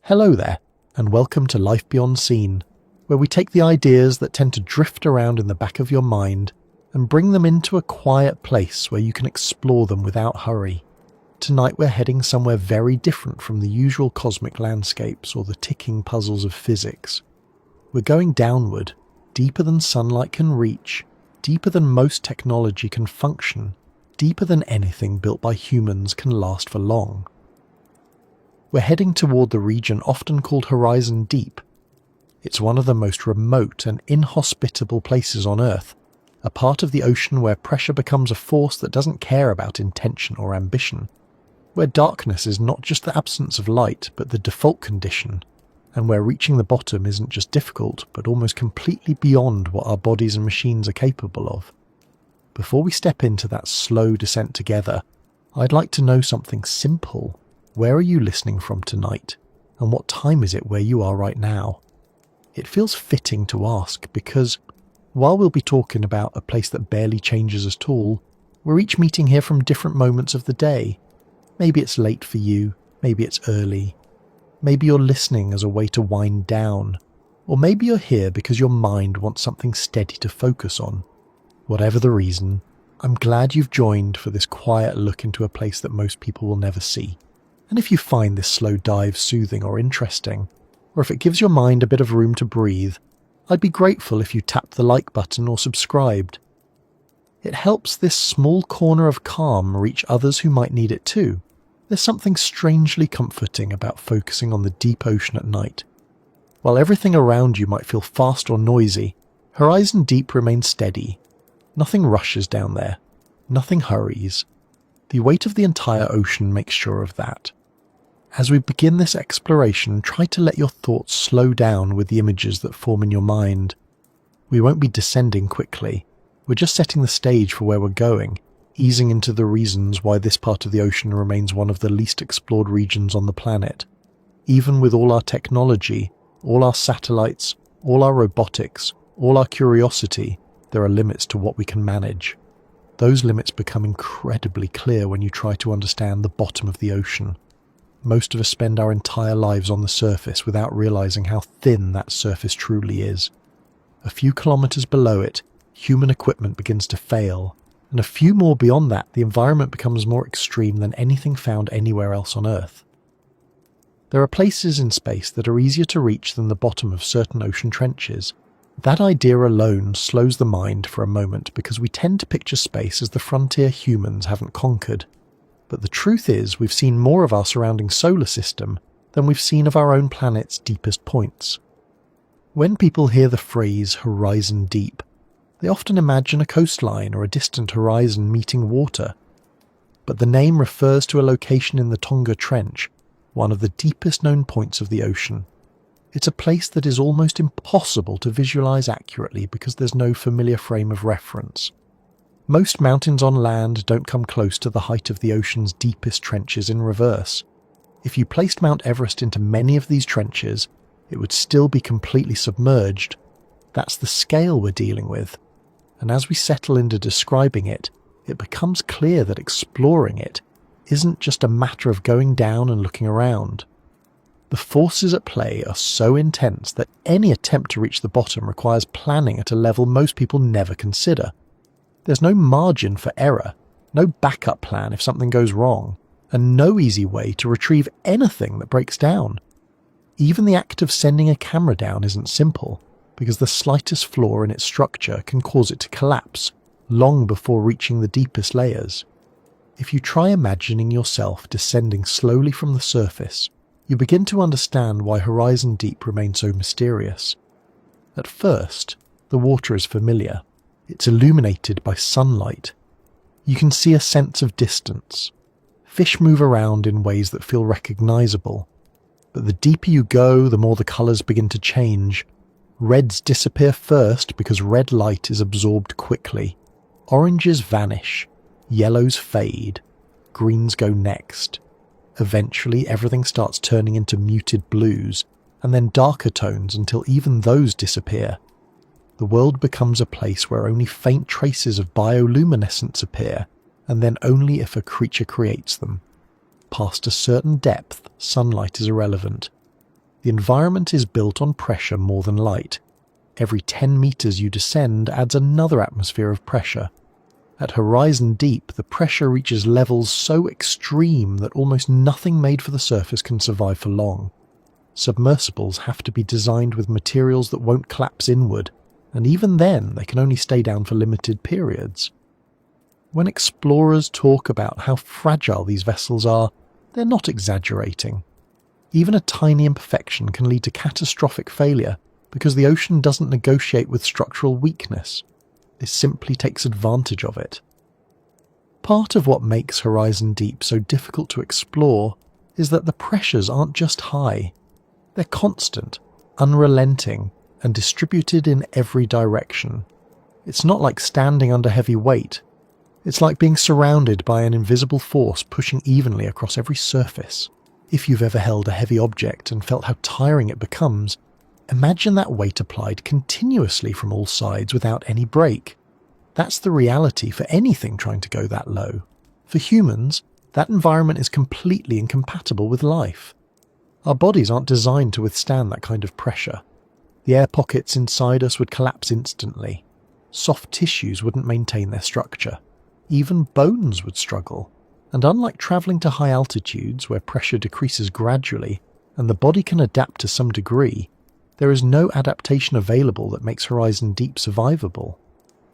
Hello there, and welcome to Life Beyond Scene, where we take the ideas that tend to drift around in the back of your mind and bring them into a quiet place where you can explore them without hurry. Tonight we're heading somewhere very different from the usual cosmic landscapes or the ticking puzzles of physics. We're going downward, deeper than sunlight can reach, deeper than most technology can function, deeper than anything built by humans can last for long. We're heading toward the region often called Horizon Deep. It's one of the most remote and inhospitable places on Earth, a part of the ocean where pressure becomes a force that doesn't care about intention or ambition, where darkness is not just the absence of light but the default condition, and where reaching the bottom isn't just difficult but almost completely beyond what our bodies and machines are capable of. Before we step into that slow descent together, I'd like to know something simple. Where are you listening from tonight, and what time is it where you are right now? It feels fitting to ask because, while we'll be talking about a place that barely changes at all, we're each meeting here from different moments of the day. Maybe it's late for you, maybe it's early. Maybe you're listening as a way to wind down, or maybe you're here because your mind wants something steady to focus on. Whatever the reason, I'm glad you've joined for this quiet look into a place that most people will never see. And if you find this slow dive soothing or interesting, or if it gives your mind a bit of room to breathe, I'd be grateful if you tapped the like button or subscribed. It helps this small corner of calm reach others who might need it too. There's something strangely comforting about focusing on the deep ocean at night. While everything around you might feel fast or noisy, Horizon Deep remains steady. Nothing rushes down there. Nothing hurries. The weight of the entire ocean makes sure of that. As we begin this exploration, try to let your thoughts slow down with the images that form in your mind. We won't be descending quickly. We're just setting the stage for where we're going, easing into the reasons why this part of the ocean remains one of the least explored regions on the planet. Even with all our technology, all our satellites, all our robotics, all our curiosity, there are limits to what we can manage. Those limits become incredibly clear when you try to understand the bottom of the ocean. Most of us spend our entire lives on the surface without realizing how thin that surface truly is. A few kilometers below it, human equipment begins to fail, and a few more beyond that, the environment becomes more extreme than anything found anywhere else on Earth. There are places in space that are easier to reach than the bottom of certain ocean trenches. That idea alone slows the mind for a moment because we tend to picture space as the frontier humans haven't conquered. But the truth is we've seen more of our surrounding solar system than we've seen of our own planet's deepest points. When people hear the phrase Horizon Deep, they often imagine a coastline or a distant horizon meeting water. But the name refers to a location in the Tonga Trench, one of the deepest known points of the ocean. It's a place that is almost impossible to visualize accurately because there's no familiar frame of reference. Most mountains on land don't come close to the height of the ocean's deepest trenches in reverse. If you placed Mount Everest into many of these trenches, it would still be completely submerged. That's the scale we're dealing with. And as we settle into describing it, it becomes clear that exploring it isn't just a matter of going down and looking around. The forces at play are so intense that any attempt to reach the bottom requires planning at a level most people never consider. There's no margin for error, no backup plan if something goes wrong, and no easy way to retrieve anything that breaks down. Even the act of sending a camera down isn't simple, because the slightest flaw in its structure can cause it to collapse, long before reaching the deepest layers. If you try imagining yourself descending slowly from the surface, you begin to understand why Horizon Deep remains so mysterious. At first, the water is familiar. It's illuminated by sunlight. You can see a sense of distance. Fish move around in ways that feel recognizable. But the deeper you go, the more the colors begin to change. Reds disappear first because red light is absorbed quickly. Oranges vanish. Yellows fade. Greens go next. Eventually, everything starts turning into muted blues, and then darker tones until even those disappear. The world becomes a place where only faint traces of bioluminescence appear, and then only if a creature creates them. Past a certain depth, sunlight is irrelevant. The environment is built on pressure more than light. Every 10 meters you descend adds another atmosphere of pressure. At Horizon Deep, the pressure reaches levels so extreme that almost nothing made for the surface can survive for long. Submersibles have to be designed with materials that won't collapse inward, and even then they can only stay down for limited periods. When explorers talk about how fragile these vessels are, they're not exaggerating. Even a tiny imperfection can lead to catastrophic failure because the ocean doesn't negotiate with structural weakness. It simply takes advantage of it. Part of what makes Horizon Deep so difficult to explore is that the pressures aren't just high. They're constant, unrelenting, and distributed in every direction. It's not like standing under heavy weight. It's like being surrounded by an invisible force pushing evenly across every surface. If you've ever held a heavy object and felt how tiring it becomes, imagine that weight applied continuously from all sides without any break. That's the reality for anything trying to go that low. For humans, that environment is completely incompatible with life. Our bodies aren't designed to withstand that kind of pressure. The air pockets inside us would collapse instantly. Soft tissues wouldn't maintain their structure. Even bones would struggle. And unlike travelling to high altitudes where pressure decreases gradually and the body can adapt to some degree, there is no adaptation available that makes Horizon Deep survivable.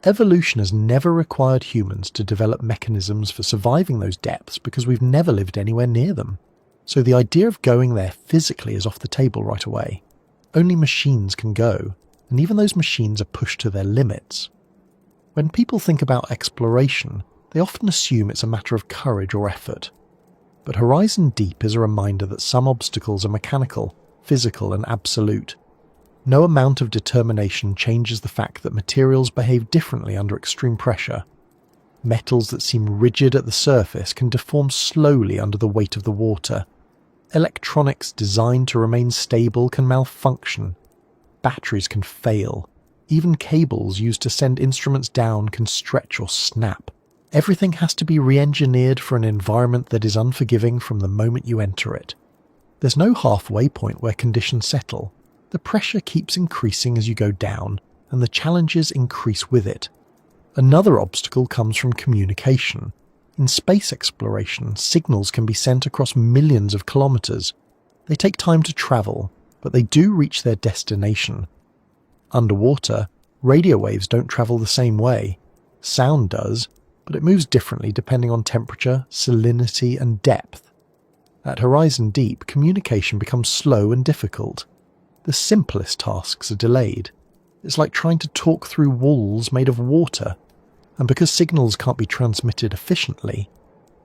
Evolution has never required humans to develop mechanisms for surviving those depths because we've never lived anywhere near them. So the idea of going there physically is off the table right away. Only machines can go, and even those machines are pushed to their limits. When people think about exploration, they often assume it's a matter of courage or effort. But Horizon Deep is a reminder that some obstacles are mechanical, physical, and absolute. No amount of determination changes the fact that materials behave differently under extreme pressure. Metals that seem rigid at the surface can deform slowly under the weight of the water. Electronics designed to remain stable can malfunction. Batteries can fail. Even cables used to send instruments down can stretch or snap. Everything has to be re-engineered for an environment that is unforgiving from the moment you enter it. There's no halfway point where conditions settle. The pressure keeps increasing as you go down, and the challenges increase with it. Another obstacle comes from communication. In space exploration, signals can be sent across millions of kilometers. They take time to travel, but they do reach their destination. Underwater, radio waves don't travel the same way. Sound does, but it moves differently depending on temperature, salinity, and depth. At Horizon Deep, communication becomes slow and difficult. The simplest tasks are delayed. It's like trying to talk through walls made of water. And because signals can't be transmitted efficiently,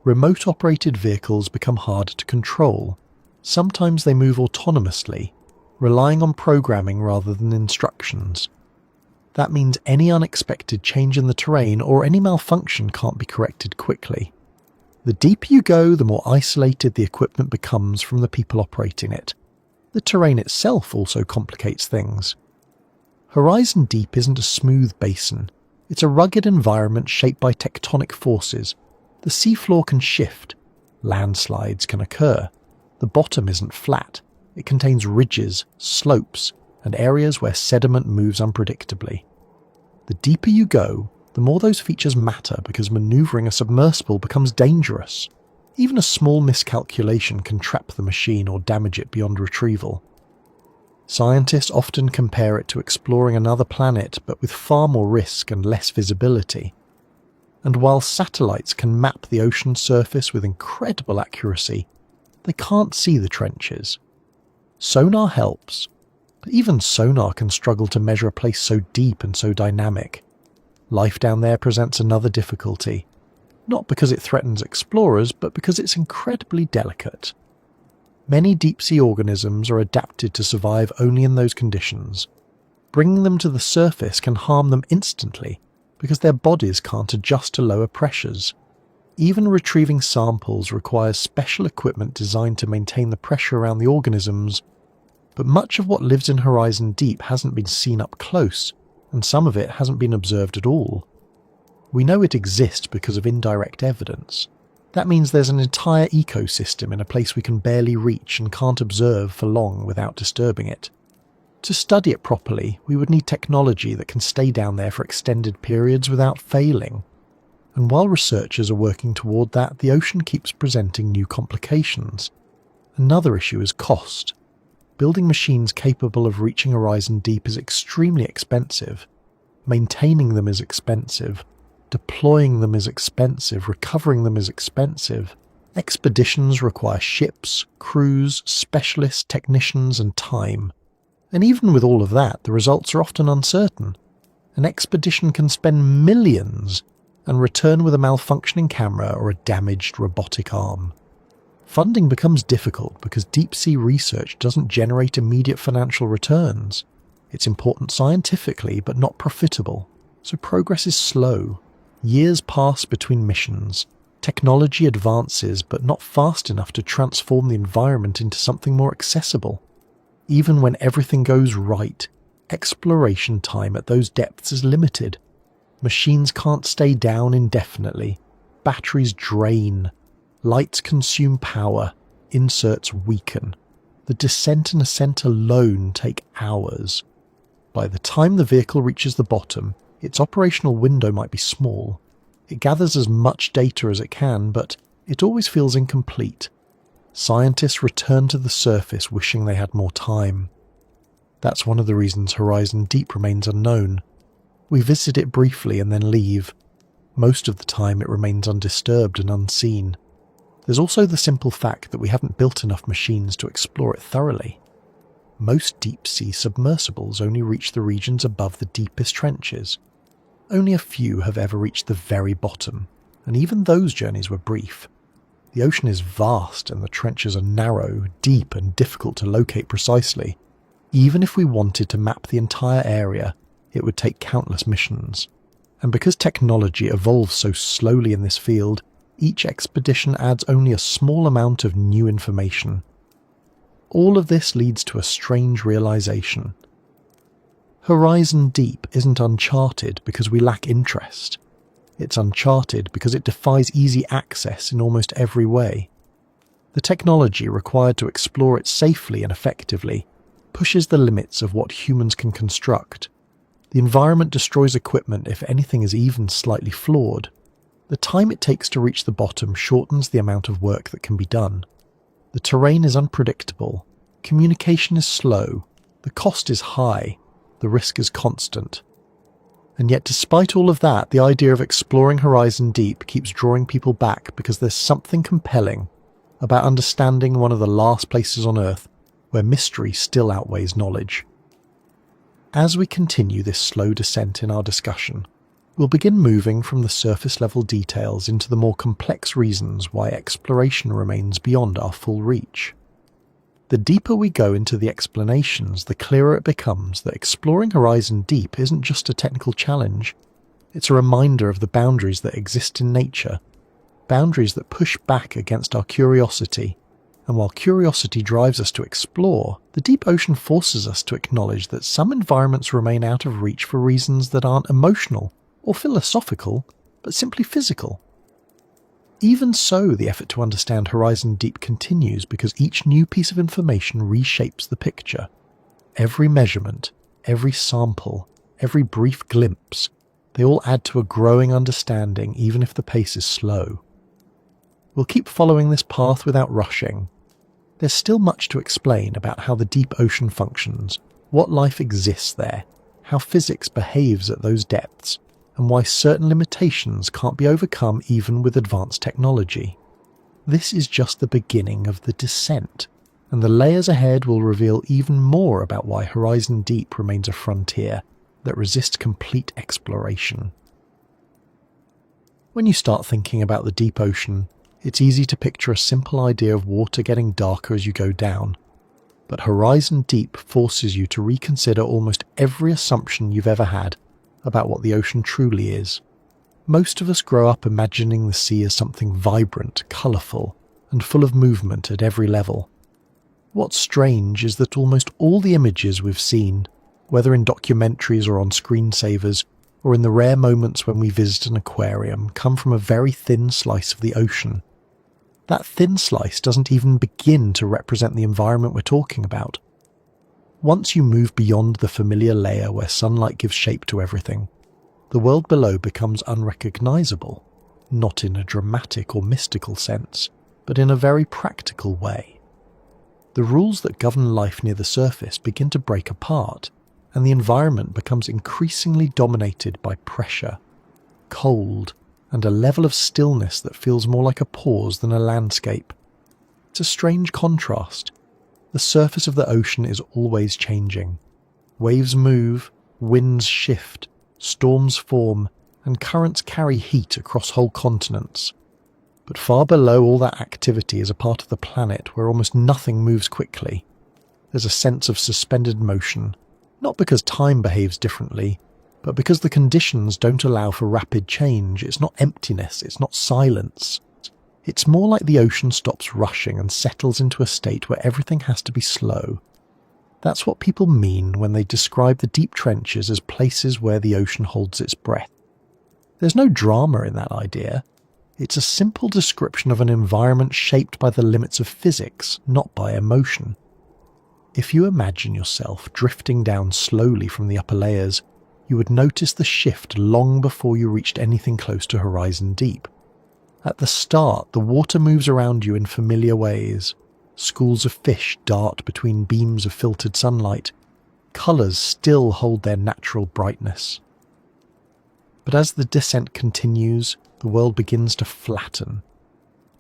remote-operated vehicles become harder to control. Sometimes they move autonomously, relying on programming rather than instructions. That means any unexpected change in the terrain or any malfunction can't be corrected quickly. The deeper you go, the more isolated the equipment becomes from the people operating it. The terrain itself also complicates things. Horizon Deep isn't a smooth basin. It's a rugged environment shaped by tectonic forces. The seafloor can shift. Landslides can occur. The bottom isn't flat. It contains ridges, slopes, and areas where sediment moves unpredictably. The deeper you go, the more those features matter because maneuvering a submersible becomes dangerous. Even a small miscalculation can trap the machine or damage it beyond retrieval. Scientists often compare it to exploring another planet, but with far more risk and less visibility. And while satellites can map the ocean surface with incredible accuracy, they can't see the trenches. Sonar helps, but even sonar can struggle to measure a place so deep and so dynamic. Life down there presents another difficulty, not because it threatens explorers, but because it's incredibly delicate. Many deep-sea organisms are adapted to survive only in those conditions. Bringing them to the surface can harm them instantly because their bodies can't adjust to lower pressures. Even retrieving samples requires special equipment designed to maintain the pressure around the organisms, but much of what lives in Horizon Deep hasn't been seen up close, and some of it hasn't been observed at all. We know it exists because of indirect evidence. That means there's an entire ecosystem in a place we can barely reach and can't observe for long without disturbing it. To study it properly, we would need technology that can stay down there for extended periods without failing. And while researchers are working toward that, the ocean keeps presenting new complications. Another issue is cost. Building machines capable of reaching Horizon Deep is extremely expensive. Maintaining them is expensive. Deploying them is expensive. Recovering them is expensive. Expeditions require ships, crews, specialists, technicians, and time. And even with all of that, the results are often uncertain. An expedition can spend millions and return with a malfunctioning camera or a damaged robotic arm. Funding becomes difficult because deep-sea research doesn't generate immediate financial returns. It's important scientifically, but not profitable, so progress is slow. Years pass between missions. Technology advances, but not fast enough to transform the environment into something more accessible. Even when everything goes right, exploration time at those depths is limited. Machines can't stay down indefinitely. Batteries drain. Lights consume power. Inserts weaken. The descent and ascent alone take hours. By the time the vehicle reaches the bottom, its operational window might be small. It gathers as much data as it can, but it always feels incomplete. Scientists return to the surface wishing they had more time. That's one of the reasons Horizon Deep remains unknown. We visit it briefly and then leave. Most of the time it remains undisturbed and unseen. There's also the simple fact that we haven't built enough machines to explore it thoroughly. Most deep-sea submersibles only reach the regions above the deepest trenches. Only a few have ever reached the very bottom, and even those journeys were brief. The ocean is vast and the trenches are narrow, deep, and difficult to locate precisely. Even if we wanted to map the entire area, it would take countless missions. And because technology evolves so slowly in this field, each expedition adds only a small amount of new information. All of this leads to a strange realization. Horizon Deep isn't uncharted because we lack interest. It's uncharted because it defies easy access in almost every way. The technology required to explore it safely and effectively pushes the limits of what humans can construct. The environment destroys equipment if anything is even slightly flawed. The time it takes to reach the bottom shortens the amount of work that can be done. The terrain is unpredictable. Communication is slow. The cost is high. The risk is constant. And yet despite all of that, the idea of exploring Horizon Deep keeps drawing people back because there's something compelling about understanding one of the last places on Earth where mystery still outweighs knowledge. As we continue this slow descent in our discussion, we'll begin moving from the surface-level details into the more complex reasons why exploration remains beyond our full reach. The deeper we go into the explanations, the clearer it becomes that exploring Horizon Deep isn't just a technical challenge. It's a reminder of the boundaries that exist in nature, boundaries that push back against our curiosity. And while curiosity drives us to explore, the deep ocean forces us to acknowledge that some environments remain out of reach for reasons that aren't emotional or philosophical, but simply physical. Even so, the effort to understand Horizon Deep continues because each new piece of information reshapes the picture. Every measurement, every sample, every brief glimpse, they all add to a growing understanding even if the pace is slow. We'll keep following this path without rushing. There's still much to explain about how the deep ocean functions, what life exists there, how physics behaves at those depths, and why certain limitations can't be overcome even with advanced technology. This is just the beginning of the descent, and the layers ahead will reveal even more about why Horizon Deep remains a frontier that resists complete exploration. When you start thinking about the deep ocean, it's easy to picture a simple idea of water getting darker as you go down, but Horizon Deep forces you to reconsider almost every assumption you've ever had about what the ocean truly is. Most of us grow up imagining the sea as something vibrant, colourful, and full of movement at every level. What's strange is that almost all the images we've seen, whether in documentaries or on screensavers, or in the rare moments when we visit an aquarium, come from a very thin slice of the ocean. That thin slice doesn't even begin to represent the environment we're talking about. Once you move beyond the familiar layer where sunlight gives shape to everything, the world below becomes unrecognizable, not in a dramatic or mystical sense, but in a very practical way. The rules that govern life near the surface begin to break apart, and the environment becomes increasingly dominated by pressure, cold, and a level of stillness that feels more like a pause than a landscape. It's a strange contrast. The surface of the ocean is always changing. Waves move, winds shift, storms form, and currents carry heat across whole continents. But far below all that activity is a part of the planet where almost nothing moves quickly. There's a sense of suspended motion, not because time behaves differently, but because the conditions don't allow for rapid change. It's not emptiness, it's not silence. It's more like the ocean stops rushing and settles into a state where everything has to be slow. That's what people mean when they describe the deep trenches as places where the ocean holds its breath. There's no drama in that idea. It's a simple description of an environment shaped by the limits of physics, not by emotion. If you imagine yourself drifting down slowly from the upper layers, you would notice the shift long before you reached anything close to horizon deep. At the start, the water moves around you in familiar ways. Schools of fish dart between beams of filtered sunlight. Colours still hold their natural brightness. But as the descent continues, the world begins to flatten.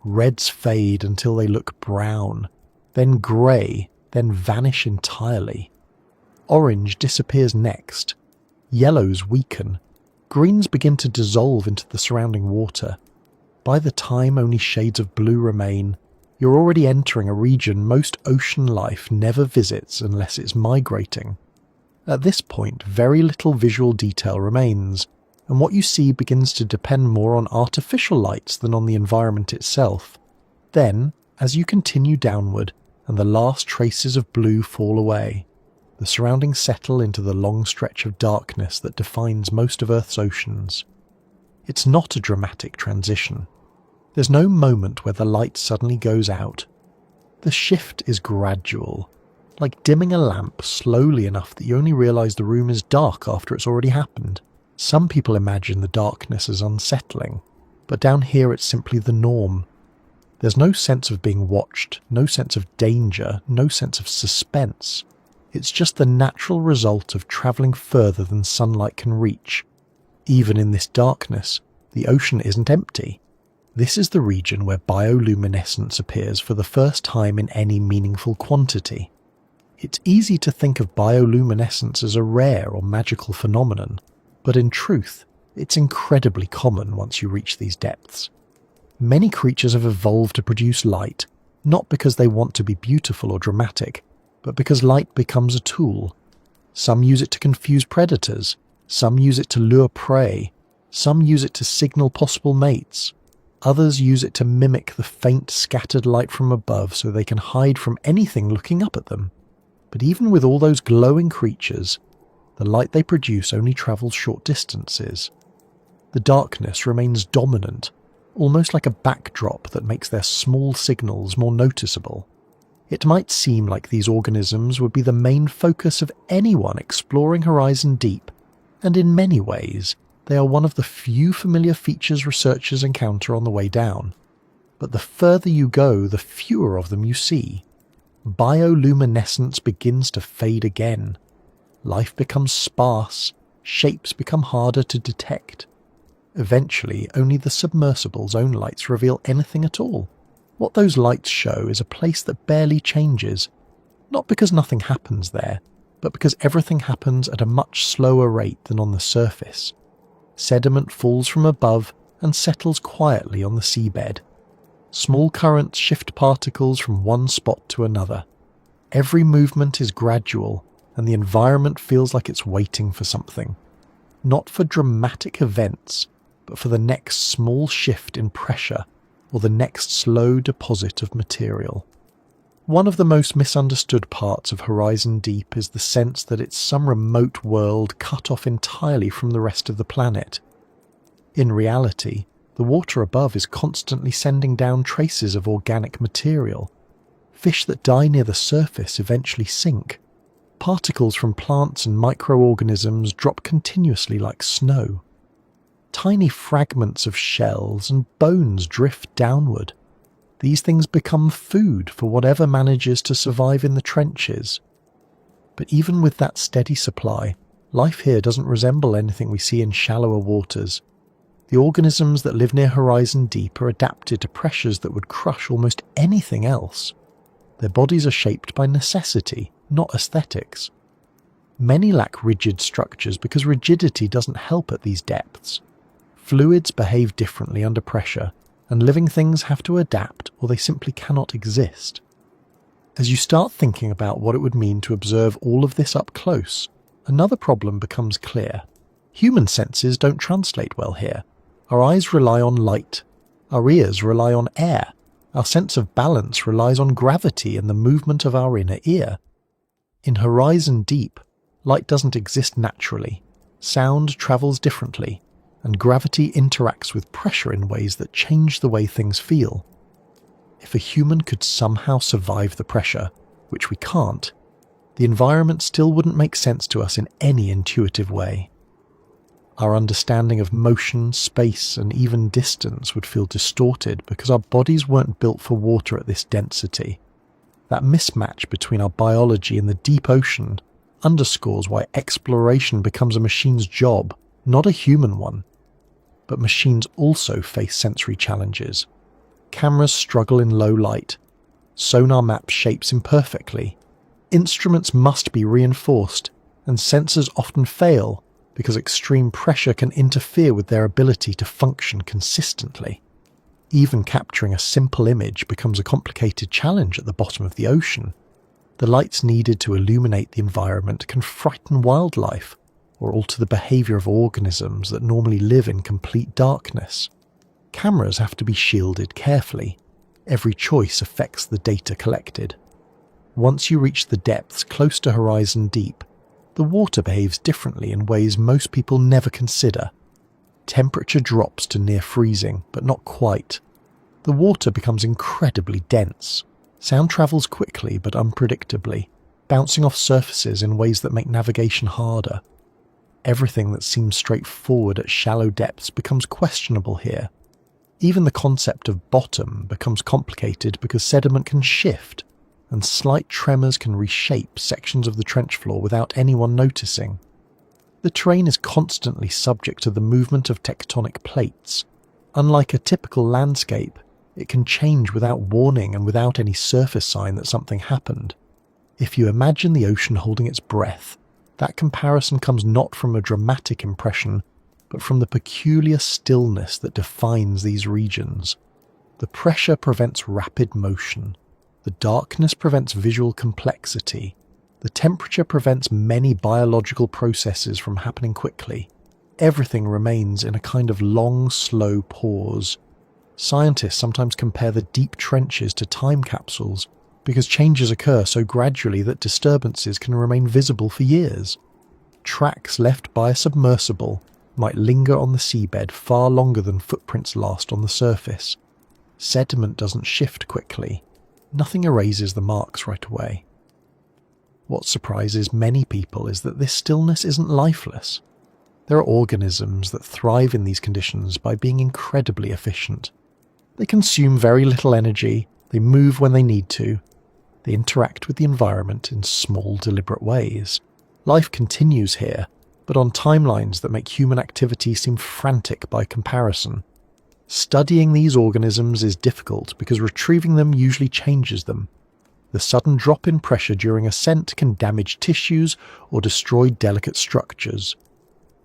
Reds fade until they look brown, then grey, then vanish entirely. Orange disappears next. Yellows weaken. Greens begin to dissolve into the surrounding water. By the time only shades of blue remain, you're already entering a region most ocean life never visits unless it's migrating. At this point, very little visual detail remains, and what you see begins to depend more on artificial lights than on the environment itself. Then, as you continue downward and the last traces of blue fall away, the surroundings settle into the long stretch of darkness that defines most of Earth's oceans. It's not a dramatic transition. There's no moment where the light suddenly goes out. The shift is gradual, like dimming a lamp slowly enough that you only realise the room is dark after it's already happened. Some people imagine the darkness as unsettling, but down here it's simply the norm. There's no sense of being watched, no sense of danger, no sense of suspense. It's just the natural result of travelling further than sunlight can reach. Even in this darkness, the ocean isn't empty. This is the region where bioluminescence appears for the first time in any meaningful quantity. It's easy to think of bioluminescence as a rare or magical phenomenon, but in truth, it's incredibly common once you reach these depths. Many creatures have evolved to produce light, not because they want to be beautiful or dramatic, but because light becomes a tool. Some use it to confuse predators, some use it to lure prey, some use it to signal possible mates. Others use it to mimic the faint scattered light from above so they can hide from anything looking up at them. But even with all those glowing creatures, the light they produce only travels short distances. The darkness remains dominant, almost like a backdrop that makes their small signals more noticeable. It might seem like these organisms would be the main focus of anyone exploring Horizon Deep, and in many ways, they are one of the few familiar features researchers encounter on the way down. But the further you go, the fewer of them you see. Bioluminescence begins to fade again. Life becomes sparse, shapes become harder to detect. Eventually, only the submersible's own lights reveal anything at all. What those lights show is a place that barely changes, not because nothing happens there, but because everything happens at a much slower rate than on the surface. Sediment falls from above and settles quietly on the seabed. Small currents shift particles from one spot to another. Every movement is gradual, and the environment feels like it's waiting for something. Not for dramatic events, but for the next small shift in pressure or the next slow deposit of material. One of the most misunderstood parts of Horizon Deep is the sense that it's some remote world cut off entirely from the rest of the planet. In reality, The water above is constantly sending down traces of organic material. Fish that die near the surface eventually sink. Particles from plants and microorganisms drop continuously like snow. Tiny fragments of shells and bones drift downward. These things become food for whatever manages to survive in the trenches. But even with that steady supply, life here doesn't resemble anything we see in shallower waters. The organisms that live near horizon deep are adapted to pressures that would crush almost anything else. Their bodies are shaped by necessity, not aesthetics. Many lack rigid structures because rigidity doesn't help at these depths. Fluids behave differently under pressure, and living things have to adapt or they simply cannot exist. As you start thinking about what it would mean to observe all of this up close, another problem becomes clear. Human senses don't translate well here. Our eyes rely on light. Our ears rely on air. Our sense of balance relies on gravity and the movement of our inner ear. In horizon deep, light doesn't exist naturally. Sound travels differently, and gravity interacts with pressure in ways that change the way things feel. If a human could somehow survive the pressure, which we can't, the environment still wouldn't make sense to us in any intuitive way. Our understanding of motion, space, and even distance would feel distorted because our bodies weren't built for water at this density. That mismatch between our biology and the deep ocean underscores why exploration becomes a machine's job, not a human one. But machines also face sensory challenges. Cameras struggle in low light. Sonar map shapes imperfectly. Instruments must be reinforced, and sensors often fail because extreme pressure can interfere with their ability to function consistently. Even capturing a simple image becomes a complicated challenge at the bottom of the ocean. The lights needed to illuminate the environment can frighten wildlife or alter the behavior of organisms that normally live in complete darkness. Cameras have to be shielded carefully. Every choice affects the data collected. Once you reach the depths close to horizon deep, the water behaves differently in ways most people never consider. Temperature drops to near freezing, but not quite. The water becomes incredibly dense. Sound travels quickly but unpredictably, bouncing off surfaces in ways that make navigation harder. Everything that seems straightforward at shallow depths becomes questionable here. Even the concept of bottom becomes complicated because sediment can shift, and slight tremors can reshape sections of the trench floor without anyone noticing. The terrain is constantly subject to the movement of tectonic plates. Unlike a typical landscape, it can change without warning and without any surface sign that something happened. If you imagine the ocean holding its breath, that comparison comes not from a dramatic impression, but from the peculiar stillness that defines these regions. The pressure prevents rapid motion. The darkness prevents visual complexity. The temperature prevents many biological processes from happening quickly. Everything remains in a kind of long, slow pause. Scientists sometimes compare the deep trenches to time capsules because changes occur so gradually that disturbances can remain visible for years. Tracks left by a submersible might linger on the seabed far longer than footprints last on the surface. Sediment doesn't shift quickly. Nothing erases the marks right away. What surprises many people is that this stillness isn't lifeless. There are organisms that thrive in these conditions by being incredibly efficient. They consume very little energy, they move when they need to, they interact with the environment in small, deliberate ways. Life continues here, but on timelines that make human activity seem frantic by comparison. Studying these organisms is difficult because retrieving them usually changes them. The sudden drop in pressure during ascent can damage tissues or destroy delicate structures.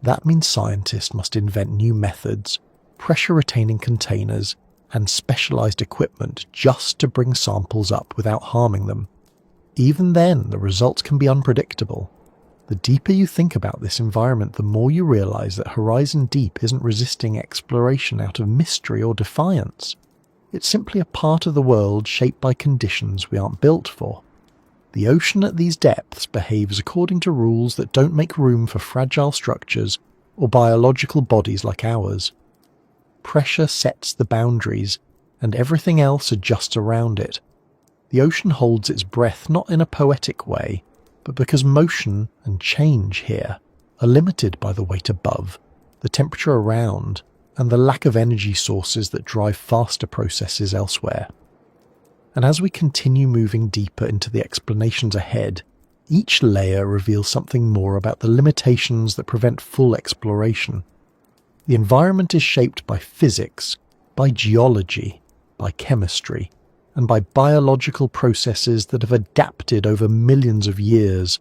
That means scientists must invent new methods, pressure-retaining containers, and specialized equipment just to bring samples up without harming them. Even then, the results can be unpredictable. The deeper you think about this environment, the more you realize that Horizon Deep isn't resisting exploration out of mystery or defiance. It's simply a part of the world shaped by conditions we aren't built for. The ocean at these depths behaves according to rules that don't make room for fragile structures or biological bodies like ours. Pressure sets the boundaries, and everything else adjusts around it. The ocean holds its breath not in a poetic way, but because motion and change here are limited by the weight above, the temperature around, and the lack of energy sources that drive faster processes elsewhere. And as we continue moving deeper into the explanations ahead, each layer reveals something more about the limitations that prevent full exploration. The environment is shaped by physics, by geology, by chemistry, and by biological processes that have adapted over millions of years.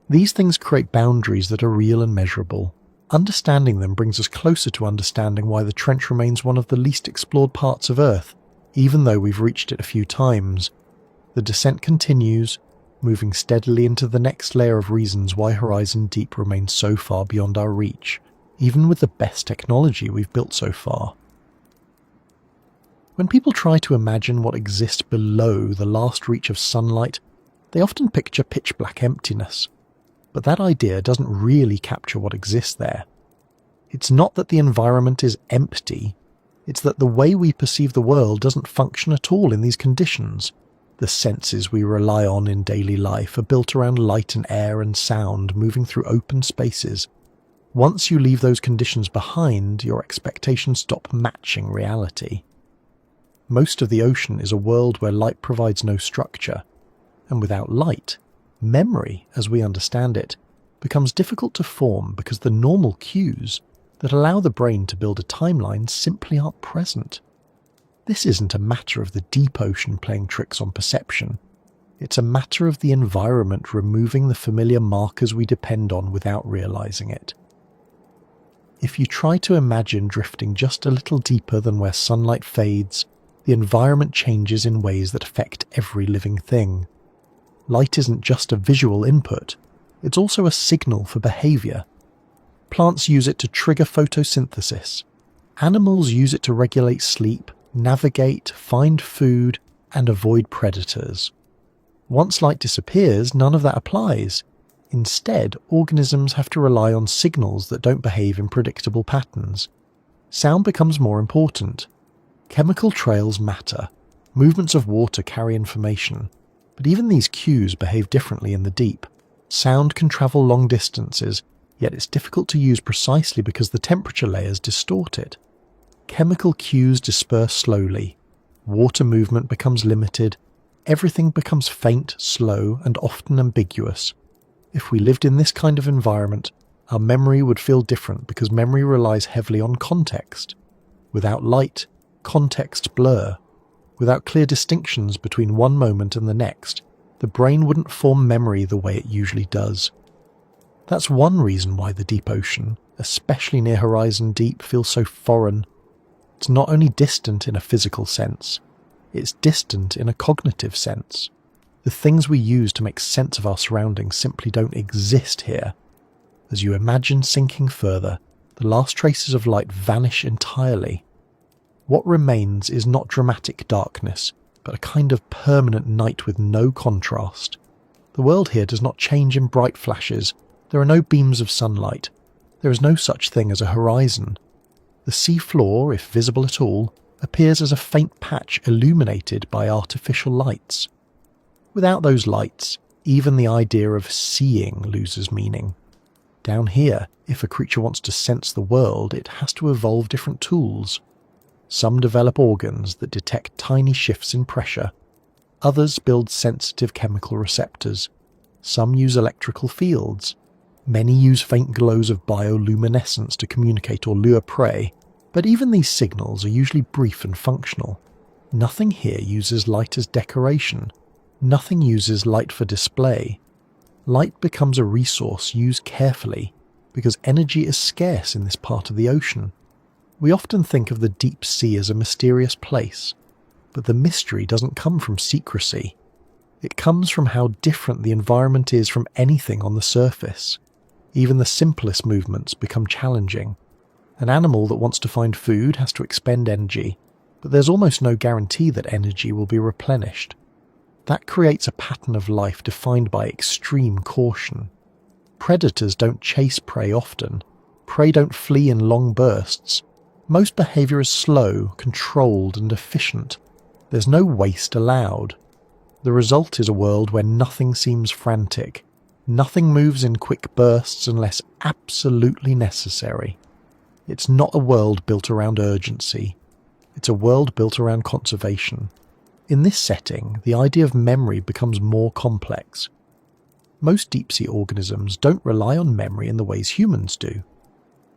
These things create boundaries that are real and measurable. Understanding them brings us closer to understanding why the trench remains one of the least explored parts of Earth, even though we've reached it a few times. The descent continues, moving steadily into the next layer of reasons why Horizon Deep remains so far beyond our reach, even with the best technology we've built so far. When people try to imagine what exists below the last reach of sunlight, they often picture pitch-black emptiness. But that idea doesn't really capture what exists there. It's not that the environment is empty, it's that the way we perceive the world doesn't function at all in these conditions. The senses we rely on in daily life are built around light and air and sound moving through open spaces. Once you leave those conditions behind, your expectations stop matching reality. Most of the ocean is a world where light provides no structure, and without light, memory, as we understand it, becomes difficult to form because the normal cues that allow the brain to build a timeline simply aren't present. This isn't a matter of the deep ocean playing tricks on perception. It's a matter of the environment removing the familiar markers we depend on without realizing it. If you try to imagine drifting just a little deeper than where sunlight fades, the environment changes in ways that affect every living thing. Light isn't just a visual input, it's also a signal for behavior. Plants use it to trigger photosynthesis. Animals use it to regulate sleep, navigate, find food, and avoid predators. Once light disappears, none of that applies. Instead, organisms have to rely on signals that don't behave in predictable patterns. Sound becomes more important. Chemical trails matter. Movements of water carry information. But even these cues behave differently in the deep. Sound can travel long distances, yet it's difficult to use precisely because the temperature layers distort it. Chemical cues disperse slowly. Water movement becomes limited. Everything becomes faint, slow, and often ambiguous. If we lived in this kind of environment, our memory would feel different because memory relies heavily on context. Without light, contexts blur. Without clear distinctions between one moment and the next, the brain wouldn't form memory the way it usually does. That's one reason why the deep ocean, especially near Horizon Deep, feels so foreign. It's not only distant in a physical sense, it's distant in a cognitive sense. The things we use to make sense of our surroundings simply don't exist here. As you imagine sinking further, the last traces of light vanish entirely. What remains is not dramatic darkness, but a kind of permanent night with no contrast. The world here does not change in bright flashes. There are no beams of sunlight. There is no such thing as a horizon. The sea floor, if visible at all, appears as a faint patch illuminated by artificial lights. Without those lights, even the idea of seeing loses meaning. Down here, if a creature wants to sense the world, it has to evolve different tools. Some develop organs that detect tiny shifts in pressure. Others build sensitive chemical receptors. Some use electrical fields. Many use faint glows of bioluminescence to communicate or lure prey, but even these signals are usually brief and functional. Nothing here uses light as decoration. Nothing uses light for display. Light becomes a resource used carefully because energy is scarce in this part of the ocean. We often think of the deep sea as a mysterious place, but the mystery doesn't come from secrecy. It comes from how different the environment is from anything on the surface. Even the simplest movements become challenging. An animal that wants to find food has to expend energy, but there's almost no guarantee that energy will be replenished. That creates a pattern of life defined by extreme caution. Predators don't chase prey often. Prey don't flee in long bursts. Most behaviour is slow, controlled and efficient. There's no waste allowed. The result is a world where nothing seems frantic. Nothing moves in quick bursts unless absolutely necessary. It's not a world built around urgency. It's a world built around conservation. In this setting, the idea of memory becomes more complex. Most deep-sea organisms don't rely on memory in the ways humans do.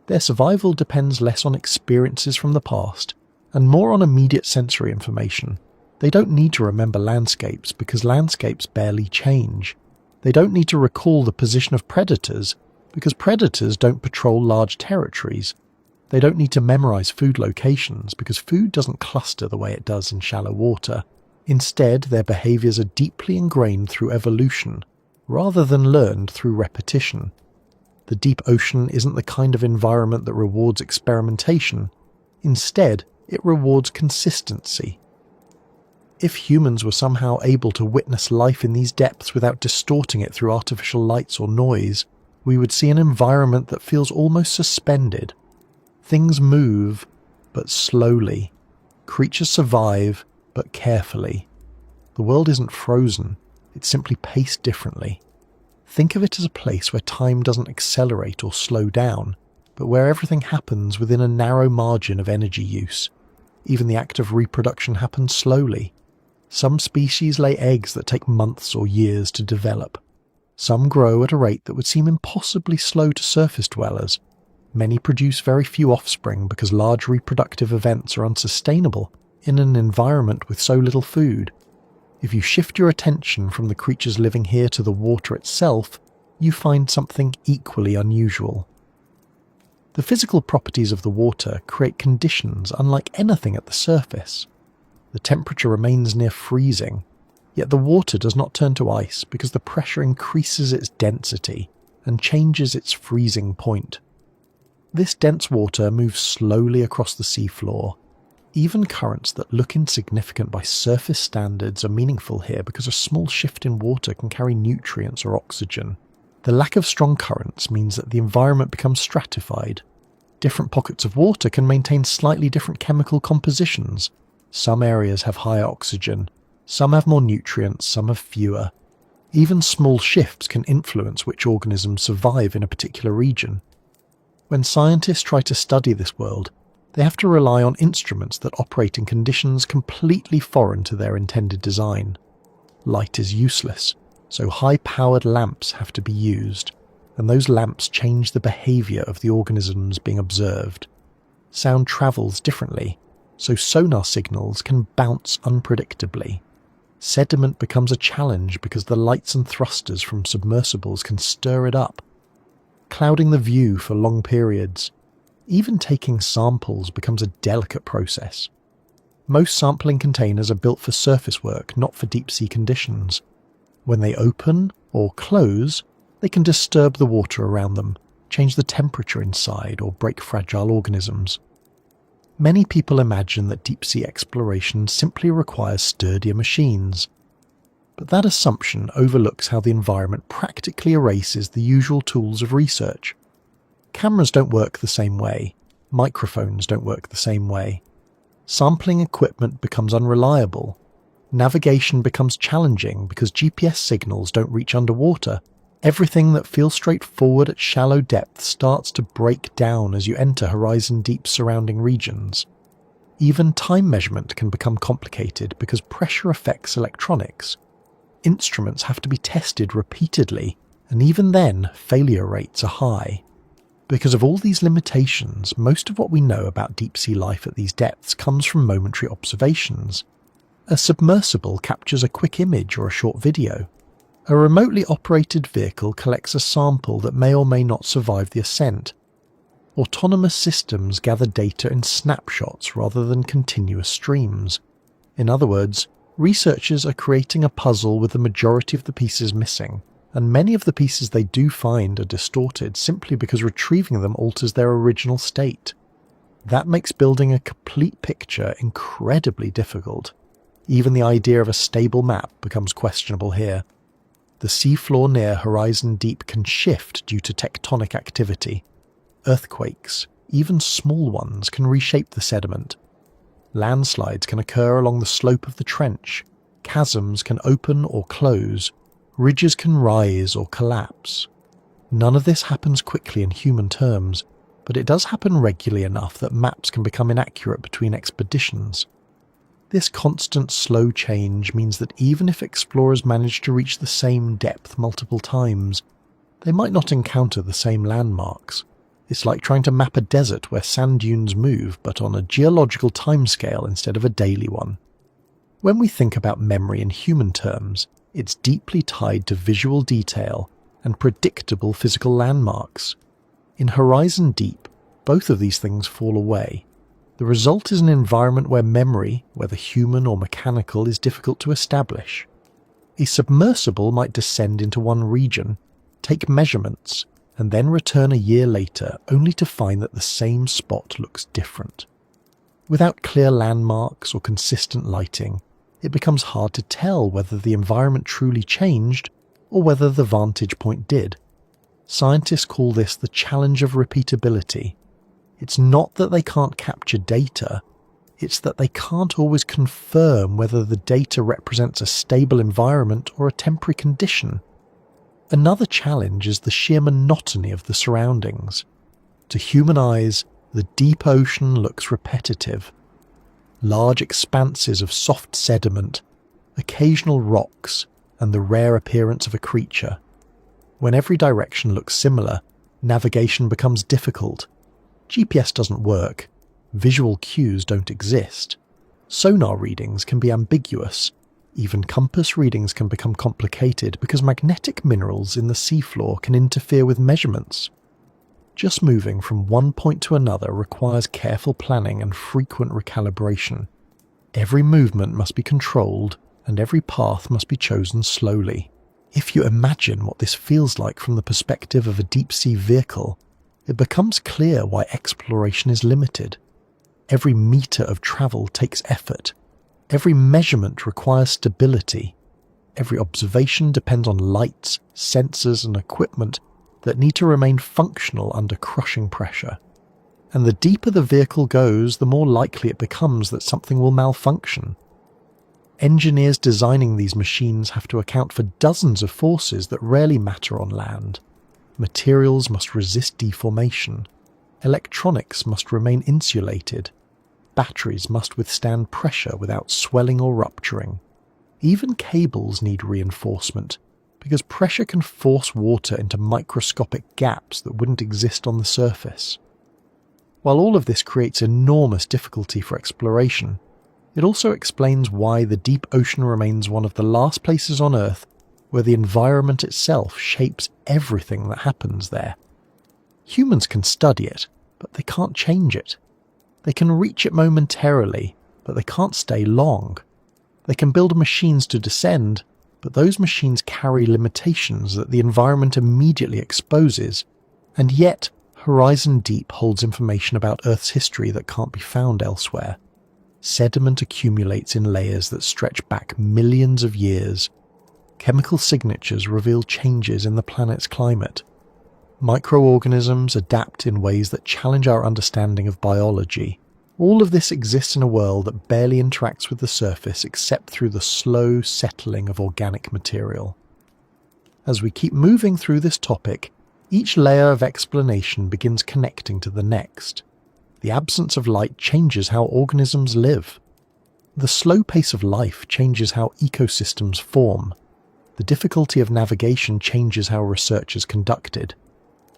Their survival depends less on experiences from the past and more on immediate sensory information. They don't need to remember landscapes because landscapes barely change. They don't need to recall the position of predators because predators don't patrol large territories. They don't need to memorize food locations because food doesn't cluster the way it does in shallow water. Instead, their behaviors are deeply ingrained through evolution, rather than learned through repetition. The deep ocean isn't the kind of environment that rewards experimentation. Instead, it rewards consistency. If humans were somehow able to witness life in these depths without distorting it through artificial lights or noise, we would see an environment that feels almost suspended. Things move, but slowly. Creatures survive, but carefully. The world isn't frozen, it's simply paced differently. Think of it as a place where time doesn't accelerate or slow down, but where everything happens within a narrow margin of energy use. Even the act of reproduction happens slowly. Some species lay eggs that take months or years to develop. Some grow at a rate that would seem impossibly slow to surface dwellers. Many produce very few offspring because large reproductive events are unsustainable in an environment with so little food. If you shift your attention from the creatures living here to the water itself, you find something equally unusual. The physical properties of the water create conditions unlike anything at the surface. The temperature remains near freezing, yet the water does not turn to ice because the pressure increases its density and changes its freezing point. This dense water moves slowly across the seafloor. Even currents that look insignificant by surface standards are meaningful here because a small shift in water can carry nutrients or oxygen. The lack of strong currents means that the environment becomes stratified. Different pockets of water can maintain slightly different chemical compositions. Some areas have higher oxygen, some have more nutrients, some have fewer. Even small shifts can influence which organisms survive in a particular region. When scientists try to study this world, they have to rely on instruments that operate in conditions completely foreign to their intended design. Light is useless, so high-powered lamps have to be used, and those lamps change the behavior of the organisms being observed. Sound travels differently, so sonar signals can bounce unpredictably. Sediment becomes a challenge because the lights and thrusters from submersibles can stir it up, clouding the view for long periods. Even taking samples becomes a delicate process. Most sampling containers are built for surface work, not for deep-sea conditions. When they open or close, they can disturb the water around them, change the temperature inside, or break fragile organisms. Many people imagine that deep-sea exploration simply requires sturdier machines. But that assumption overlooks how the environment practically erases the usual tools of research. Cameras don't work the same way. Microphones don't work the same way. Sampling equipment becomes unreliable. Navigation becomes challenging because GPS signals don't reach underwater. Everything that feels straightforward at shallow depth starts to break down as you enter horizon-deep surrounding regions. Even time measurement can become complicated because pressure affects electronics. Instruments have to be tested repeatedly, and even then, failure rates are high. Because of all these limitations, most of what we know about deep-sea life at these depths comes from momentary observations. A submersible captures a quick image or a short video. A remotely operated vehicle collects a sample that may or may not survive the ascent. Autonomous systems gather data in snapshots rather than continuous streams. In other words, researchers are creating a puzzle with the majority of the pieces missing, and many of the pieces they do find are distorted simply because retrieving them alters their original state. That makes building a complete picture incredibly difficult. Even the idea of a stable map becomes questionable here. The seafloor near Horizon Deep can shift due to tectonic activity. Earthquakes, even small ones, can reshape the sediment. Landslides can occur along the slope of the trench, chasms can open or close, ridges can rise or collapse. None of this happens quickly in human terms, but it does happen regularly enough that maps can become inaccurate between expeditions. This constant slow change means that even if explorers manage to reach the same depth multiple times, they might not encounter the same landmarks. It's like trying to map a desert where sand dunes move, but on a geological timescale instead of a daily one. When we think about memory in human terms, it's deeply tied to visual detail and predictable physical landmarks. In Horizon Deep, both of these things fall away. The result is an environment where memory, whether human or mechanical, is difficult to establish. A submersible might descend into one region, take measurements, and then return a year later only to find that the same spot looks different. Without clear landmarks or consistent lighting, it becomes hard to tell whether the environment truly changed or whether the vantage point did. Scientists call this the challenge of repeatability. It's not that they can't capture data, it's that they can't always confirm whether the data represents a stable environment or a temporary condition. Another challenge is the sheer monotony of the surroundings. To human eyes, the deep ocean looks repetitive. Large expanses of soft sediment, occasional rocks, and the rare appearance of a creature. When every direction looks similar, navigation becomes difficult. GPS doesn't work, visual cues don't exist. Sonar readings can be ambiguous. Even compass readings can become complicated because magnetic minerals in the seafloor can interfere with measurements. Just moving from one point to another requires careful planning and frequent recalibration. Every movement must be controlled, and every path must be chosen slowly. If you imagine what this feels like from the perspective of a deep-sea vehicle, it becomes clear why exploration is limited. Every meter of travel takes effort. Every measurement requires stability. Every observation depends on lights, sensors, and equipment that need to remain functional under crushing pressure. And the deeper the vehicle goes, the more likely it becomes that something will malfunction. Engineers designing these machines have to account for dozens of forces that rarely matter on land. Materials must resist deformation. Electronics must remain insulated. Batteries must withstand pressure without swelling or rupturing. Even cables need reinforcement, because pressure can force water into microscopic gaps that wouldn't exist on the surface. While all of this creates enormous difficulty for exploration, it also explains why the deep ocean remains one of the last places on Earth where the environment itself shapes everything that happens there. Humans can study it, but they can't change it. They can reach it momentarily, but they can't stay long. They can build machines to descend, but those machines carry limitations that the environment immediately exposes, and yet Horizon Deep holds information about Earth's history that can't be found elsewhere. Sediment accumulates in layers that stretch back millions of years. Chemical signatures reveal changes in the planet's climate. Microorganisms adapt in ways that challenge our understanding of biology. All of this exists in a world that barely interacts with the surface except through the slow settling of organic material. As we keep moving through this topic, each layer of explanation begins connecting to the next. The absence of light changes how organisms live. The slow pace of life changes how ecosystems form. The difficulty of navigation changes how research is conducted.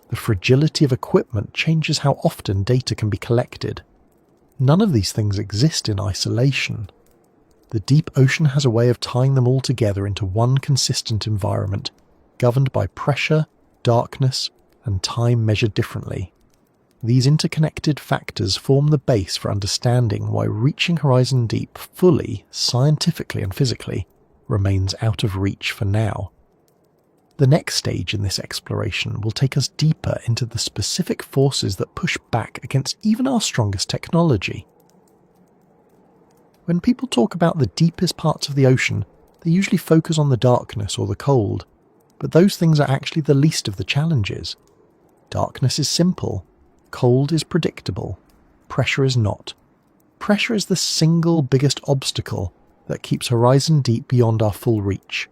The fragility of equipment changes how often data can be collected. None of these things exist in isolation. The deep ocean has a way of tying them all together into one consistent environment, governed by pressure, darkness, and time measured differently. These interconnected factors form the base for understanding why reaching Horizon Deep fully, scientifically and physically, remains out of reach for now. The next stage in this exploration will take us deeper into the specific forces that push back against even our strongest technology. When people talk about the deepest parts of the ocean, they usually focus on the darkness or the cold, but those things are actually the least of the challenges. Darkness is simple. Cold is predictable. Pressure is not. Pressure is the single biggest obstacle that keeps Horizon Deep beyond our full reach.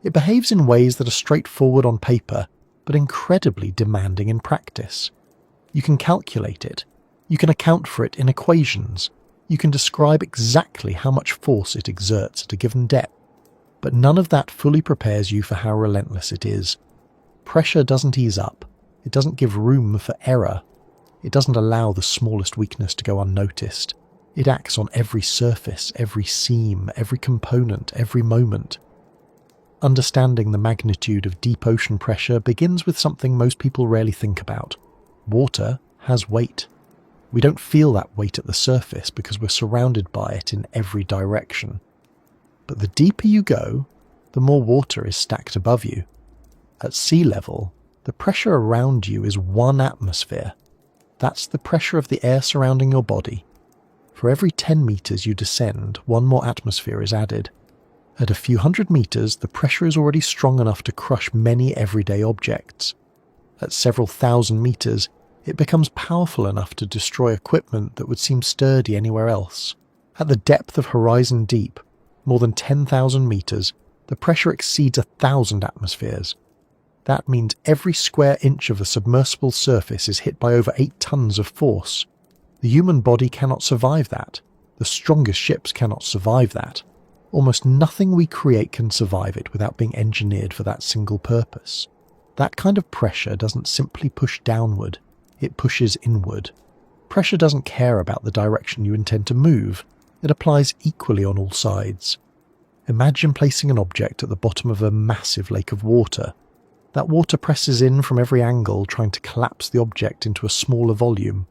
It behaves in ways that are straightforward on paper, but incredibly demanding in practice. You can calculate it. You can account for it in equations. You can describe exactly how much force it exerts at a given depth. But none of that fully prepares you for how relentless it is. Pressure doesn't ease up. It doesn't give room for error. It doesn't allow the smallest weakness to go unnoticed. It acts on every surface, every seam, every component, every moment. Understanding the magnitude of deep ocean pressure begins with something most people rarely think about. Water has weight. We don't feel that weight at the surface because we're surrounded by it in every direction. But the deeper you go, the more water is stacked above you. At sea level, the pressure around you is 1 atmosphere. That's the pressure of the air surrounding your body. For every 10 meters you descend, 1 more atmosphere is added. At a few hundred meters, the pressure is already strong enough to crush many everyday objects. At several thousand meters, it becomes powerful enough to destroy equipment that would seem sturdy anywhere else. At the depth of Horizon Deep, more than 10,000 meters, the pressure exceeds 1,000 atmospheres. That means every square inch of the submersible surface is hit by over 8 tons of force. The human body cannot survive that. The strongest ships cannot survive that. Almost nothing we create can survive it without being engineered for that single purpose. That kind of pressure doesn't simply push downward, it pushes inward. Pressure doesn't care about the direction you intend to move, it applies equally on all sides. Imagine placing an object at the bottom of a massive lake of water. That water presses in from every angle, trying to collapse the object into a smaller volume.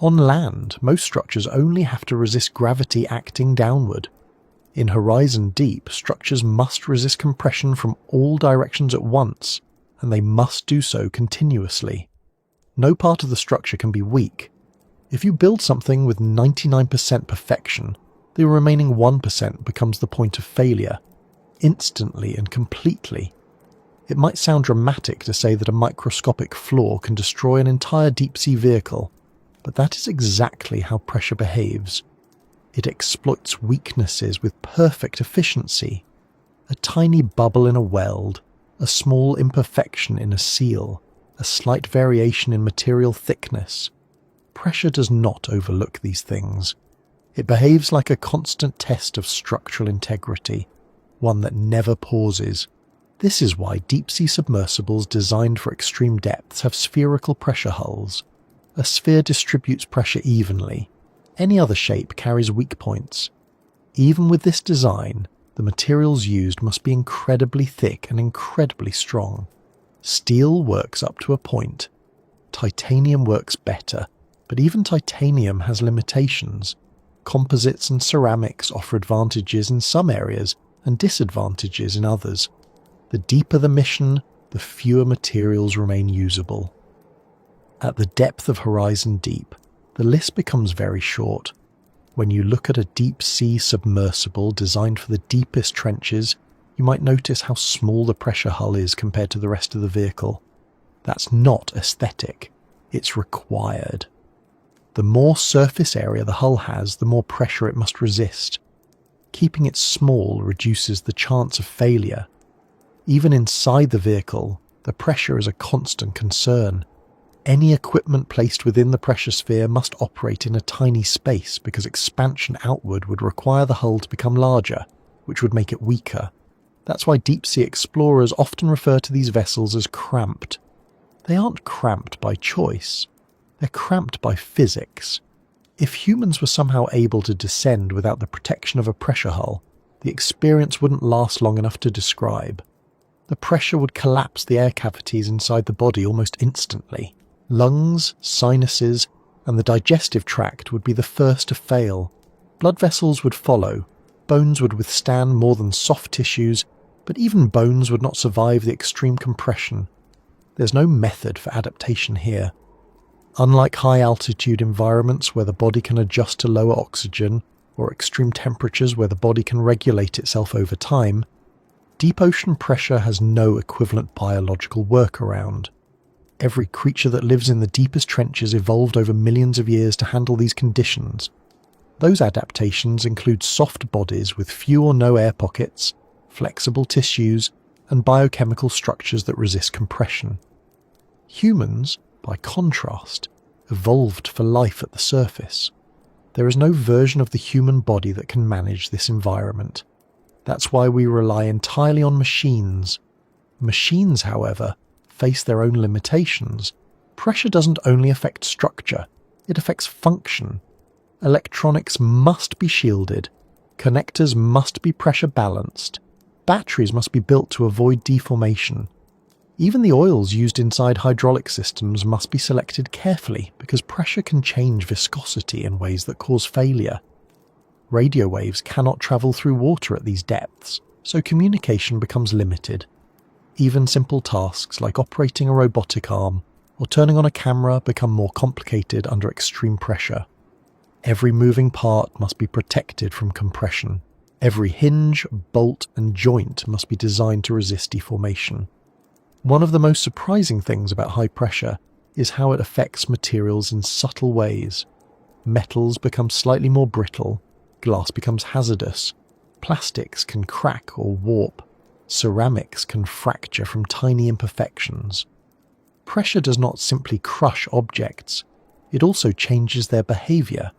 On land, most structures only have to resist gravity acting downward. In Horizon Deep, structures must resist compression from all directions at once, and they must do so continuously. No part of the structure can be weak. If you build something with 99% perfection, the remaining 1% becomes the point of failure, instantly and completely. It might sound dramatic to say that a microscopic flaw can destroy an entire deep-sea vehicle, but that is exactly how pressure behaves. It exploits weaknesses with perfect efficiency. A tiny bubble in a weld, a small imperfection in a seal, a slight variation in material thickness. Pressure does not overlook these things. It behaves like a constant test of structural integrity, one that never pauses. This is why deep-sea submersibles designed for extreme depths have spherical pressure hulls. A sphere distributes pressure evenly. Any other shape carries weak points. Even with this design, the materials used must be incredibly thick and incredibly strong. Steel works up to a point. Titanium works better, but even titanium has limitations. Composites and ceramics offer advantages in some areas and disadvantages in others. The deeper the mission, the fewer materials remain usable. At the depth of Horizon Deep, the list becomes very short. When you look at a deep-sea submersible designed for the deepest trenches, you might notice how small the pressure hull is compared to the rest of the vehicle. That's not aesthetic, it's required. The more surface area the hull has, the more pressure it must resist. Keeping it small reduces the chance of failure. Even inside the vehicle, the pressure is a constant concern. Any equipment placed within the pressure sphere must operate in a tiny space because expansion outward would require the hull to become larger, which would make it weaker. That's why deep-sea explorers often refer to these vessels as cramped. They aren't cramped by choice. They're cramped by physics. If humans were somehow able to descend without the protection of a pressure hull, the experience wouldn't last long enough to describe. The pressure would collapse the air cavities inside the body almost instantly. Lungs, sinuses, and the digestive tract would be the first to fail. Blood vessels would follow. Bones would withstand more than soft tissues, but even bones would not survive the extreme compression. There's no method for adaptation here. Unlike high-altitude environments where the body can adjust to lower oxygen, or extreme temperatures where the body can regulate itself over time, deep ocean pressure has no equivalent biological workaround. Every creature that lives in the deepest trenches evolved over millions of years to handle these conditions. Those adaptations include soft bodies with few or no air pockets, flexible tissues, and biochemical structures that resist compression. Humans, by contrast, evolved for life at the surface. There is no version of the human body that can manage this environment. That's why we rely entirely on machines. Machines, however, face their own limitations. Pressure doesn't only affect structure, it affects function. Electronics must be shielded, connectors must be pressure balanced, batteries must be built to avoid deformation. Even the oils used inside hydraulic systems must be selected carefully because pressure can change viscosity in ways that cause failure. Radio waves cannot travel through water at these depths, so communication becomes limited. Even simple tasks like operating a robotic arm or turning on a camera become more complicated under extreme pressure. Every moving part must be protected from compression. Every hinge, bolt, and joint must be designed to resist deformation. One of the most surprising things about high pressure is how it affects materials in subtle ways. Metals become slightly more brittle, glass becomes hazardous, plastics can crack or warp, ceramics can fracture from tiny imperfections. Pressure does not simply crush objects, it also changes their behavior.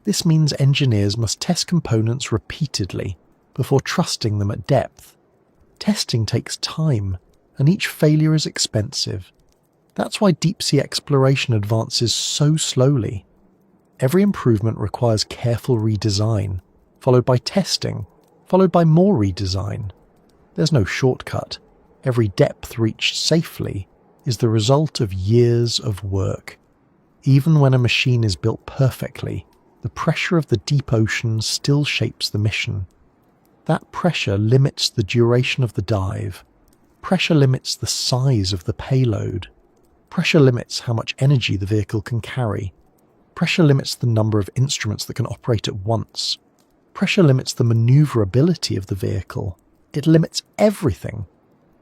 This means engineers must test components repeatedly before trusting them at depth. Testing takes time, and each failure is expensive. That's why deep-sea exploration advances so slowly. Every improvement requires careful redesign, followed by testing, followed by more redesign. There's no shortcut. Every depth reached safely is the result of years of work. Even when a machine is built perfectly, the pressure of the deep ocean still shapes the mission. That pressure limits the duration of the dive. Pressure limits the size of the payload. Pressure limits how much energy the vehicle can carry. Pressure limits the number of instruments that can operate at once. Pressure limits the maneuverability of the vehicle. It limits everything.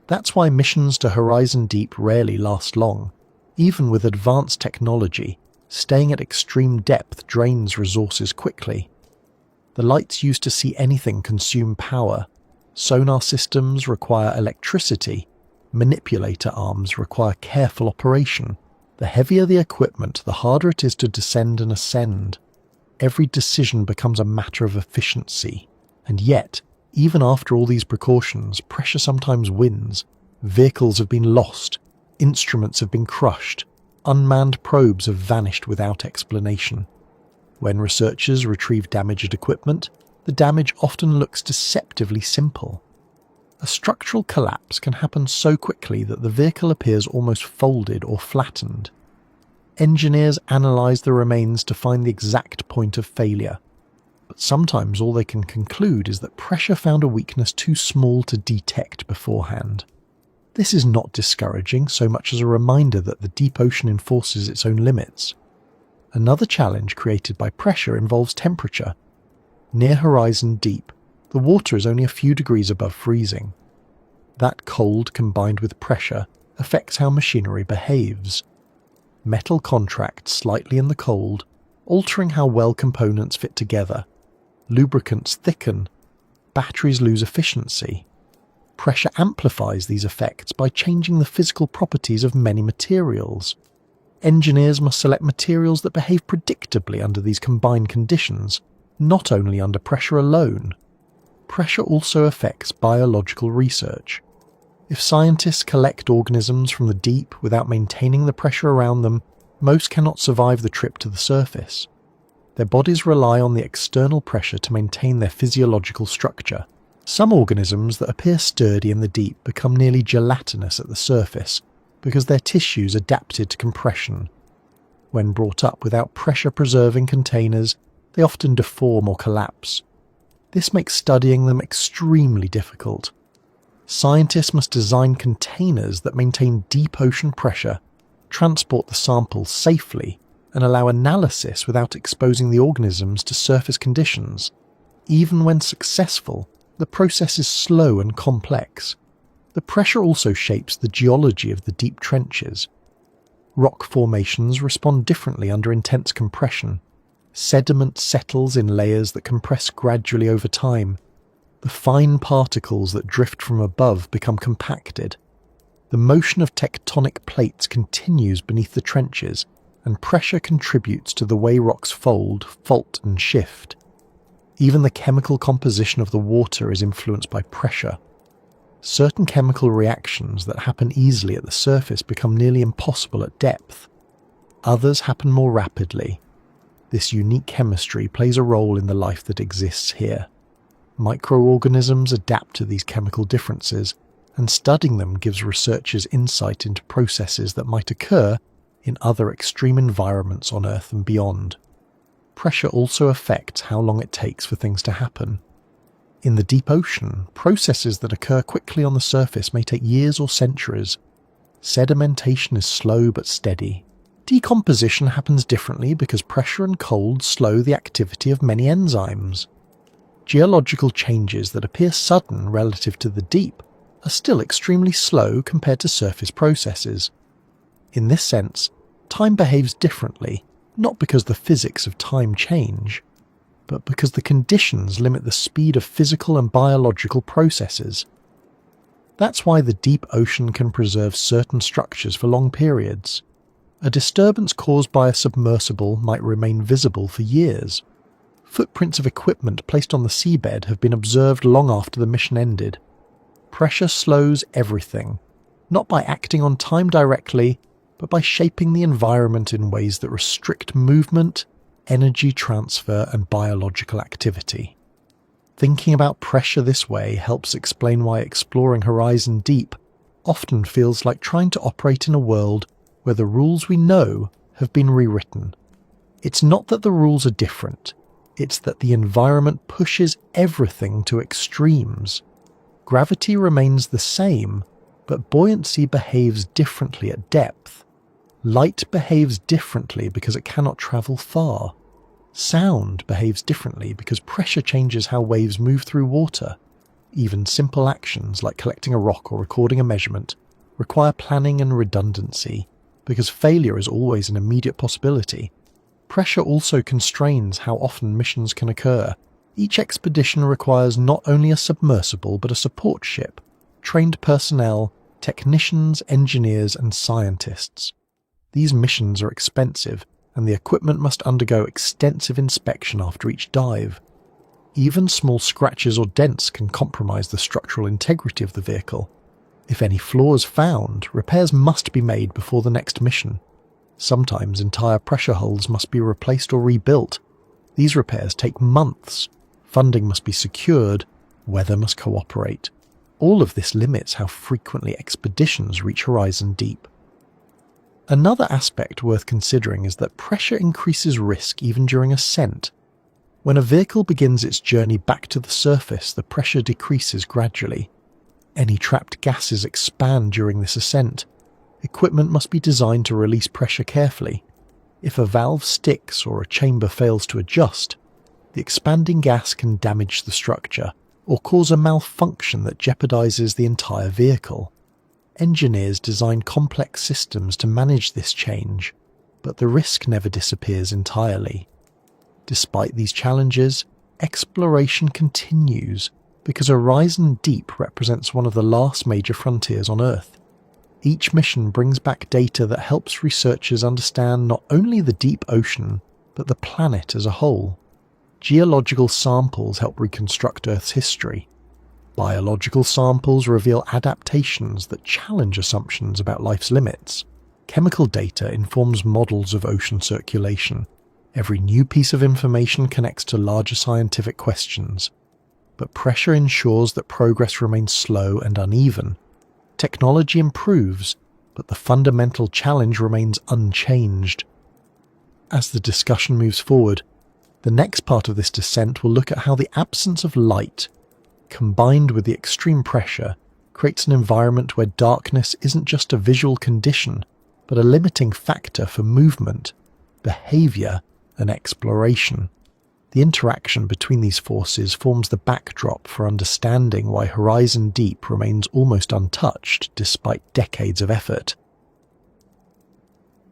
That's why missions to Horizon Deep rarely last long. Even with advanced technology, staying at extreme depth drains resources quickly. The lights used to see anything consume power. Sonar systems require electricity. Manipulator arms require careful operation. The heavier the equipment, the harder it is to descend and ascend. Every decision becomes a matter of efficiency. And yet, even after all these precautions, pressure sometimes wins. Vehicles have been lost. Instruments have been crushed. Unmanned probes have vanished without explanation. When researchers retrieve damaged equipment, the damage often looks deceptively simple. A structural collapse can happen so quickly that the vehicle appears almost folded or flattened. Engineers analyze the remains to find the exact point of failure, but sometimes all they can conclude is that pressure found a weakness too small to detect beforehand. This is not discouraging so much as a reminder that the deep ocean enforces its own limits. Another challenge created by pressure involves temperature. Near Horizon Deep, the water is only a few degrees above freezing. That cold combined with pressure affects how machinery behaves. Metal contracts slightly in the cold, altering how well components fit together. Lubricants thicken. Batteries lose efficiency. Pressure amplifies these effects by changing the physical properties of many materials. Engineers must select materials that behave predictably under these combined conditions, not only under pressure alone. Pressure also affects biological research. If scientists collect organisms from the deep without maintaining the pressure around them, most cannot survive the trip to the surface. Their bodies rely on the external pressure to maintain their physiological structure. Some organisms that appear sturdy in the deep become nearly gelatinous at the surface because their tissues adapted to compression. When brought up without pressure-preserving containers, they often deform or collapse. This makes studying them extremely difficult. Scientists must design containers that maintain deep ocean pressure, transport the samples safely, and allow analysis without exposing the organisms to surface conditions. Even when successful, the process is slow and complex. The pressure also shapes the geology of the deep trenches. Rock formations respond differently under intense compression. Sediment settles in layers that compress gradually over time. The fine particles that drift from above become compacted. The motion of tectonic plates continues beneath the trenches, and pressure contributes to the way rocks fold, fault and shift. Even the chemical composition of the water is influenced by pressure. Certain chemical reactions that happen easily at the surface become nearly impossible at depth. Others happen more rapidly. This unique chemistry plays a role in the life that exists here. Microorganisms adapt to these chemical differences, and studying them gives researchers insight into processes that might occur in other extreme environments on Earth and beyond. Pressure also affects how long it takes for things to happen. In the deep ocean, processes that occur quickly on the surface may take years or centuries. Sedimentation is slow but steady. Decomposition happens differently because pressure and cold slow the activity of many enzymes. Geological changes that appear sudden relative to the deep are still extremely slow compared to surface processes. In this sense, time behaves differently, not because the physics of time change, but because the conditions limit the speed of physical and biological processes. That's why the deep ocean can preserve certain structures for long periods. A disturbance caused by a submersible might remain visible for years. Footprints of equipment placed on the seabed have been observed long after the mission ended. Pressure slows everything, not by acting on time directly, but by shaping the environment in ways that restrict movement, energy transfer, and biological activity. Thinking about pressure this way helps explain why exploring Horizon Deep often feels like trying to operate in a world where the rules we know have been rewritten. It's not that the rules are different, it's that the environment pushes everything to extremes. Gravity remains the same, but buoyancy behaves differently at depth. Light behaves differently because it cannot travel far. Sound behaves differently because pressure changes how waves move through water. Even simple actions like collecting a rock or recording a measurement require planning and redundancy because failure is always an immediate possibility. Pressure also constrains how often missions can occur. Each expedition requires not only a submersible but a support ship, trained personnel, technicians, engineers, and scientists. These missions are expensive, and the equipment must undergo extensive inspection after each dive. Even small scratches or dents can compromise the structural integrity of the vehicle. If any flaws found, repairs must be made before the next mission. Sometimes entire pressure hulls must be replaced or rebuilt. These repairs take months. Funding must be secured. Weather must cooperate. All of this limits how frequently expeditions reach Horizon Deep. Another aspect worth considering is that pressure increases risk even during ascent. When a vehicle begins its journey back to the surface, the pressure decreases gradually. Any trapped gases expand during this ascent. Equipment must be designed to release pressure carefully. If a valve sticks or a chamber fails to adjust, the expanding gas can damage the structure or cause a malfunction that jeopardizes the entire vehicle. Engineers design complex systems to manage this change, but the risk never disappears entirely. Despite these challenges, exploration continues because Horizon Deep represents one of the last major frontiers on Earth. Each mission brings back data that helps researchers understand not only the deep ocean, but the planet as a whole. Geological samples help reconstruct Earth's history. Biological samples reveal adaptations that challenge assumptions about life's limits. Chemical data informs models of ocean circulation. Every new piece of information connects to larger scientific questions. But pressure ensures that progress remains slow and uneven. Technology improves, but the fundamental challenge remains unchanged. As the discussion moves forward, the next part of this descent will look at how the absence of light, combined with the extreme pressure, creates an environment where darkness isn't just a visual condition, but a limiting factor for movement, behavior, and exploration. The interaction between these forces forms the backdrop for understanding why Horizon Deep remains almost untouched despite decades of effort.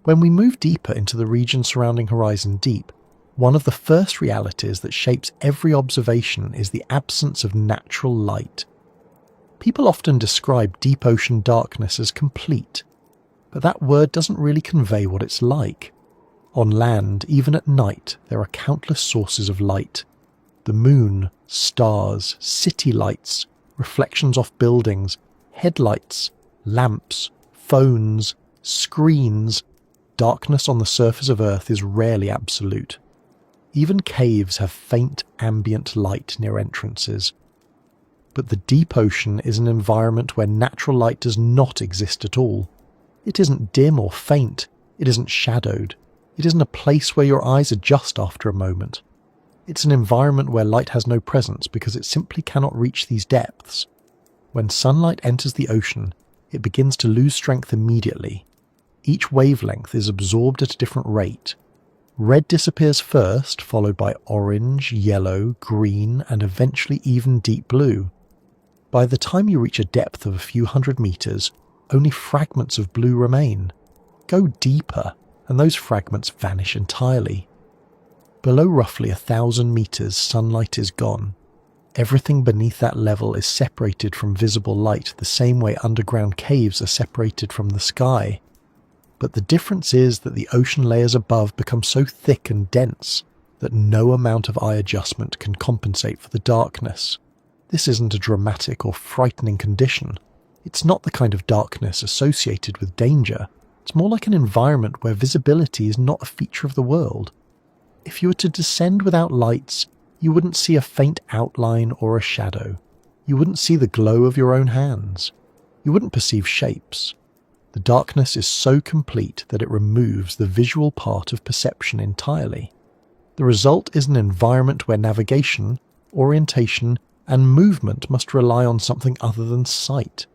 When we move deeper into the region surrounding Horizon Deep, one of the first realities that shapes every observation is the absence of natural light. People often describe deep ocean darkness as complete, but that word doesn't really convey what it's like. On land, even at night, there are countless sources of light. The moon, stars, city lights, reflections off buildings, headlights, lamps, phones, screens. Darkness on the surface of Earth is rarely absolute. Even caves have faint ambient light near entrances. But the deep ocean is an environment where natural light does not exist at all. It isn't dim or faint. It isn't shadowed. It isn't a place where your eyes adjust after a moment. It's an environment where light has no presence because it simply cannot reach these depths. When sunlight enters the ocean, it begins to lose strength immediately. Each wavelength is absorbed at a different rate. Red disappears first, followed by orange, yellow, green, and eventually even deep blue. By the time you reach a depth of a few hundred meters, only fragments of blue remain. Go deeper, and those fragments vanish entirely. Below roughly 1,000 meters, sunlight is gone. Everything beneath that level is separated from visible light the same way underground caves are separated from the sky. But the difference is that the ocean layers above become so thick and dense that no amount of eye adjustment can compensate for the darkness. This isn't a dramatic or frightening condition. It's not the kind of darkness associated with danger. It's more like an environment where visibility is not a feature of the world. If you were to descend without lights, you wouldn't see a faint outline or a shadow. You wouldn't see the glow of your own hands. You wouldn't perceive shapes. The darkness is so complete that it removes the visual part of perception entirely. The result is an environment where navigation, orientation, and movement must rely on something other than sight.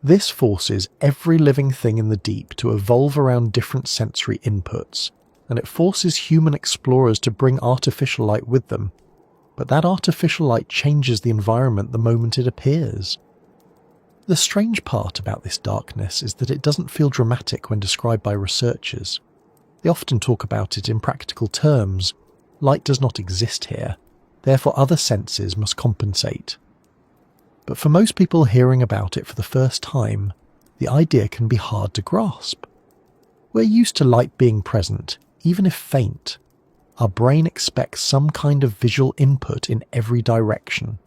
This forces every living thing in the deep to evolve around different sensory inputs, and it forces human explorers to bring artificial light with them. But that artificial light changes the environment the moment it appears. The strange part about this darkness is that it doesn't feel dramatic when described by researchers. They often talk about it in practical terms. Light does not exist here, therefore other senses must compensate. But for most people hearing about it for the first time, the idea can be hard to grasp. We're used to light being present, even if faint. Our brain expects some kind of visual input in every direction.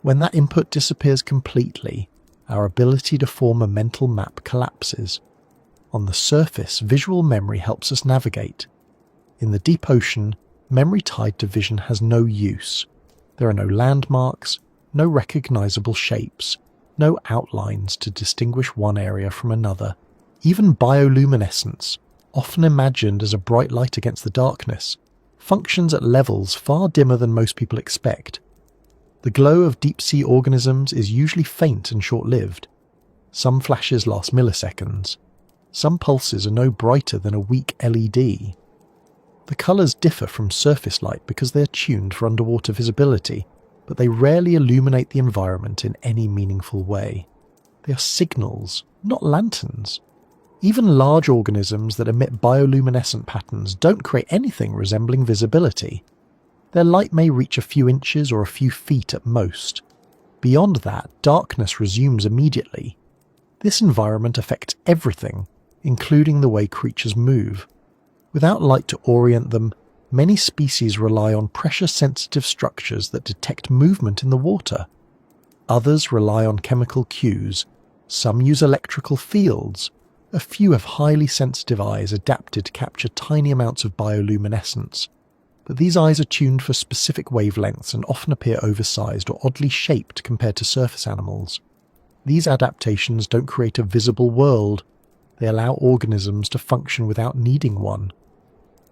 When that input disappears completely, our ability to form a mental map collapses. On the surface, visual memory helps us navigate. In the deep ocean, memory tied to vision has no use. There are no landmarks, no recognizable shapes, no outlines to distinguish one area from another. Even bioluminescence, often imagined as a bright light against the darkness, functions at levels far dimmer than most people expect. The glow of deep-sea organisms is usually faint and short-lived. Some flashes last milliseconds. Some pulses are no brighter than a weak LED. The colours differ from surface light because they are tuned for underwater visibility, but they rarely illuminate the environment in any meaningful way. They are signals, not lanterns. Even large organisms that emit bioluminescent patterns don't create anything resembling visibility. Their light may reach a few inches or a few feet at most. Beyond that, darkness resumes immediately. This environment affects everything, including the way creatures move. Without light to orient them, many species rely on pressure-sensitive structures that detect movement in the water. Others rely on chemical cues. Some use electrical fields. A few have highly sensitive eyes adapted to capture tiny amounts of bioluminescence. But these eyes are tuned for specific wavelengths and often appear oversized or oddly shaped compared to surface animals. These adaptations don't create a visible world. They allow organisms to function without needing one.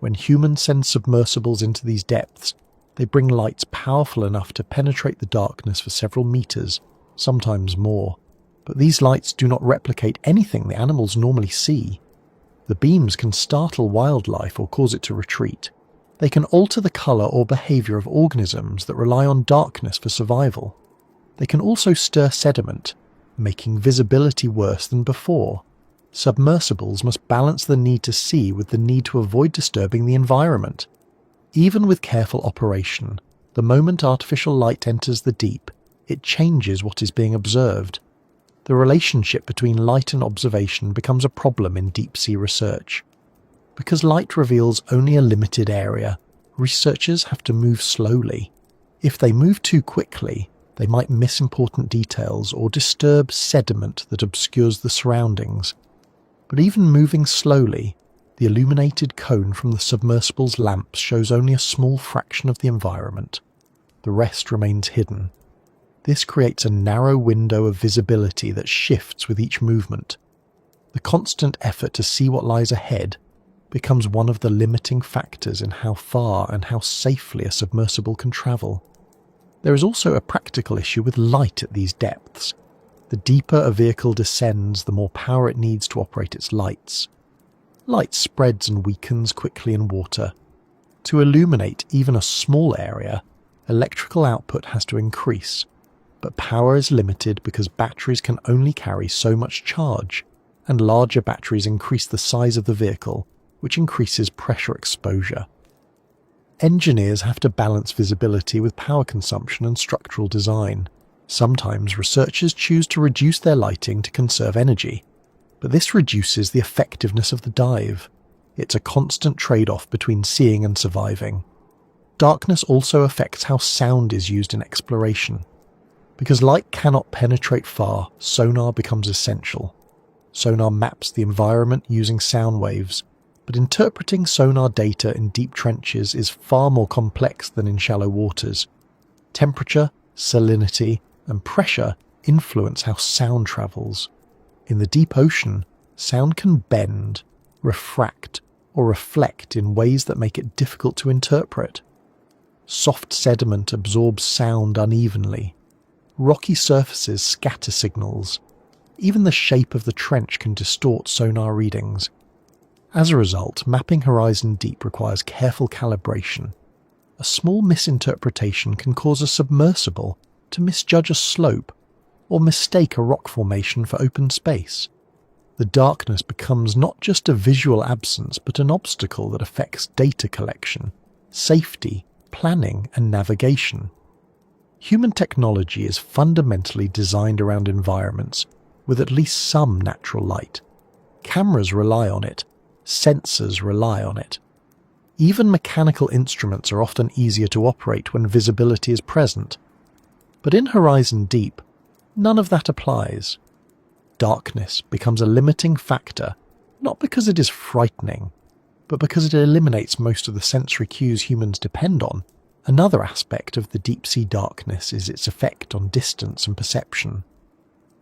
When humans send submersibles into these depths, they bring lights powerful enough to penetrate the darkness for several meters, sometimes more. But these lights do not replicate anything the animals normally see. The beams can startle wildlife or cause it to retreat. They can alter the colour or behaviour of organisms that rely on darkness for survival. They can also stir sediment, making visibility worse than before. Submersibles must balance the need to see with the need to avoid disturbing the environment. Even with careful operation, the moment artificial light enters the deep, it changes what is being observed. The relationship between light and observation becomes a problem in deep-sea research. Because light reveals only a limited area, researchers have to move slowly. If they move too quickly, they might miss important details or disturb sediment that obscures the surroundings. But even moving slowly, the illuminated cone from the submersible's lamps shows only a small fraction of the environment. The rest remains hidden. This creates a narrow window of visibility that shifts with each movement. The constant effort to see what lies ahead becomes one of the limiting factors in how far and how safely a submersible can travel. There is also a practical issue with light at these depths. The deeper a vehicle descends, the more power it needs to operate its lights. Light spreads and weakens quickly in water. To illuminate even a small area, electrical output has to increase, but power is limited because batteries can only carry so much charge, and larger batteries increase the size of the vehicle, which increases pressure exposure. Engineers have to balance visibility with power consumption and structural design. Sometimes researchers choose to reduce their lighting to conserve energy, but this reduces the effectiveness of the dive. It's a constant trade-off between seeing and surviving. Darkness also affects how sound is used in exploration. Because light cannot penetrate far, sonar becomes essential. Sonar maps the environment using sound waves, but interpreting sonar data in deep trenches is far more complex than in shallow waters. Temperature, salinity, and pressure influence how sound travels. In the deep ocean, sound can bend, refract, or reflect in ways that make it difficult to interpret. Soft sediment absorbs sound unevenly. Rocky surfaces scatter signals. Even the shape of the trench can distort sonar readings. As a result, mapping Horizon Deep requires careful calibration. A small misinterpretation can cause a submersible to misjudge a slope or mistake a rock formation for open space. The darkness becomes not just a visual absence but an obstacle that affects data collection, safety, planning, and navigation. Human technology is fundamentally designed around environments with at least some natural light. Cameras rely on it. Sensors rely on it. Even mechanical instruments are often easier to operate when visibility is present. But in Horizon Deep, none of that applies. Darkness becomes a limiting factor, not because it is frightening, but because it eliminates most of the sensory cues humans depend on. Another aspect of the deep-sea darkness is its effect on distance and perception.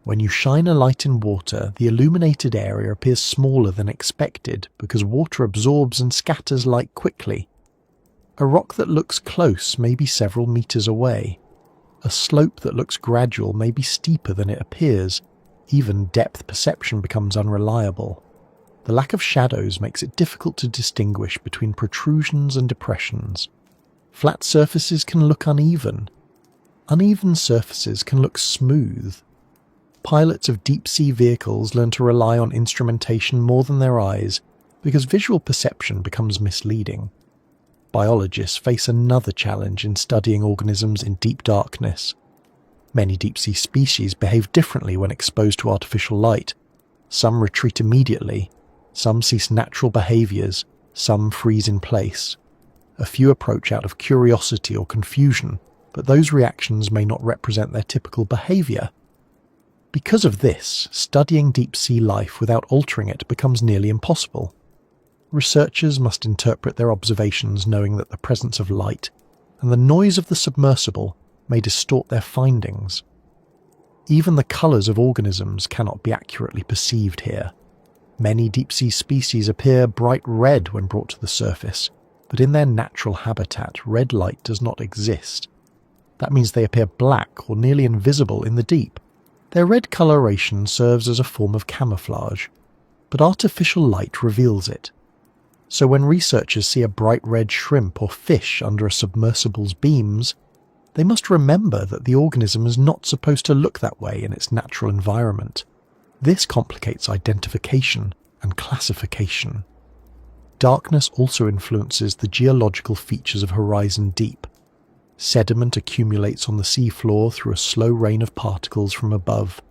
When you shine a light in water, the illuminated area appears smaller than expected because water absorbs and scatters light quickly. A rock that looks close may be several meters away. A slope that looks gradual may be steeper than it appears. Even depth perception becomes unreliable. The lack of shadows makes it difficult to distinguish between protrusions and depressions. Flat surfaces can look uneven. Uneven surfaces can look smooth. Pilots of deep-sea vehicles learn to rely on instrumentation more than their eyes because visual perception becomes misleading. Biologists face another challenge in studying organisms in deep darkness. Many deep-sea species behave differently when exposed to artificial light. Some retreat immediately, some cease natural behaviors, some freeze in place. A few approach out of curiosity or confusion, but those reactions may not represent their typical behavior. Because of this, studying deep-sea life without altering it becomes nearly impossible. Researchers must interpret their observations knowing that the presence of light and the noise of the submersible may distort their findings. Even the colours of organisms cannot be accurately perceived here. Many deep-sea species appear bright red when brought to the surface, but in their natural habitat, red light does not exist. That means they appear black or nearly invisible in the deep. Their red coloration serves as a form of camouflage, but artificial light reveals it. So when researchers see a bright red shrimp or fish under a submersible's beams, they must remember that the organism is not supposed to look that way in its natural environment. This complicates identification and classification. Darkness also influences the geological features of Horizon Deep. Sediment accumulates on the seafloor through a slow rain of particles from above.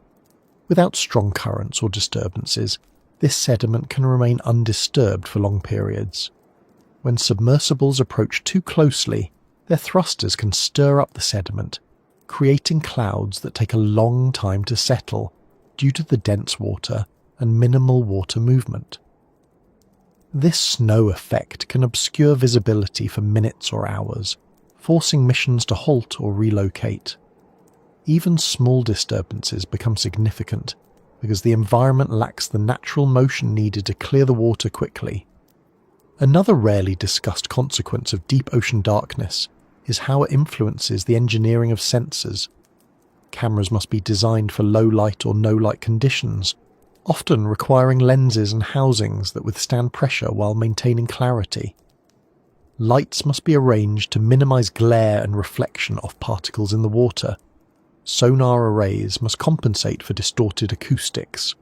Without strong currents or disturbances, this sediment can remain undisturbed for long periods. When submersibles approach too closely, their thrusters can stir up the sediment, creating clouds that take a long time to settle due to the dense water and minimal water movement. This snow effect can obscure visibility for minutes or hours, forcing missions to halt or relocate. Even small disturbances become significant because the environment lacks the natural motion needed to clear the water quickly. Another rarely discussed consequence of deep ocean darkness is how it influences the engineering of sensors. Cameras must be designed for low light or no light conditions, often requiring lenses and housings that withstand pressure while maintaining clarity. Lights must be arranged to minimize glare and reflection off particles in the water. Sonar arrays must compensate for distorted acoustics.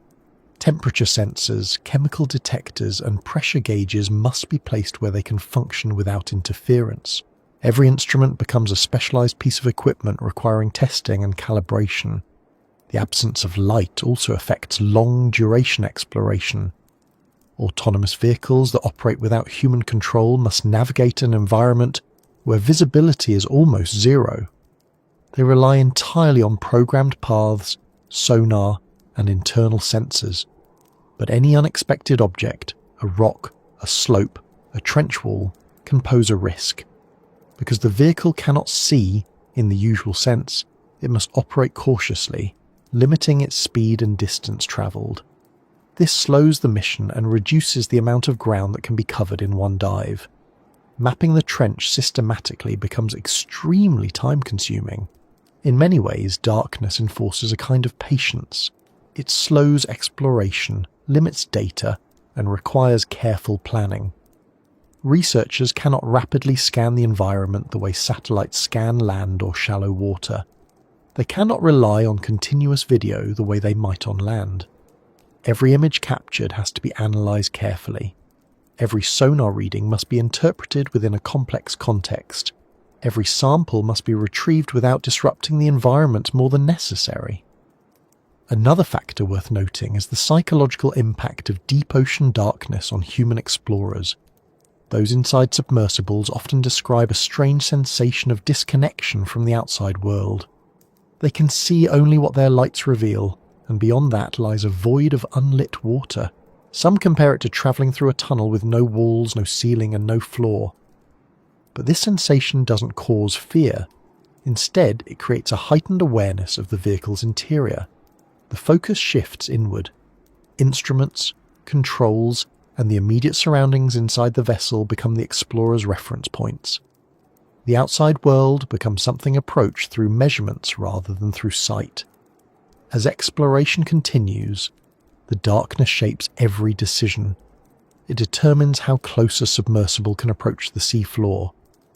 Temperature sensors, chemical detectors, and pressure gauges must be placed where they can function without interference. Every instrument becomes a specialized piece of equipment requiring testing and calibration. The absence of light also affects long-duration exploration. Autonomous vehicles that operate without human control must navigate an environment where visibility is almost zero. They rely entirely on programmed paths, sonar, and internal sensors. But any unexpected object, a rock, a slope, a trench wall, can pose a risk. Because the vehicle cannot see in the usual sense, it must operate cautiously, limiting its speed and distance travelled. This slows the mission and reduces the amount of ground that can be covered in one dive. Mapping the trench systematically becomes extremely time-consuming. In many ways, darkness enforces a kind of patience. It slows exploration, limits data, and requires careful planning. Researchers cannot rapidly scan the environment the way satellites scan land or shallow water. They cannot rely on continuous video the way they might on land. Every image captured has to be analysed carefully. Every sonar reading must be interpreted within a complex context. Every sample must be retrieved without disrupting the environment more than necessary. Another factor worth noting is the psychological impact of deep ocean darkness on human explorers. Those inside submersibles often describe a strange sensation of disconnection from the outside world. They can see only what their lights reveal, and beyond that lies a void of unlit water. Some compare it to travelling through a tunnel with no walls, no ceiling, and no floor. But this sensation doesn't cause fear. Instead, it creates a heightened awareness of the vehicle's interior. The focus shifts inward. Instruments, controls, and the immediate surroundings inside the vessel become the explorer's reference points. The outside world becomes something approached through measurements rather than through sight. As exploration continues, the darkness shapes every decision. It determines how close a submersible can approach the sea floor.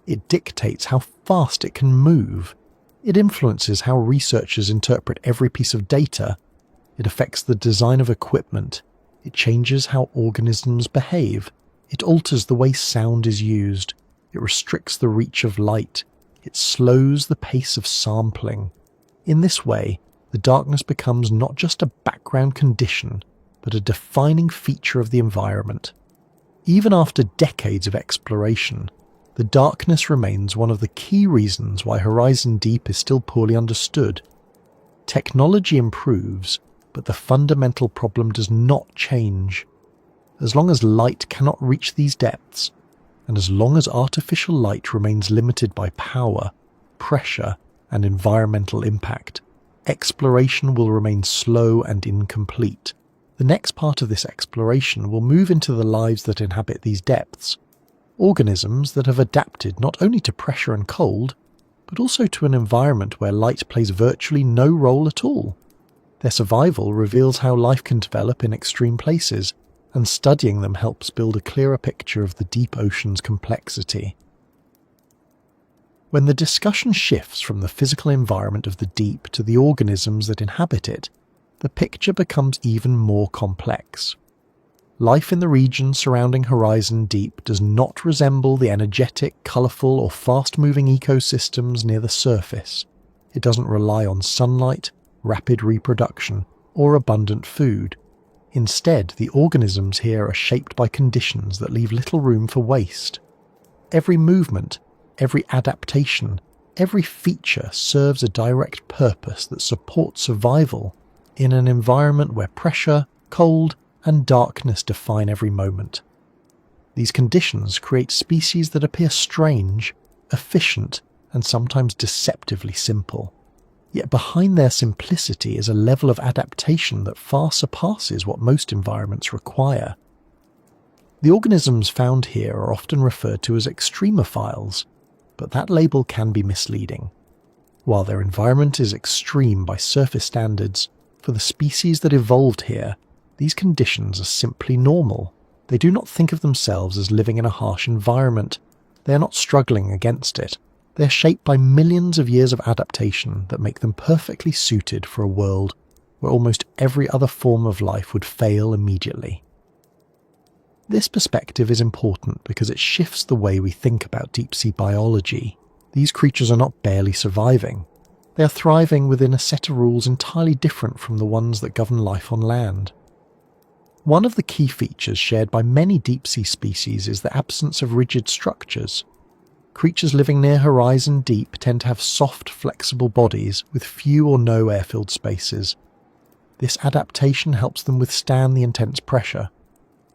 It dictates how fast it can move. It influences how researchers interpret every piece of data. It affects the design of equipment. It changes how organisms behave. It alters the way sound is used. It restricts the reach of light. It slows the pace of sampling. In this way, the darkness becomes not just a background condition, but a defining feature of the environment. Even after decades of exploration, the darkness remains one of the key reasons why Horizon Deep is still poorly understood. Technology improves, but the fundamental problem does not change. As long as light cannot reach these depths, and as long as artificial light remains limited by power, pressure, and environmental impact, exploration will remain slow and incomplete. The next part of this exploration will move into the lives that inhabit these depths. Organisms that have adapted not only to pressure and cold, but also to an environment where light plays virtually no role at all. Their survival reveals how life can develop in extreme places, and studying them helps build a clearer picture of the deep ocean's complexity. When the discussion shifts from the physical environment of the deep to the organisms that inhabit it, the picture becomes even more complex. Life in the region surrounding Horizon Deep does not resemble the energetic, colourful or fast-moving ecosystems near the surface. It doesn't rely on sunlight, rapid reproduction, or abundant food. Instead, the organisms here are shaped by conditions that leave little room for waste. Every movement, every adaptation, every feature serves a direct purpose that supports survival in an environment where pressure, cold, and darkness define every moment. These conditions create species that appear strange, efficient, and sometimes deceptively simple. Yet behind their simplicity is a level of adaptation that far surpasses what most environments require. The organisms found here are often referred to as extremophiles, but that label can be misleading. While their environment is extreme by surface standards, for the species that evolved here, these conditions are simply normal. They do not think of themselves as living in a harsh environment. They are not struggling against it. They are shaped by millions of years of adaptation that make them perfectly suited for a world where almost every other form of life would fail immediately. This perspective is important because it shifts the way we think about deep-sea biology. These creatures are not barely surviving. They are thriving within a set of rules entirely different from the ones that govern life on land. One of the key features shared by many deep-sea species is the absence of rigid structures. Creatures living near Horizon Deep tend to have soft, flexible bodies with few or no air-filled spaces. This adaptation helps them withstand the intense pressure.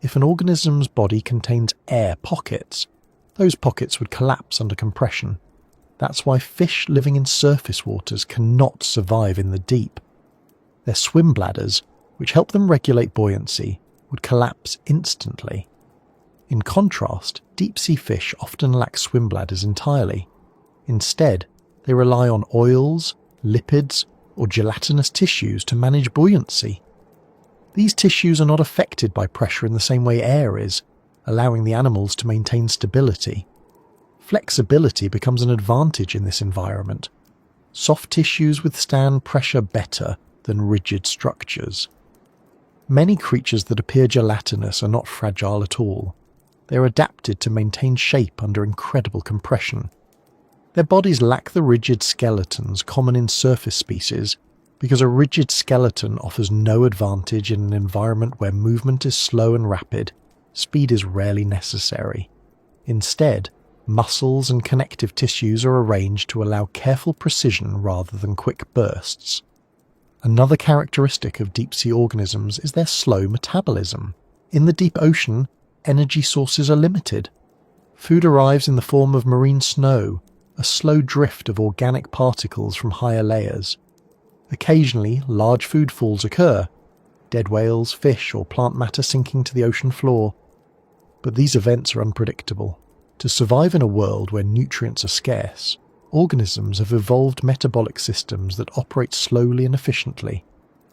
If an organism's body contains air pockets, those pockets would collapse under compression. That's why fish living in surface waters cannot survive in the deep. Their swim bladders, which help them regulate buoyancy, would collapse instantly. In contrast, deep-sea fish often lack swim bladders entirely. Instead, they rely on oils, lipids, or gelatinous tissues to manage buoyancy. These tissues are not affected by pressure in the same way air is, allowing the animals to maintain stability. Flexibility becomes an advantage in this environment. Soft tissues withstand pressure better than rigid structures. Many creatures that appear gelatinous are not fragile at all. They are adapted to maintain shape under incredible compression. Their bodies lack the rigid skeletons common in surface species, because a rigid skeleton offers no advantage in an environment where movement is slow and rapid. Speed is rarely necessary. Instead, muscles and connective tissues are arranged to allow careful precision rather than quick bursts. Another characteristic of deep-sea organisms is their slow metabolism. In the deep ocean, energy sources are limited. Food arrives in the form of marine snow, a slow drift of organic particles from higher layers. Occasionally, large food falls occur, dead whales, fish, or plant matter sinking to the ocean floor. But these events are unpredictable. To survive in a world where nutrients are scarce, organisms have evolved metabolic systems that operate slowly and efficiently.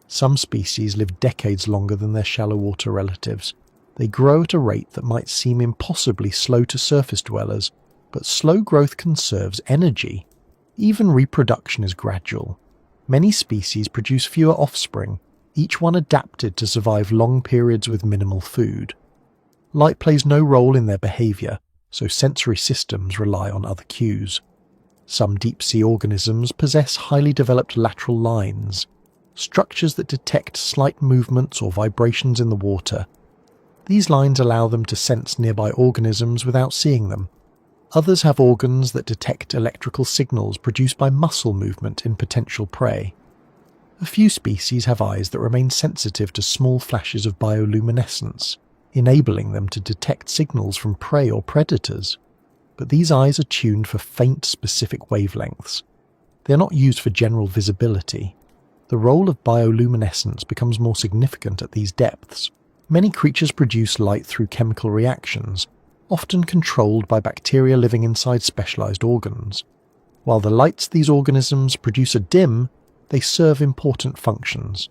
Some species live decades longer than their shallow water relatives. They grow at a rate that might seem impossibly slow to surface dwellers, but slow growth conserves energy. Even reproduction is gradual. Many species produce fewer offspring, each one adapted to survive long periods with minimal food. Light plays no role in their behaviour, so sensory systems rely on other cues. Some deep-sea organisms possess highly developed lateral lines, structures that detect slight movements or vibrations in the water. These lines allow them to sense nearby organisms without seeing them. Others have organs that detect electrical signals produced by muscle movement in potential prey. A few species have eyes that remain sensitive to small flashes of bioluminescence, enabling them to detect signals from prey or predators. But these eyes are tuned for faint, specific wavelengths. They are not used for general visibility. The role of bioluminescence becomes more significant at these depths. Many creatures produce light through chemical reactions, often controlled by bacteria living inside specialized organs. While the lights these organisms produce are dim, they serve important functions.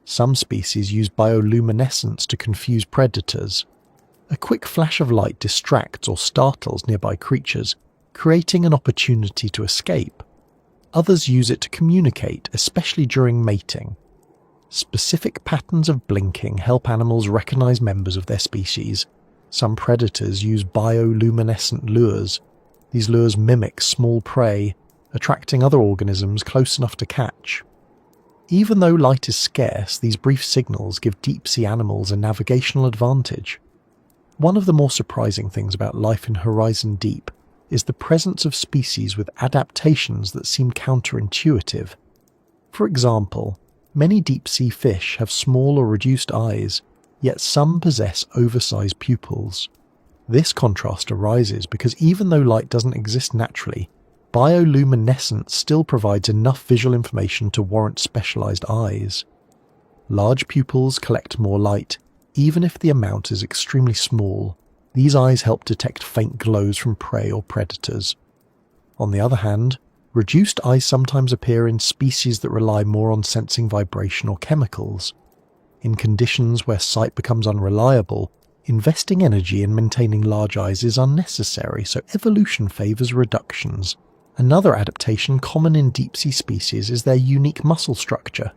Some species use bioluminescence to confuse predators. A quick flash of light distracts or startles nearby creatures, creating an opportunity to escape. Others use it to communicate, especially during mating. Specific patterns of blinking help animals recognize members of their species. Some predators use bioluminescent lures. These lures mimic small prey, attracting other organisms close enough to catch. Even though light is scarce, these brief signals give deep-sea animals a navigational advantage. One of the more surprising things about life in Horizon Deep is the presence of species with adaptations that seem counterintuitive. For example, many deep-sea fish have small or reduced eyes, yet some possess oversized pupils. This contrast arises because even though light doesn't exist naturally, bioluminescence still provides enough visual information to warrant specialized eyes. Large pupils collect more light, even if the amount is extremely small. These eyes help detect faint glows from prey or predators. On the other hand, reduced eyes sometimes appear in species that rely more on sensing vibration or chemicals. In conditions where sight becomes unreliable, investing energy in maintaining large eyes is unnecessary, so evolution favors reductions. Another adaptation common in deep-sea species is their unique muscle structure.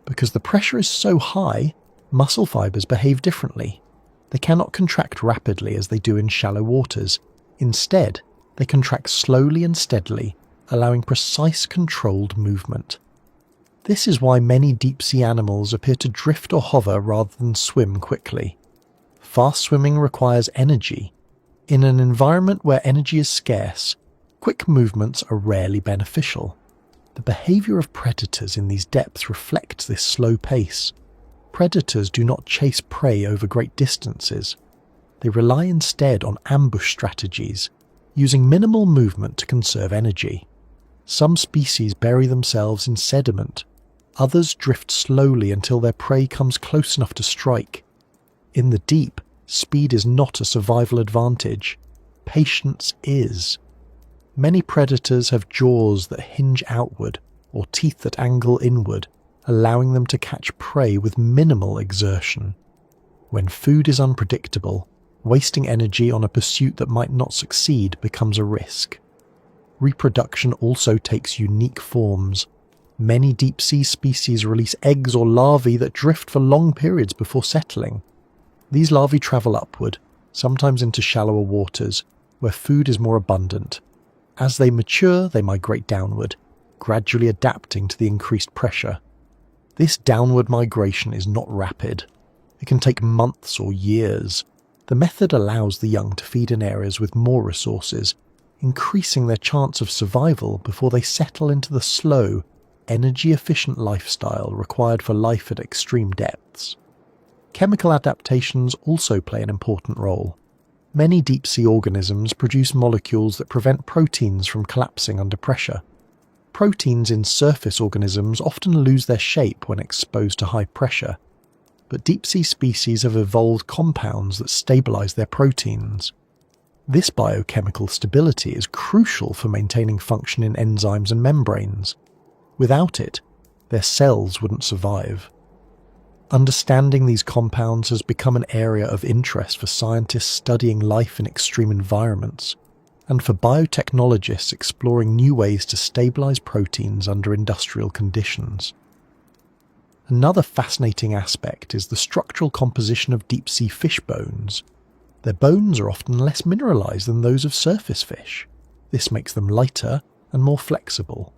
Because the pressure is so high, muscle fibers behave differently. They cannot contract rapidly as they do in shallow waters. Instead, they contract slowly and steadily, allowing precise controlled movement. This is why many deep-sea animals appear to drift or hover rather than swim quickly. Fast swimming requires energy. In an environment where energy is scarce, quick movements are rarely beneficial. The behavior of predators in these depths reflects this slow pace. Predators do not chase prey over great distances. They rely instead on ambush strategies, using minimal movement to conserve energy. Some species bury themselves in sediment. Others drift slowly until their prey comes close enough to strike. In the deep, speed is not a survival advantage. Patience is. Many predators have jaws that hinge outward or teeth that angle inward, allowing them to catch prey with minimal exertion. When food is unpredictable, wasting energy on a pursuit that might not succeed becomes a risk. Reproduction also takes unique forms. Many deep-sea species release eggs or larvae that drift for long periods before settling. These larvae travel upward, sometimes into shallower waters, where food is more abundant. As they mature, they migrate downward, gradually adapting to the increased pressure. This downward migration is not rapid. It can take months or years. The method allows the young to feed in areas with more resources, increasing their chance of survival before they settle into the slow, energy-efficient lifestyle required for life at extreme depths. Chemical adaptations also play an important role. Many deep-sea organisms produce molecules that prevent proteins from collapsing under pressure. Proteins in surface organisms often lose their shape when exposed to high pressure, but deep-sea species have evolved compounds that stabilize their proteins. This biochemical stability is crucial for maintaining function in enzymes and membranes. Without it, their cells wouldn't survive. Understanding these compounds has become an area of interest for scientists studying life in extreme environments, and for biotechnologists exploring new ways to stabilize proteins under industrial conditions. Another fascinating aspect is the structural composition of deep-sea fish bones. Their bones are often less mineralized than those of surface fish. This makes them lighter and more flexible.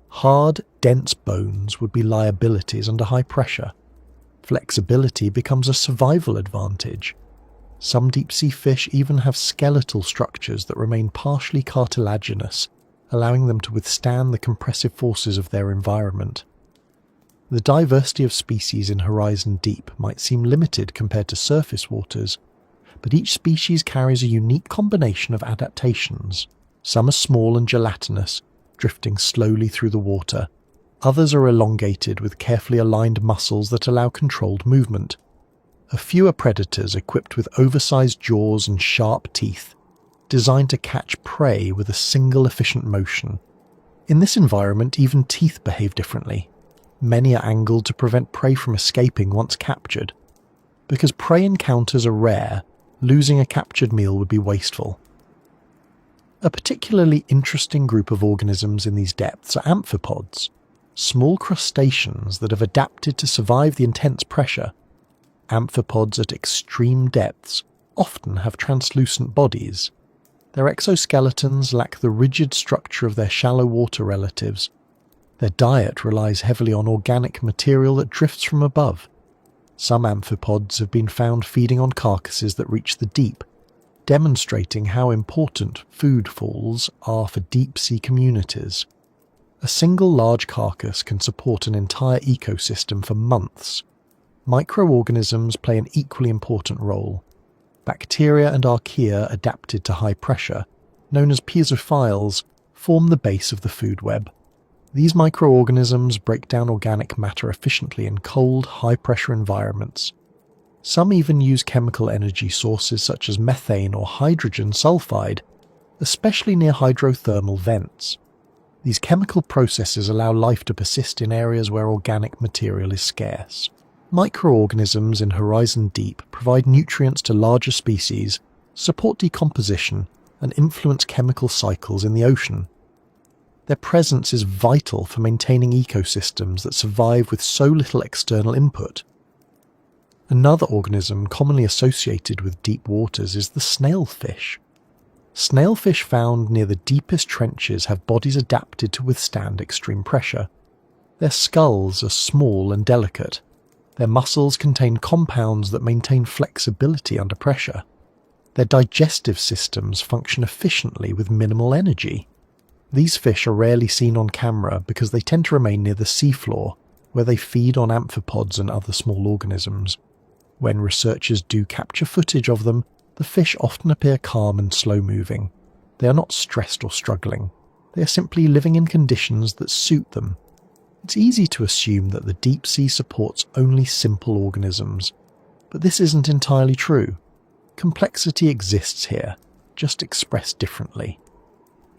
Hard, dense bones would be liabilities under high pressure. Flexibility becomes a survival advantage. Some deep-sea fish even have skeletal structures that remain partially cartilaginous, allowing them to withstand the compressive forces of their environment. The diversity of species in Horizon Deep might seem limited compared to surface waters, but each species carries a unique combination of adaptations. Some are small and gelatinous, drifting slowly through the water. Others are elongated with carefully aligned muscles that allow controlled movement. A few are predators equipped with oversized jaws and sharp teeth, designed to catch prey with a single efficient motion. In this environment, even teeth behave differently. Many are angled to prevent prey from escaping once captured. Because prey encounters are rare, losing a captured meal would be wasteful. A particularly interesting group of organisms in these depths are amphipods. small crustaceans that have adapted to survive the intense pressure. Amphipods at extreme depths often have translucent bodies. Their exoskeletons lack the rigid structure of their shallow water relatives. Their diet relies heavily on organic material that drifts from above. Some amphipods have been found feeding on carcasses that reach the deep, demonstrating how important food falls are for deep-sea communities. A single large carcass can support an entire ecosystem for months. Microorganisms play an equally important role. Bacteria and archaea adapted to high pressure, known as piezophiles, form the base of the food web. These microorganisms break down organic matter efficiently in cold, high-pressure environments. Some even use chemical energy sources such as methane or hydrogen sulfide, especially near hydrothermal vents. These chemical processes allow life to persist in areas where organic material is scarce. Microorganisms in horizon deep provide nutrients to larger species, support decomposition, and influence chemical cycles in the ocean. Their presence is vital for maintaining ecosystems that survive with so little external input. Another organism commonly associated with deep waters is the snailfish. Snailfish found near the deepest trenches have bodies adapted to withstand extreme pressure. Their skulls are small and delicate. Their muscles contain compounds that maintain flexibility under pressure. Their digestive systems function efficiently with minimal energy. These fish are rarely seen on camera because they tend to remain near the seafloor, where they feed on amphipods and other small organisms. When researchers do capture footage of them, the fish often appear calm and slow-moving. They are not stressed or struggling. They are simply living in conditions that suit them. It's easy to assume that the deep sea supports only simple organisms, but this isn't entirely true. Complexity exists here, just expressed differently.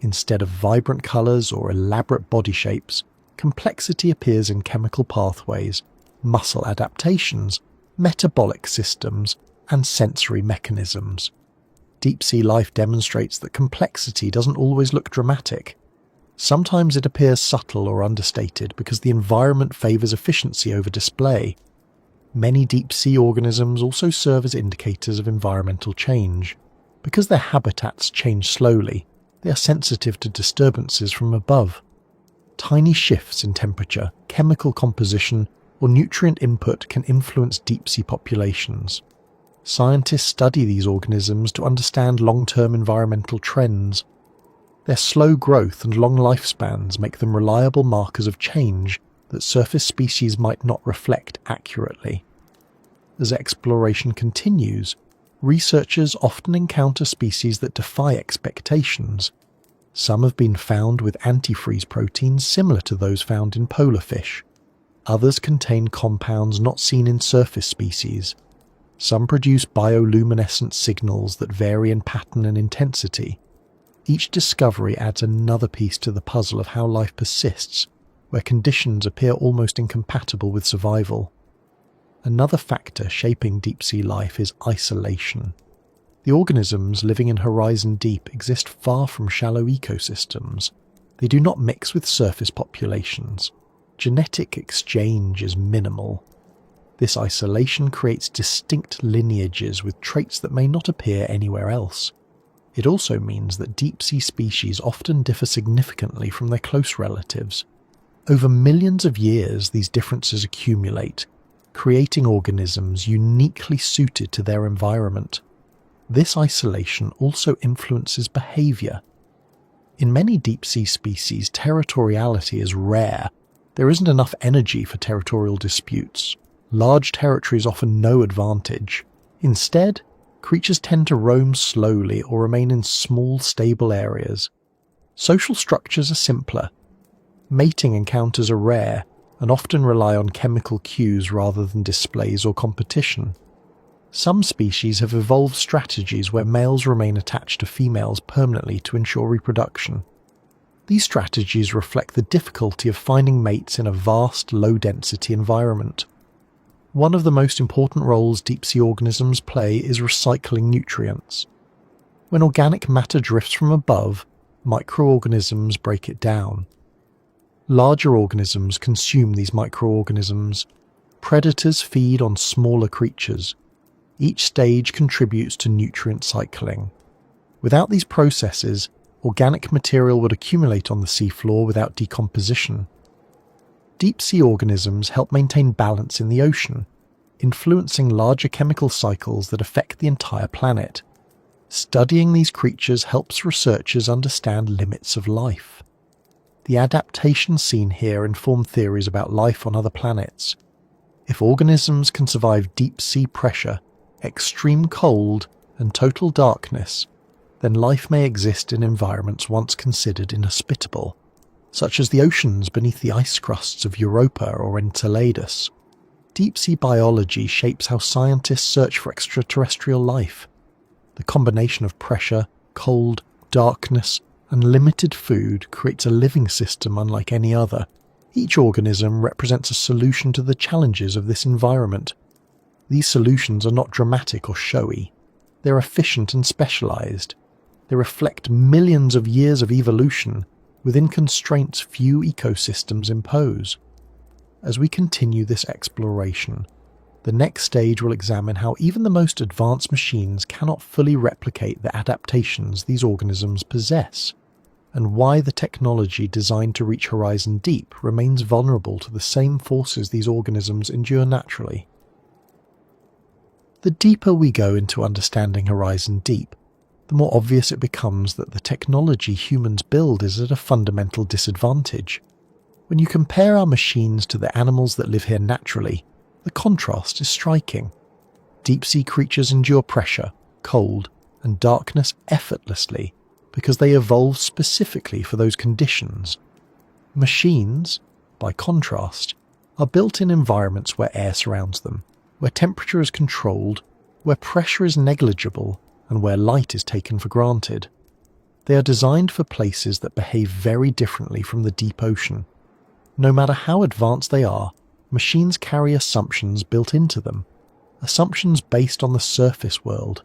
Instead of vibrant colours or elaborate body shapes, complexity appears in chemical pathways, muscle adaptations, metabolic systems, and sensory mechanisms. Deep-sea life demonstrates that complexity doesn't always look dramatic. Sometimes it appears subtle or understated because the environment favours efficiency over display. Many deep-sea organisms also serve as indicators of environmental change. Because their habitats change slowly, they are sensitive to disturbances from above. Tiny shifts in temperature, chemical composition, or nutrient input can influence deep-sea populations. Scientists study these organisms to understand long-term environmental trends. Their slow growth and long lifespans make them reliable markers of change that surface species might not reflect accurately. As exploration continues, researchers often encounter species that defy expectations. Some have been found with antifreeze proteins similar to those found in polar fish. Others contain compounds not seen in surface species. Some produce bioluminescent signals that vary in pattern and intensity. Each discovery adds another piece to the puzzle of how life persists, where conditions appear almost incompatible with survival. Another factor shaping deep-sea life is isolation. The organisms living in horizon deep exist far from shallow ecosystems. They do not mix with surface populations. Genetic exchange is minimal. This isolation creates distinct lineages with traits that may not appear anywhere else. It also means that deep-sea species often differ significantly from their close relatives. Over millions of years, these differences accumulate, creating organisms uniquely suited to their environment. This isolation also influences behavior. In many deep-sea species, territoriality is rare. There isn't enough energy for territorial disputes. Large territories offer no advantage. Instead, creatures tend to roam slowly or remain in small, stable areas. Social structures are simpler. Mating encounters are rare and often rely on chemical cues rather than displays or competition. Some species have evolved strategies where males remain attached to females permanently to ensure reproduction. These strategies reflect the difficulty of finding mates in a vast, low-density environment. One of the most important roles deep-sea organisms play is recycling nutrients. When organic matter drifts from above, microorganisms break it down. Larger organisms consume these microorganisms. Predators feed on smaller creatures. Each stage contributes to nutrient cycling. Without these processes, organic material would accumulate on the seafloor without decomposition. Deep-sea organisms help maintain balance in the ocean, influencing larger chemical cycles that affect the entire planet. Studying these creatures helps researchers understand limits of life. The adaptations seen here inform theories about life on other planets. If organisms can survive deep-sea pressure, extreme cold, and total darkness, then life may exist in environments once considered inhospitable, such as the oceans beneath the ice crusts of Europa or Enceladus. Deep-sea biology shapes how scientists search for extraterrestrial life. The combination of pressure, cold, darkness, and limited food creates a living system unlike any other. Each organism represents a solution to the challenges of this environment. These solutions are not dramatic or showy. They're efficient and specialized. They reflect millions of years of evolution within constraints few ecosystems impose. As we continue this exploration, the next stage will examine how even the most advanced machines cannot fully replicate the adaptations these organisms possess, and why the technology designed to reach Horizon Deep remains vulnerable to the same forces these organisms endure naturally. The deeper we go into understanding Horizon Deep, the more obvious it becomes that the technology humans build is at a fundamental disadvantage. When you compare our machines to the animals that live here naturally, the contrast is striking. Deep-sea creatures endure pressure, cold, and darkness effortlessly because they evolved specifically for those conditions. Machines, by contrast, are built in environments where air surrounds them, where temperature is controlled, where pressure is negligible, and where light is taken for granted. They are designed for places that behave very differently from the deep ocean. No matter how advanced they are, machines carry assumptions built into them, assumptions based on the surface world.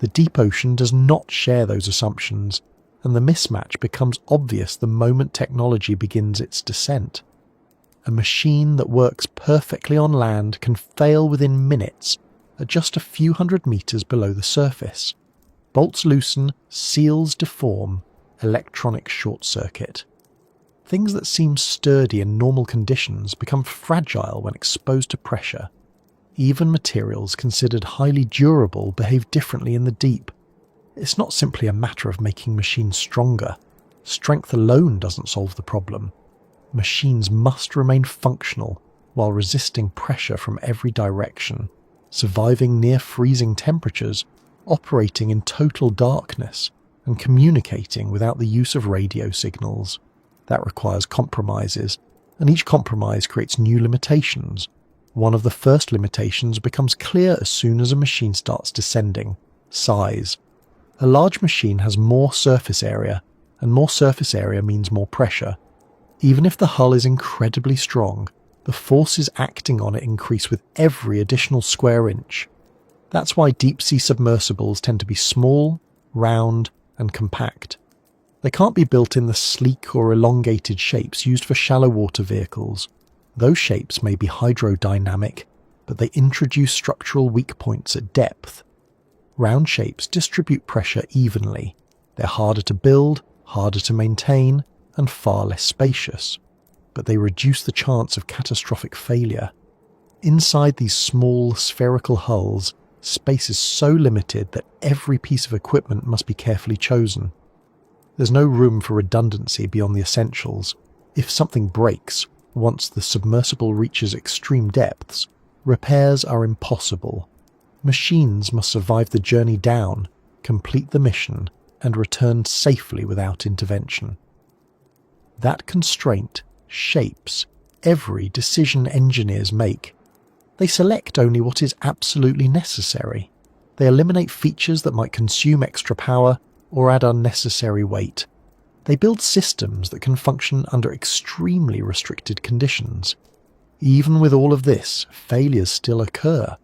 The deep ocean does not share those assumptions, and the mismatch becomes obvious the moment technology begins its descent. A machine that works perfectly on land can fail within minutes at just a few hundred meters below the surface. Bolts loosen, seals deform, electronic short circuit. Things that seem sturdy in normal conditions become fragile when exposed to pressure. Even materials considered highly durable behave differently in the deep. It's not simply a matter of making machines stronger. Strength alone doesn't solve the problem. Machines must remain functional while resisting pressure from every direction, surviving near freezing temperatures, operating in total darkness, and communicating without the use of radio signals. That requires compromises, and each compromise creates new limitations. One of the first limitations becomes clear as soon as a machine starts descending: size. A large machine has more surface area, and more surface area means more pressure. Even if the hull is incredibly strong, the forces acting on it increase with every additional square inch. That's why deep-sea submersibles tend to be small, round, and compact. They can't be built in the sleek or elongated shapes used for shallow water vehicles. Those shapes may be hydrodynamic, but they introduce structural weak points at depth. Round shapes distribute pressure evenly. They're harder to build, harder to maintain, and far less spacious, but they reduce the chance of catastrophic failure. Inside these small, spherical hulls, space is so limited that every piece of equipment must be carefully chosen. There's no room for redundancy beyond the essentials. If something breaks, once the submersible reaches extreme depths, repairs are impossible. Machines must survive the journey down, complete the mission, and return safely without intervention. That constraint shapes every decision engineers make. They select only what is absolutely necessary. They eliminate features that might consume extra power or add unnecessary weight. They build systems that can function under extremely restricted conditions. Even with all of this, failures still occur.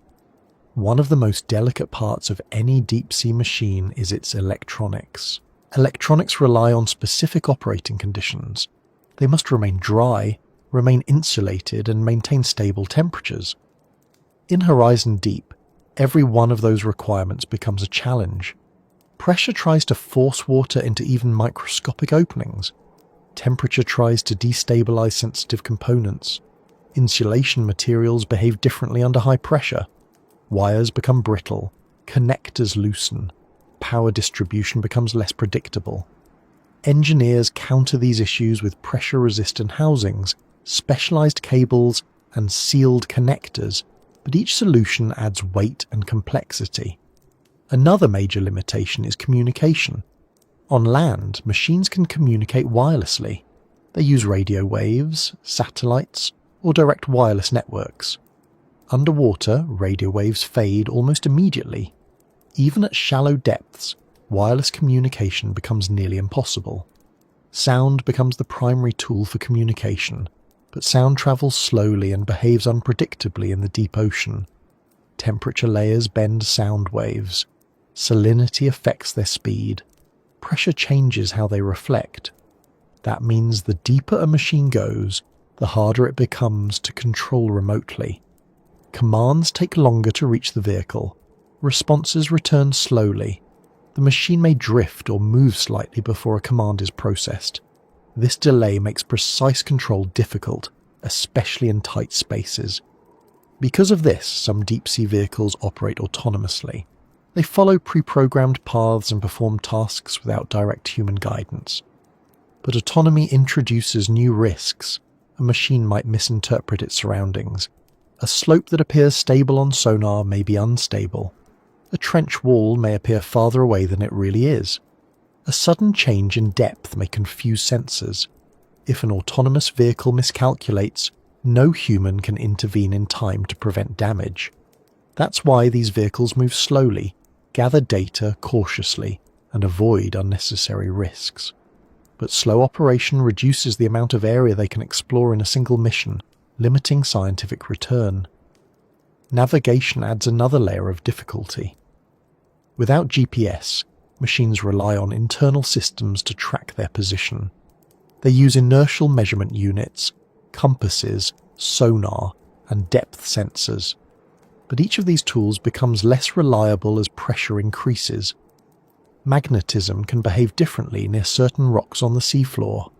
One of the most delicate parts of any deep-sea machine is its electronics. Electronics rely on specific operating conditions. They must remain dry, remain insulated, and maintain stable temperatures. In Horizon Deep, every one of those requirements becomes a challenge. Pressure tries to force water into even microscopic openings. Temperature tries to destabilize sensitive components. Insulation materials behave differently under high pressure. Wires become brittle. Connectors loosen. Power distribution becomes less predictable. Engineers counter these issues with pressure-resistant housings, specialized cables, and sealed connectors, but each solution adds weight and complexity. Another major limitation is communication. On land, machines can communicate wirelessly. They use radio waves, satellites, or direct wireless networks. Underwater, radio waves fade almost immediately. Even at shallow depths, wireless communication becomes nearly impossible. Sound becomes the primary tool for communication, but sound travels slowly and behaves unpredictably in the deep ocean. Temperature layers bend sound waves. Salinity affects their speed. Pressure changes how they reflect. That means the deeper a machine goes, the harder it becomes to control remotely. Commands take longer to reach the vehicle. Responses return slowly. The machine may drift or move slightly before a command is processed. This delay makes precise control difficult, especially in tight spaces. Because of this, some deep-sea vehicles operate autonomously. They follow pre-programmed paths and perform tasks without direct human guidance. But autonomy introduces new risks. A machine might misinterpret its surroundings. A slope that appears stable on sonar may be unstable. A trench wall may appear farther away than it really is. A sudden change in depth may confuse sensors. If an autonomous vehicle miscalculates, no human can intervene in time to prevent damage. That's why these vehicles move slowly, gather data cautiously, and avoid unnecessary risks. But slow operation reduces the amount of area they can explore in a single mission, limiting scientific return. Navigation adds another layer of difficulty. Without GPS, machines rely on internal systems to track their position. They use inertial measurement units, compasses, sonar, and depth sensors. But each of these tools becomes less reliable as pressure increases. Magnetism can behave differently near certain rocks on the seafloor.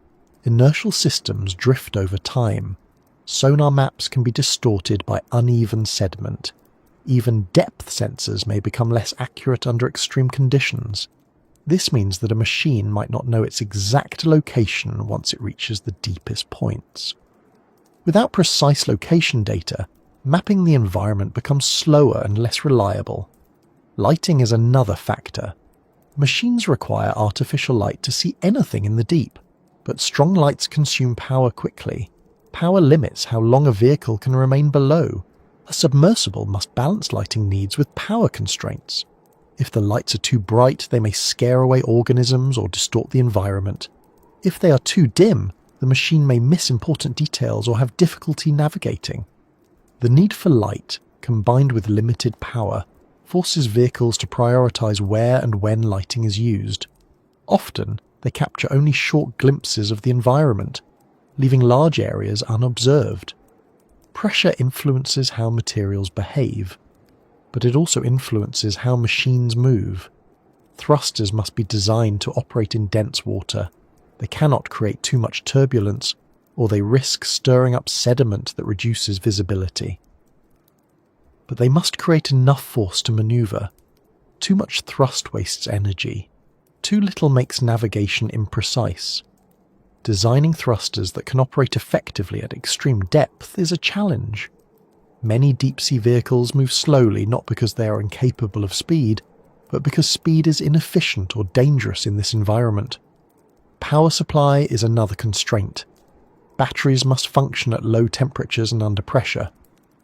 Inertial systems drift over time. Sonar maps can be distorted by uneven sediment. Even depth sensors may become less accurate under extreme conditions. This means that a machine might not know its exact location once it reaches the deepest points. Without precise location data, mapping the environment becomes slower and less reliable. Lighting is another factor. Machines require artificial light to see anything in the deep, but strong lights consume power quickly. Power limits how long a vehicle can remain below. A submersible must balance lighting needs with power constraints. If the lights are too bright, they may scare away organisms or distort the environment. If they are too dim, the machine may miss important details or have difficulty navigating. The need for light, combined with limited power, forces vehicles to prioritize where and when lighting is used. Often, they capture only short glimpses of the environment, leaving large areas unobserved. Pressure influences how materials behave, but it also influences how machines move. Thrusters must be designed to operate in dense water. They cannot create too much turbulence, or they risk stirring up sediment that reduces visibility. But they must create enough force to maneuver. Too much thrust wastes energy. Too little makes navigation imprecise. Designing thrusters that can operate effectively at extreme depth is a challenge. Many deep-sea vehicles move slowly not because they are incapable of speed, but because speed is inefficient or dangerous in this environment. Power supply is another constraint. Batteries must function at low temperatures and under pressure.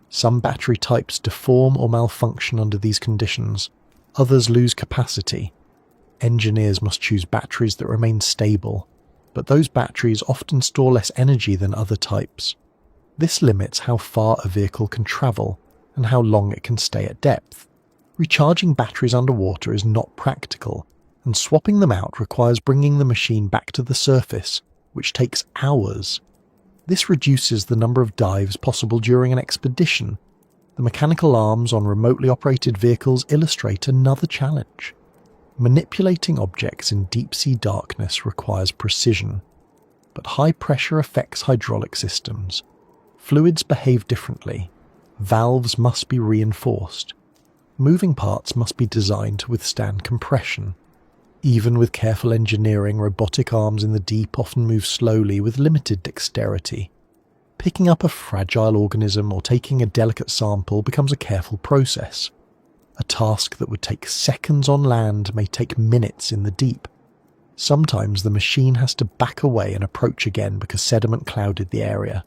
Some battery types deform or malfunction under these conditions. Others lose capacity. Engineers must choose batteries that remain stable, but those batteries often store less energy than other types. This limits how far a vehicle can travel and how long it can stay at depth. Recharging batteries underwater is not practical, and swapping them out requires bringing the machine back to the surface, which takes hours. This reduces the number of dives possible during an expedition. The mechanical arms on remotely operated vehicles illustrate another challenge. Manipulating objects in deep-sea darkness requires precision, but high pressure affects hydraulic systems. Fluids behave differently. Valves must be reinforced. Moving parts must be designed to withstand compression. Even with careful engineering, robotic arms in the deep often move slowly with limited dexterity. Picking up a fragile organism or taking a delicate sample becomes a careful process. A task that would take seconds on land may take minutes in the deep. Sometimes the machine has to back away and approach again because sediment clouded the area.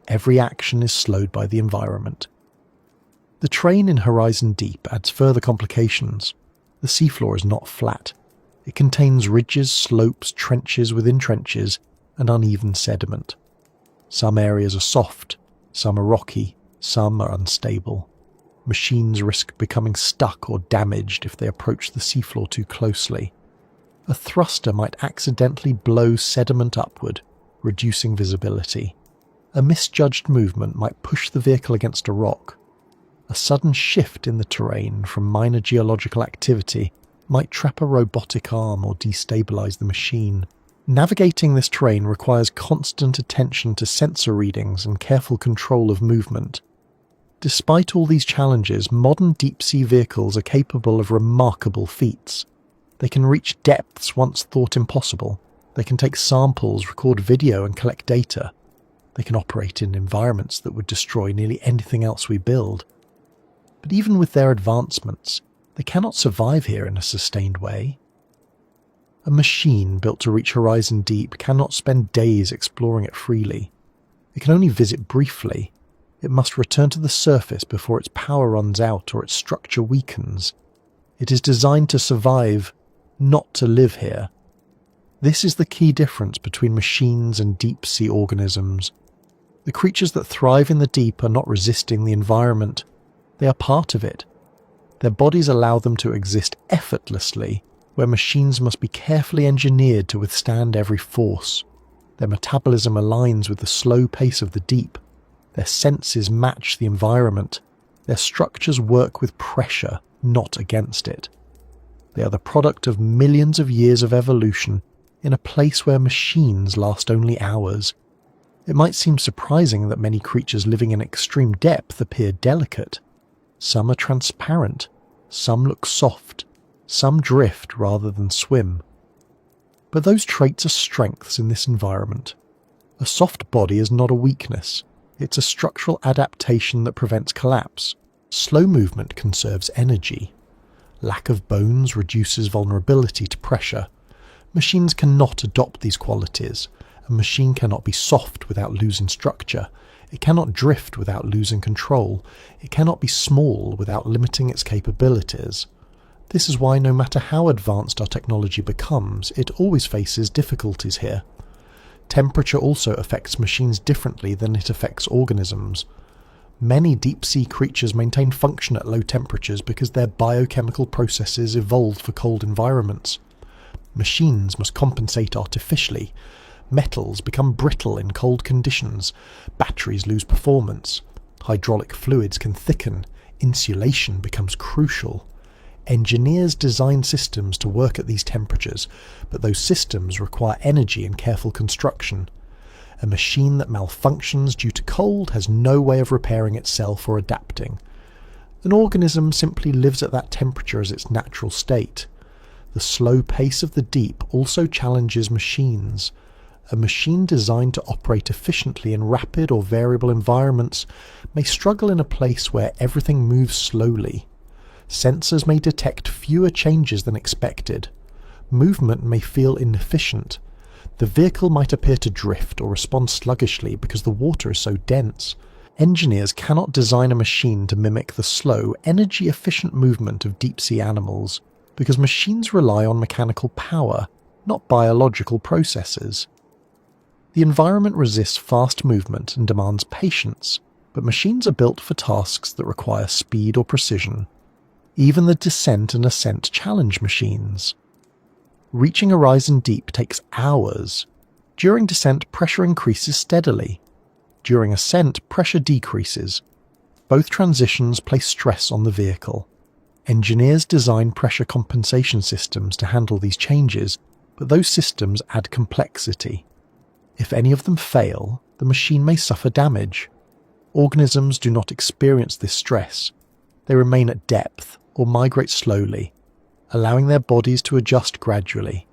Every action is slowed by the environment. The terrain in Horizon Deep adds further complications. The seafloor is not flat. It contains ridges, slopes, trenches within trenches, and uneven sediment. Some areas are soft, some are rocky, some are unstable. Machines risk becoming stuck or damaged if they approach the seafloor too closely. A thruster might accidentally blow sediment upward, reducing visibility. A misjudged movement might push the vehicle against a rock. A sudden shift in the terrain from minor geological activity might trap a robotic arm or destabilize the machine. Navigating this terrain requires constant attention to sensor readings and careful control of movement. Despite all these challenges, modern deep-sea vehicles are capable of remarkable feats. They can reach depths once thought impossible. They can take samples, record video, and collect data. They can operate in environments that would destroy nearly anything else we build. But even with their advancements, they cannot survive here in a sustained way. A machine built to reach Horizon Deep cannot spend days exploring it freely. It can only visit briefly. It must return to the surface before its power runs out or its structure weakens. It is designed to survive, not to live here. This is the key difference between machines and deep-sea organisms. The creatures that thrive in the deep are not resisting the environment. They are part of it. Their bodies allow them to exist effortlessly, where machines must be carefully engineered to withstand every force. Their metabolism aligns with the slow pace of the deep. Their senses match the environment. Their structures work with pressure, not against it. They are the product of millions of years of evolution in a place where machines last only hours. It might seem surprising that many creatures living in extreme depth appear delicate. Some are transparent, some look soft, some drift rather than swim. But those traits are strengths in this environment. A soft body is not a weakness. It's a structural adaptation that prevents collapse. Slow movement conserves energy. Lack of bones reduces vulnerability to pressure. Machines cannot adopt these qualities. A machine cannot be soft without losing structure. It cannot drift without losing control. It cannot be small without limiting its capabilities. This is why no matter how advanced our technology becomes, it always faces difficulties here. Temperature also affects machines differently than it affects organisms. Many deep-sea creatures maintain function at low temperatures because their biochemical processes evolved for cold environments. Machines must compensate artificially. Metals become brittle in cold conditions. Batteries lose performance. Hydraulic fluids can thicken. Insulation becomes crucial. Engineers design systems to work at these temperatures, but those systems require energy and careful construction. A machine that malfunctions due to cold has no way of repairing itself or adapting. An organism simply lives at that temperature as its natural state. The slow pace of the deep also challenges machines. A machine designed to operate efficiently in rapid or variable environments may struggle in a place where everything moves slowly. Sensors may detect fewer changes than expected. Movement may feel inefficient. The vehicle might appear to drift or respond sluggishly because the water is so dense. Engineers cannot design a machine to mimic the slow, energy-efficient movement of deep-sea animals, because machines rely on mechanical power, not biological processes. The environment resists fast movement and demands patience, but machines are built for tasks that require speed or precision. Even the descent and ascent challenge machines. Reaching Horizon Deep takes hours. During descent, pressure increases steadily. During ascent, pressure decreases. Both transitions place stress on the vehicle. Engineers design pressure compensation systems to handle these changes, but those systems add complexity. If any of them fail, the machine may suffer damage. Organisms do not experience this stress. They remain at depth or migrate slowly, allowing their bodies to adjust gradually.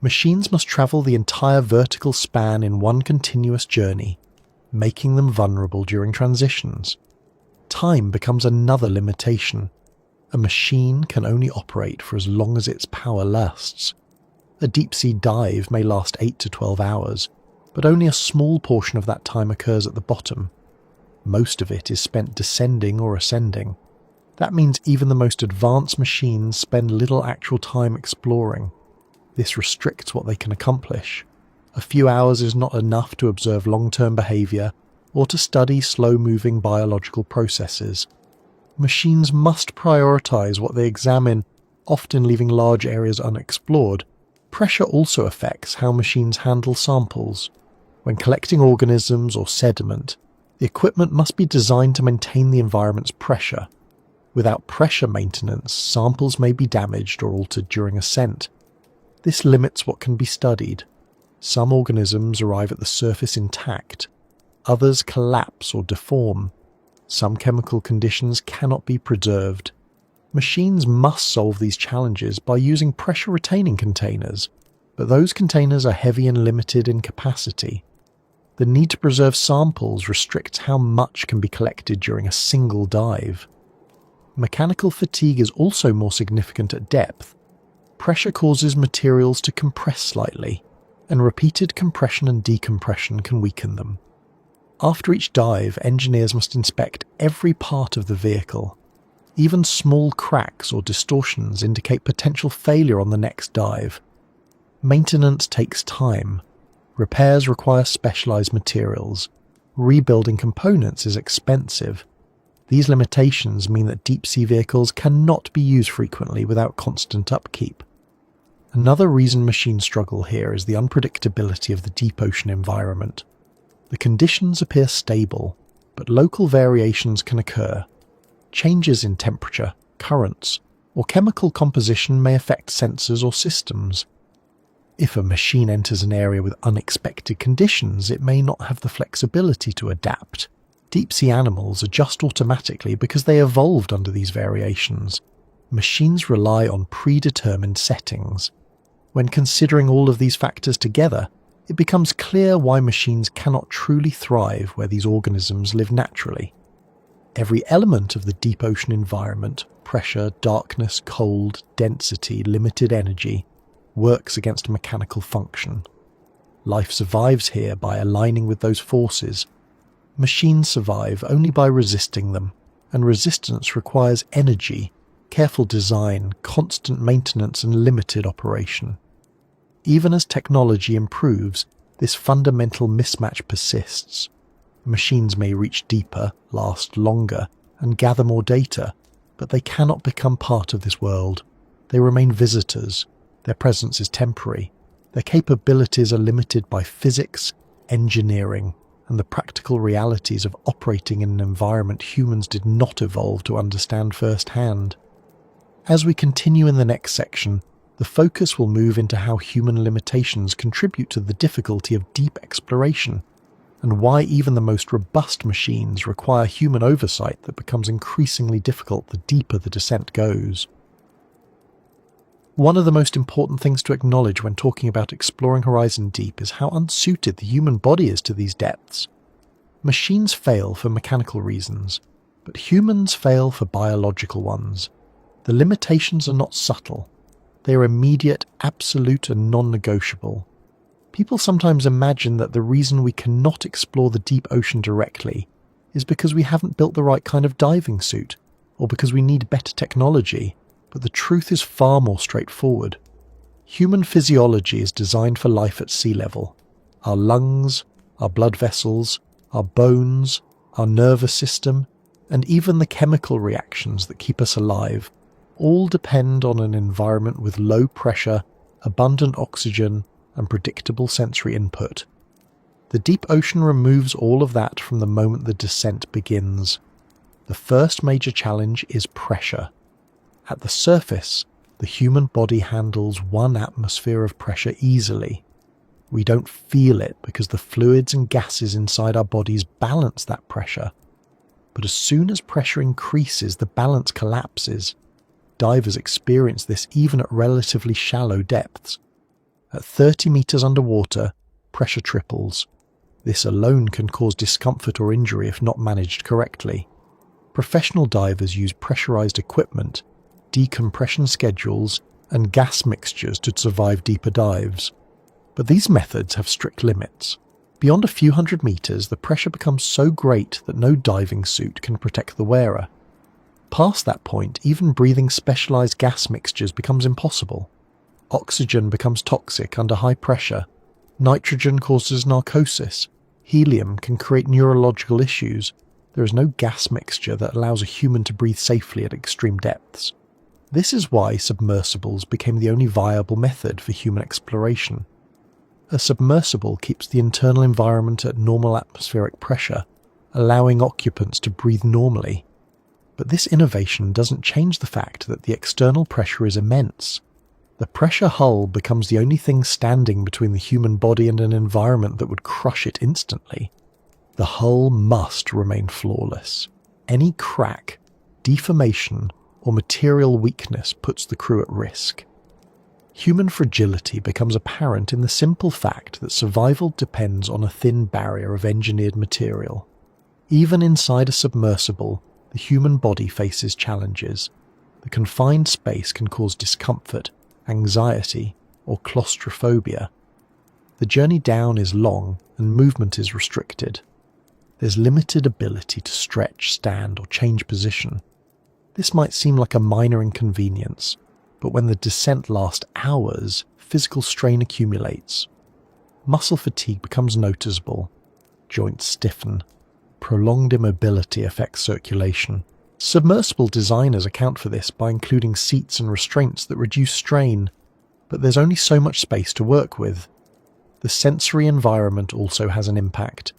Machines must travel the entire vertical span in one continuous journey, making them vulnerable during transitions. Time becomes another limitation. A machine can only operate for as long as its power lasts. A deep-sea dive may last 8 to 12 hours, but only a small portion of that time occurs at the bottom. Most of it is spent descending or ascending. That means even the most advanced machines spend little actual time exploring. This restricts what they can accomplish. A few hours is not enough to observe long-term behavior or to study slow-moving biological processes. Machines must prioritize what they examine, often leaving large areas unexplored. Pressure also affects how machines handle samples. When collecting organisms or sediment, the equipment must be designed to maintain the environment's pressure. Without pressure maintenance, samples may be damaged or altered during ascent. This limits what can be studied. Some organisms arrive at the surface intact. Others collapse or deform. Some chemical conditions cannot be preserved. Machines must solve these challenges by using pressure-retaining containers, but those containers are heavy and limited in capacity. The need to preserve samples restricts how much can be collected during a single dive. Mechanical fatigue is also more significant at depth. Pressure causes materials to compress slightly, and repeated compression and decompression can weaken them. After each dive, engineers must inspect every part of the vehicle. Even small cracks or distortions indicate potential failure on the next dive. Maintenance takes time. Repairs require specialized materials. Rebuilding components is expensive. These limitations mean that deep-sea vehicles cannot be used frequently without constant upkeep. Another reason machines struggle here is the unpredictability of the deep ocean environment. The conditions appear stable, but local variations can occur. Changes in temperature, currents, or chemical composition may affect sensors or systems. If a machine enters an area with unexpected conditions, it may not have the flexibility to adapt. Deep-sea animals adjust automatically because they evolved under these variations. Machines rely on predetermined settings. When considering all of these factors together, it becomes clear why machines cannot truly thrive where these organisms live naturally. Every element of the deep ocean environment — pressure, darkness, cold, density, limited energy — works against mechanical function. Life survives here by aligning with those forces. Machines survive only by resisting them, and resistance requires energy, careful design, constant maintenance, and limited operation. Even as technology improves, this fundamental mismatch persists. Machines may reach deeper, last longer, and gather more data, but they cannot become part of this world. They remain visitors. Their presence is temporary. Their capabilities are limited by physics, engineering, and the practical realities of operating in an environment humans did not evolve to understand firsthand. As we continue in the next section, the focus will move into how human limitations contribute to the difficulty of deep exploration, and why even the most robust machines require human oversight that becomes increasingly difficult the deeper the descent goes. One of the most important things to acknowledge when talking about exploring Horizon Deep is how unsuited the human body is to these depths. Machines fail for mechanical reasons, but humans fail for biological ones. The limitations are not subtle. They are immediate, absolute, and non-negotiable. People sometimes imagine that the reason we cannot explore the deep ocean directly is because we haven't built the right kind of diving suit, or because we need better technology, but the truth is far more straightforward. Human physiology is designed for life at sea level. Our lungs, our blood vessels, our bones, our nervous system, and even the chemical reactions that keep us alive all depend on an environment with low pressure, abundant oxygen, and predictable sensory input. The deep ocean removes all of that from the moment the descent begins. The first major challenge is pressure. At the surface, the human body handles 1 atmosphere of pressure easily. We don't feel it because the fluids and gases inside our bodies balance that pressure. But as soon as pressure increases, the balance collapses. Divers experience this even at relatively shallow depths. At 30 meters underwater, pressure triples. This alone can cause discomfort or injury if not managed correctly. Professional divers use pressurized equipment, decompression schedules, and gas mixtures to survive deeper dives. But these methods have strict limits. Beyond a few hundred meters, the pressure becomes so great that no diving suit can protect the wearer. Past that point, even breathing specialized gas mixtures becomes impossible. Oxygen becomes toxic under high pressure. Nitrogen causes narcosis. Helium can create neurological issues. There is no gas mixture that allows a human to breathe safely at extreme depths. This is why submersibles became the only viable method for human exploration. A submersible keeps the internal environment at normal atmospheric pressure, allowing occupants to breathe normally. But this innovation doesn't change the fact that the external pressure is immense. The pressure hull becomes the only thing standing between the human body and an environment that would crush it instantly. The hull must remain flawless. Any crack, deformation, or material weakness puts the crew at risk. Human fragility becomes apparent in the simple fact that survival depends on a thin barrier of engineered material. Even inside a submersible, the human body faces challenges. The confined space can cause discomfort, anxiety, or claustrophobia. The journey down is long and movement is restricted. There's limited ability to stretch, stand, or change position. This might seem like a minor inconvenience, but when the descent lasts hours, physical strain accumulates. Muscle fatigue becomes noticeable. Joints stiffen. Prolonged immobility affects circulation. Submersible designers account for this by including seats and restraints that reduce strain, but there's only so much space to work with. The sensory environment also has an impact.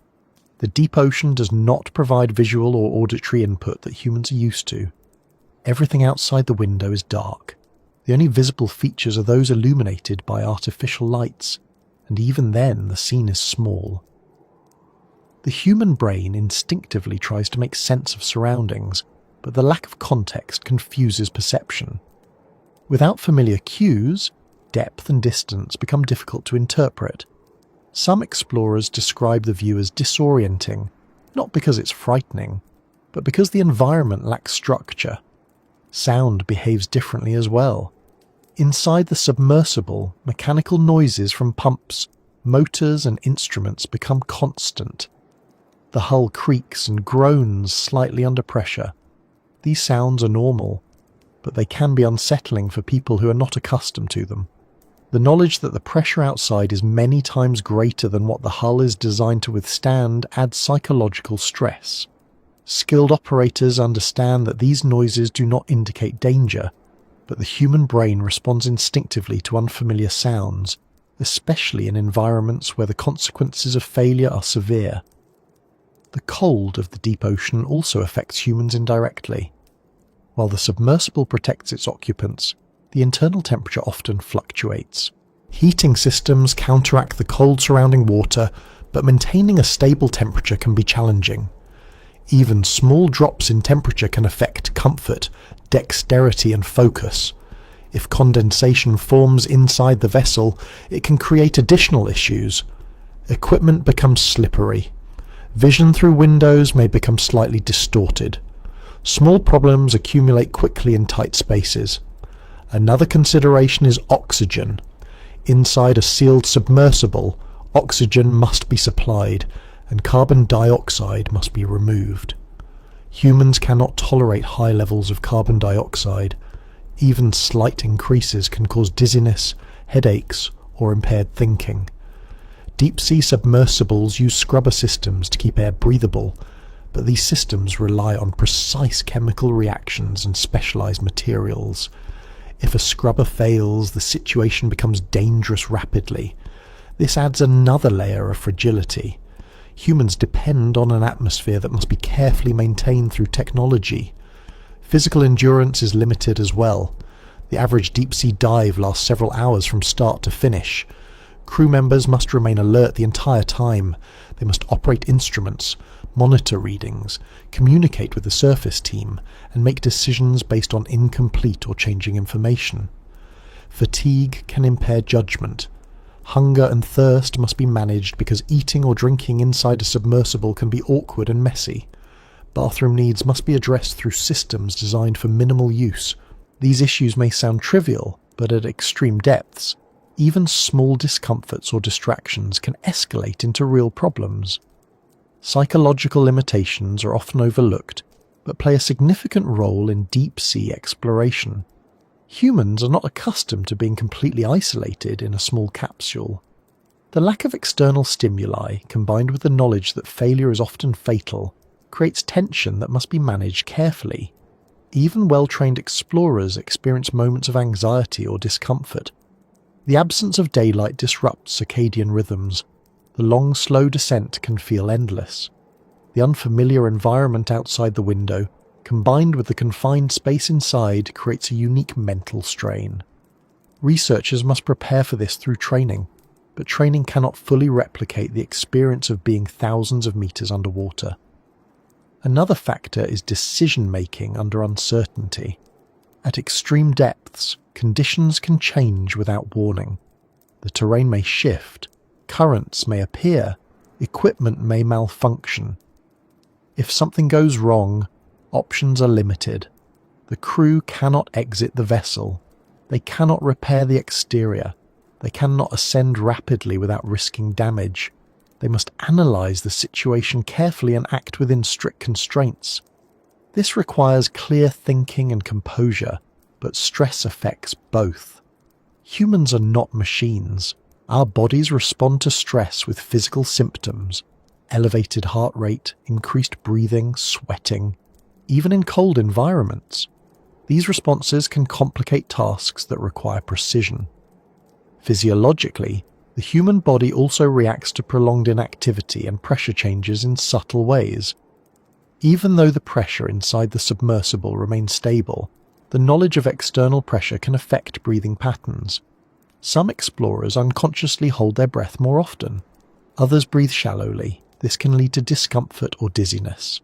The deep ocean does not provide visual or auditory input that humans are used to. Everything outside the window is dark. The only visible features are those illuminated by artificial lights, and even then the scene is small. The human brain instinctively tries to make sense of surroundings, but the lack of context confuses perception. Without familiar cues, depth and distance become difficult to interpret. Some explorers describe the view as disorienting, not because it's frightening, but because the environment lacks structure. Sound behaves differently as well. Inside the submersible, mechanical noises from pumps, motors, and instruments become constant. The hull creaks and groans slightly under pressure. These sounds are normal, but they can be unsettling for people who are not accustomed to them. The knowledge that the pressure outside is many times greater than what the hull is designed to withstand adds psychological stress. Skilled operators understand that these noises do not indicate danger, but the human brain responds instinctively to unfamiliar sounds, especially in environments where the consequences of failure are severe. The cold of the deep ocean also affects humans indirectly. While the submersible protects its occupants, the internal temperature often fluctuates. Heating systems counteract the cold surrounding water, but maintaining a stable temperature can be challenging. Even small drops in temperature can affect comfort, dexterity, and focus. If condensation forms inside the vessel, it can create additional issues. Equipment becomes slippery. Vision through windows may become slightly distorted. Small problems accumulate quickly in tight spaces. Another consideration is oxygen. Inside a sealed submersible, oxygen must be supplied, and carbon dioxide must be removed. Humans cannot tolerate high levels of carbon dioxide. Even slight increases can cause dizziness, headaches, or impaired thinking. Deep-sea submersibles use scrubber systems to keep air breathable, but these systems rely on precise chemical reactions and specialized materials. If a scrubber fails, the situation becomes dangerous rapidly. This adds another layer of fragility. Humans depend on an atmosphere that must be carefully maintained through technology. Physical endurance is limited as well. The average deep-sea dive lasts several hours from start to finish. Crew members must remain alert the entire time. They must operate instruments, monitor readings, communicate with the surface team, and make decisions based on incomplete or changing information. Fatigue can impair judgment. Hunger and thirst must be managed because eating or drinking inside a submersible can be awkward and messy. Bathroom needs must be addressed through systems designed for minimal use. These issues may sound trivial, but at extreme depths, even small discomforts or distractions can escalate into real problems. Psychological limitations are often overlooked, but play a significant role in deep-sea exploration. Humans are not accustomed to being completely isolated in a small capsule. The lack of external stimuli, combined with the knowledge that failure is often fatal, creates tension that must be managed carefully. Even well-trained explorers experience moments of anxiety or discomfort. The absence of daylight disrupts circadian rhythms. The long, slow descent can feel endless. The unfamiliar environment outside the window, combined with the confined space inside, creates a unique mental strain. Researchers must prepare for this through training, but training cannot fully replicate the experience of being thousands of meters underwater. Another factor is decision-making under uncertainty. At extreme depths, conditions can change without warning. The terrain may shift, currents may appear, equipment may malfunction. If something goes wrong, options are limited. The crew cannot exit the vessel. They cannot repair the exterior. They cannot ascend rapidly without risking damage. They must analyze the situation carefully and act within strict constraints. This requires clear thinking and composure, but stress affects both. Humans are not machines. Our bodies respond to stress with physical symptoms: elevated heart rate, increased breathing, sweating, even in cold environments. These responses can complicate tasks that require precision. Physiologically, the human body also reacts to prolonged inactivity and pressure changes in subtle ways. Even though the pressure inside the submersible remains stable, the knowledge of external pressure can affect breathing patterns. Some explorers unconsciously hold their breath more often. Others breathe shallowly. This can lead to discomfort or dizziness.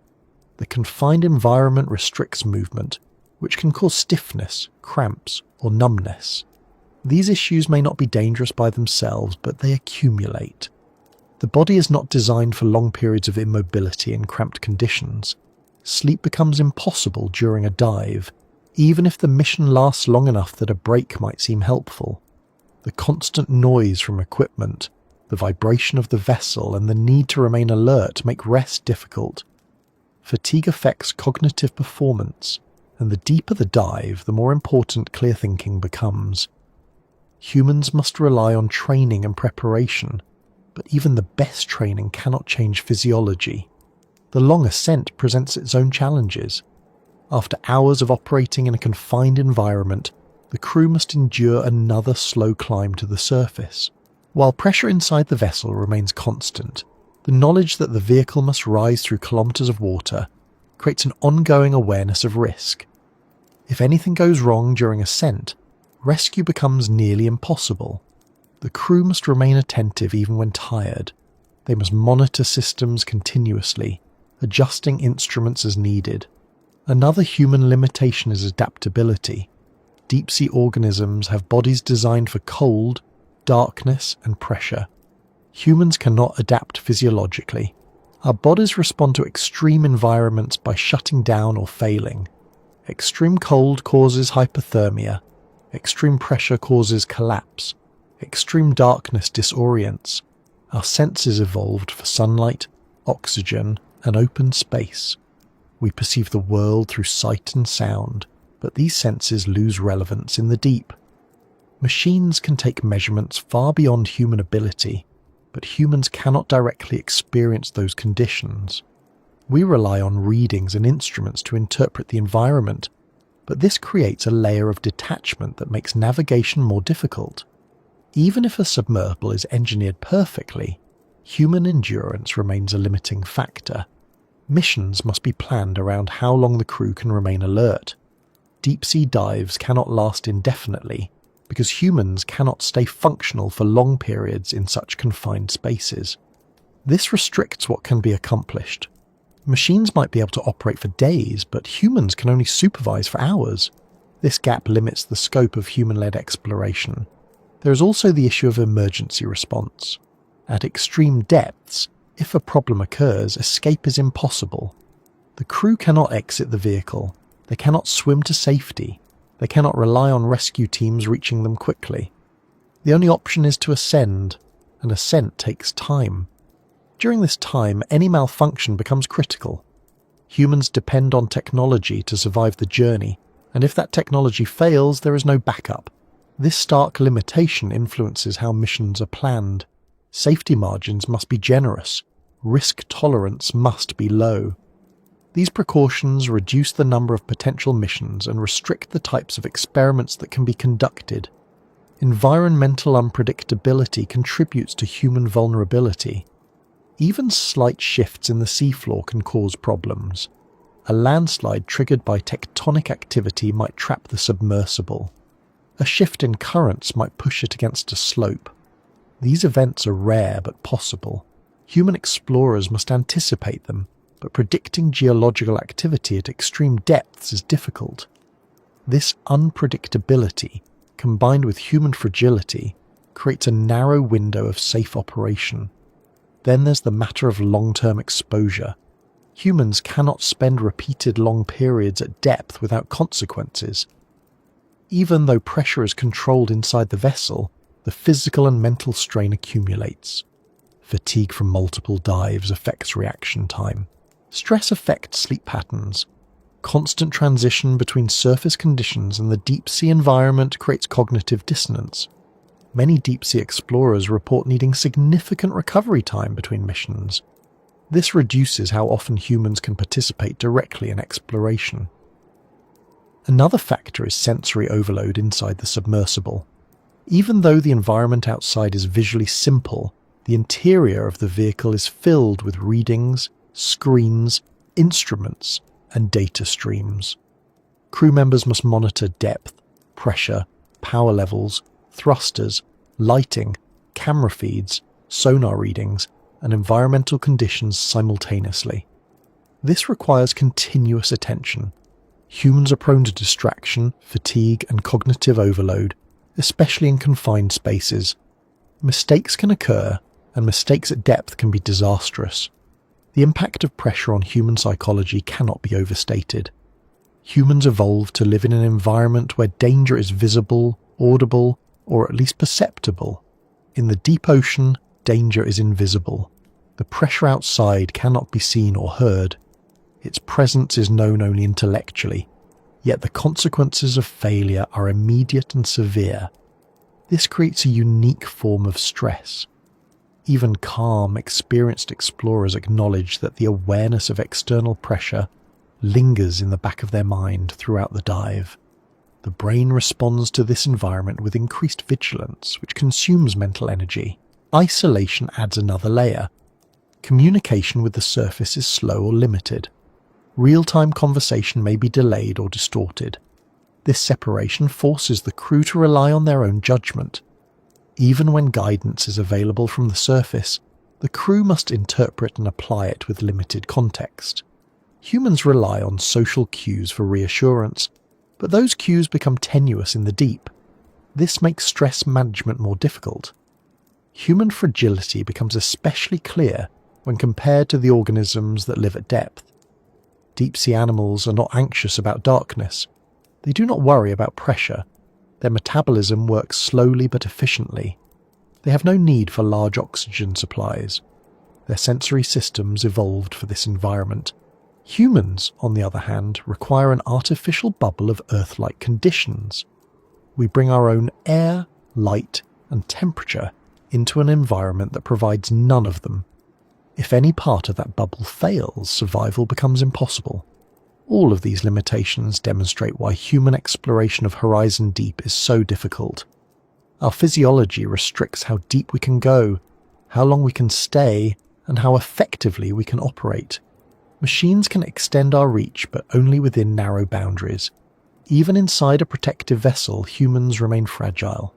The confined environment restricts movement, which can cause stiffness, cramps, or numbness. These issues may not be dangerous by themselves, but they accumulate. The body is not designed for long periods of immobility in cramped conditions. Sleep becomes impossible during a dive, even if the mission lasts long enough that a break might seem helpful. The constant noise from equipment, the vibration of the vessel, and the need to remain alert make rest difficult. Fatigue affects cognitive performance, and the deeper the dive, the more important clear thinking becomes. Humans must rely on training and preparation, but even the best training cannot change physiology. The long ascent presents its own challenges. After hours of operating in a confined environment, the crew must endure another slow climb to the surface. While pressure inside the vessel remains constant, the knowledge that the vehicle must rise through kilometers of water creates an ongoing awareness of risk. If anything goes wrong during ascent, rescue becomes nearly impossible. The crew must remain attentive even when tired. They must monitor systems continuously, adjusting instruments as needed. Another human limitation is adaptability. Deep-sea organisms have bodies designed for cold, darkness, and pressure. Humans cannot adapt physiologically. Our bodies respond to extreme environments by shutting down or failing. Extreme cold causes hypothermia. Extreme pressure causes collapse. Extreme darkness disorients. Our senses evolved for sunlight, oxygen, and open space. We perceive the world through sight and sound, but these senses lose relevance in the deep. Machines can take measurements far beyond human ability, but humans cannot directly experience those conditions. We rely on readings and instruments to interpret the environment, but this creates a layer of detachment that makes navigation more difficult. Even if a submersible is engineered perfectly, human endurance remains a limiting factor. Missions must be planned around how long the crew can remain alert. Deep-sea dives cannot last indefinitely because humans cannot stay functional for long periods in such confined spaces. This restricts what can be accomplished. Machines might be able to operate for days, but humans can only supervise for hours. This gap limits the scope of human-led exploration. There is also the issue of emergency response. At extreme depths, if a problem occurs, escape is impossible. The crew cannot exit the vehicle. They cannot swim to safety. They cannot rely on rescue teams reaching them quickly. The only option is to ascend, and ascent takes time. During this time, any malfunction becomes critical. Humans depend on technology to survive the journey, and if that technology fails, there is no backup. This stark limitation influences how missions are planned. Safety margins must be generous. Risk tolerance must be low. These precautions reduce the number of potential missions and restrict the types of experiments that can be conducted. Environmental unpredictability contributes to human vulnerability. Even slight shifts in the seafloor can cause problems. A landslide triggered by tectonic activity might trap the submersible. A shift in currents might push it against a slope. These events are rare but possible. Human explorers must anticipate them, but predicting geological activity at extreme depths is difficult. This unpredictability, combined with human fragility, creates a narrow window of safe operation. Then there's the matter of long-term exposure. Humans cannot spend repeated long periods at depth without consequences. Even though pressure is controlled inside the vessel, the physical and mental strain accumulates. Fatigue from multiple dives affects reaction time. Stress affects sleep patterns. Constant transition between surface conditions and the deep-sea environment creates cognitive dissonance. Many deep-sea explorers report needing significant recovery time between missions. This reduces how often humans can participate directly in exploration. Another factor is sensory overload inside the submersible. Even though the environment outside is visually simple, the interior of the vehicle is filled with readings, screens, instruments, and data streams. Crew members must monitor depth, pressure, power levels, thrusters, lighting, camera feeds, sonar readings, and environmental conditions simultaneously. This requires continuous attention. Humans are prone to distraction, fatigue, and cognitive overload, especially in confined spaces. Mistakes can occur, and mistakes at depth can be disastrous. The impact of pressure on human psychology cannot be overstated. Humans evolved to live in an environment where danger is visible, audible, or at least perceptible. In the deep ocean, danger is invisible. The pressure outside cannot be seen or heard. Its presence is known only intellectually, yet the consequences of failure are immediate and severe. This creates a unique form of stress. Even calm, experienced explorers acknowledge that the awareness of external pressure lingers in the back of their mind throughout the dive. The brain responds to this environment with increased vigilance, which consumes mental energy. Isolation adds another layer. Communication with the surface is slow or limited. Real-time conversation may be delayed or distorted. This separation forces the crew to rely on their own judgment. Even when guidance is available from the surface, the crew must interpret and apply it with limited context. Humans rely on social cues for reassurance, but those cues become tenuous in the deep. This makes stress management more difficult. Human fragility becomes especially clear when compared to the organisms that live at depth. Deep-sea animals are not anxious about darkness. They do not worry about pressure. Their metabolism works slowly but efficiently. They have no need for large oxygen supplies. Their sensory systems evolved for this environment. Humans, on the other hand, require an artificial bubble of Earth-like conditions. We bring our own air, light, and temperature into an environment that provides none of them. If any part of that bubble fails, survival becomes impossible. All of these limitations demonstrate why human exploration of Horizon Deep is so difficult. Our physiology restricts how deep we can go, how long we can stay, and how effectively we can operate. Machines can extend our reach, but only within narrow boundaries. Even inside a protective vessel, humans remain fragile.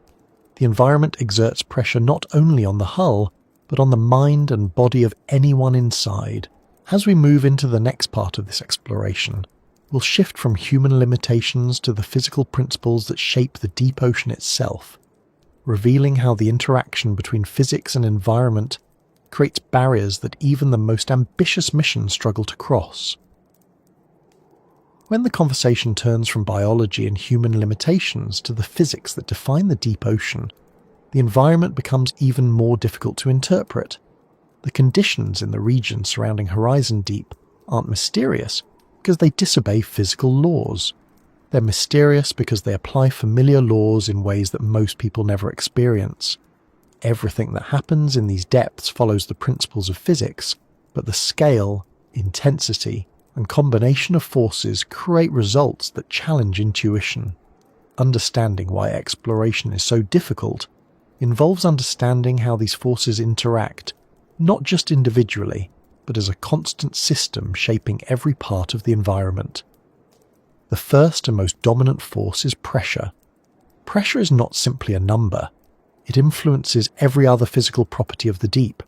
The environment exerts pressure not only on the hull, but on the mind and body of anyone inside. As we move into the next part of this exploration, we'll shift from human limitations to the physical principles that shape the deep ocean itself, revealing how the interaction between physics and environment creates barriers that even the most ambitious missions struggle to cross. When the conversation turns from biology and human limitations to the physics that define the deep ocean, the environment becomes even more difficult to interpret. The conditions in the region surrounding Horizon Deep aren't mysterious because they disobey physical laws. They're mysterious because they apply familiar laws in ways that most people never experience. Everything that happens in these depths follows the principles of physics, but the scale, intensity, and combination of forces create results that challenge intuition. Understanding why exploration is so difficult involves understanding how these forces interact, not just individually, but as a constant system shaping every part of the environment. The first and most dominant force is pressure. Pressure is not simply a number. It influences every other physical property of the deep.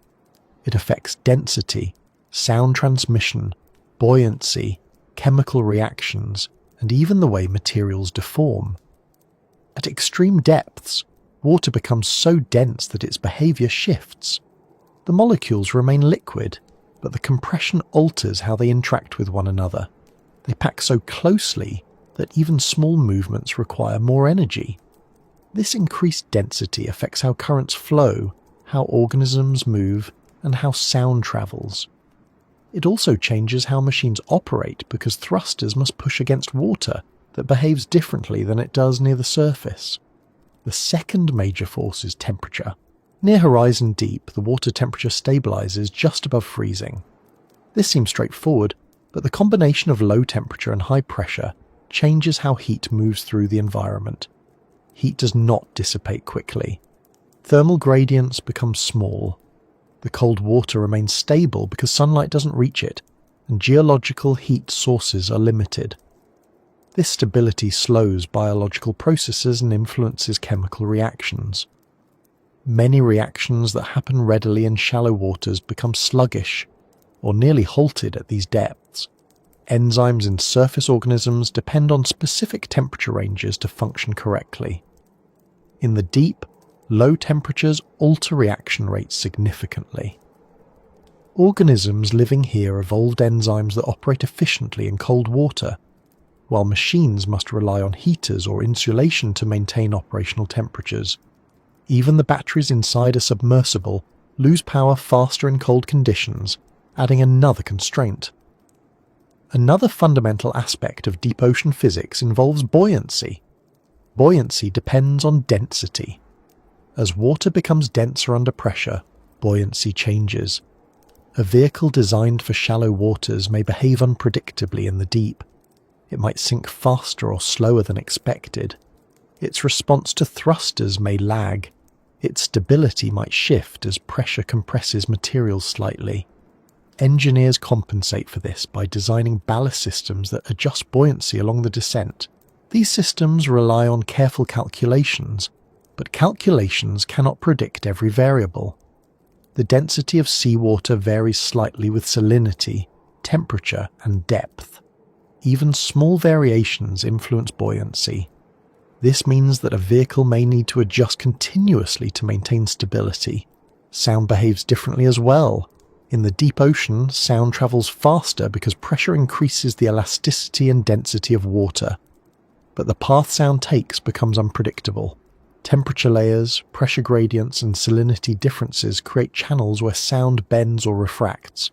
It affects density, sound transmission, buoyancy, chemical reactions, and even the way materials deform. At extreme depths, water becomes so dense that its behavior shifts. The molecules remain liquid, but the compression alters how they interact with one another. They pack so closely that even small movements require more energy. This increased density affects how currents flow, how organisms move, and how sound travels. It also changes how machines operate because thrusters must push against water that behaves differently than it does near the surface. The second major force is temperature. Near Horizon Deep, the water temperature stabilizes just above freezing. This seems straightforward, but the combination of low temperature and high pressure changes how heat moves through the environment. Heat does not dissipate quickly. Thermal gradients become small. The cold water remains stable because sunlight doesn't reach it, and geological heat sources are limited. This stability slows biological processes and influences chemical reactions. Many reactions that happen readily in shallow waters become sluggish, or nearly halted at these depths. Enzymes in surface organisms depend on specific temperature ranges to function correctly. In the deep, low temperatures alter reaction rates significantly. Organisms living here evolved enzymes that operate efficiently in cold water, while machines must rely on heaters or insulation to maintain operational temperatures. Even the batteries inside a submersible lose power faster in cold conditions, adding another constraint. Another fundamental aspect of deep ocean physics involves buoyancy. Buoyancy depends on density. As water becomes denser under pressure, buoyancy changes. A vehicle designed for shallow waters may behave unpredictably in the deep. It might sink faster or slower than expected. Its response to thrusters may lag. Its stability might shift as pressure compresses materials slightly. Engineers compensate for this by designing ballast systems that adjust buoyancy along the descent. These systems rely on careful calculations, but calculations cannot predict every variable. The density of seawater varies slightly with salinity, temperature, and depth. Even small variations influence buoyancy. This means that a vehicle may need to adjust continuously to maintain stability. Sound behaves differently as well. In the deep ocean, sound travels faster because pressure increases the elasticity and density of water. But the path sound takes becomes unpredictable. Temperature layers, pressure gradients, and salinity differences create channels where sound bends or refracts.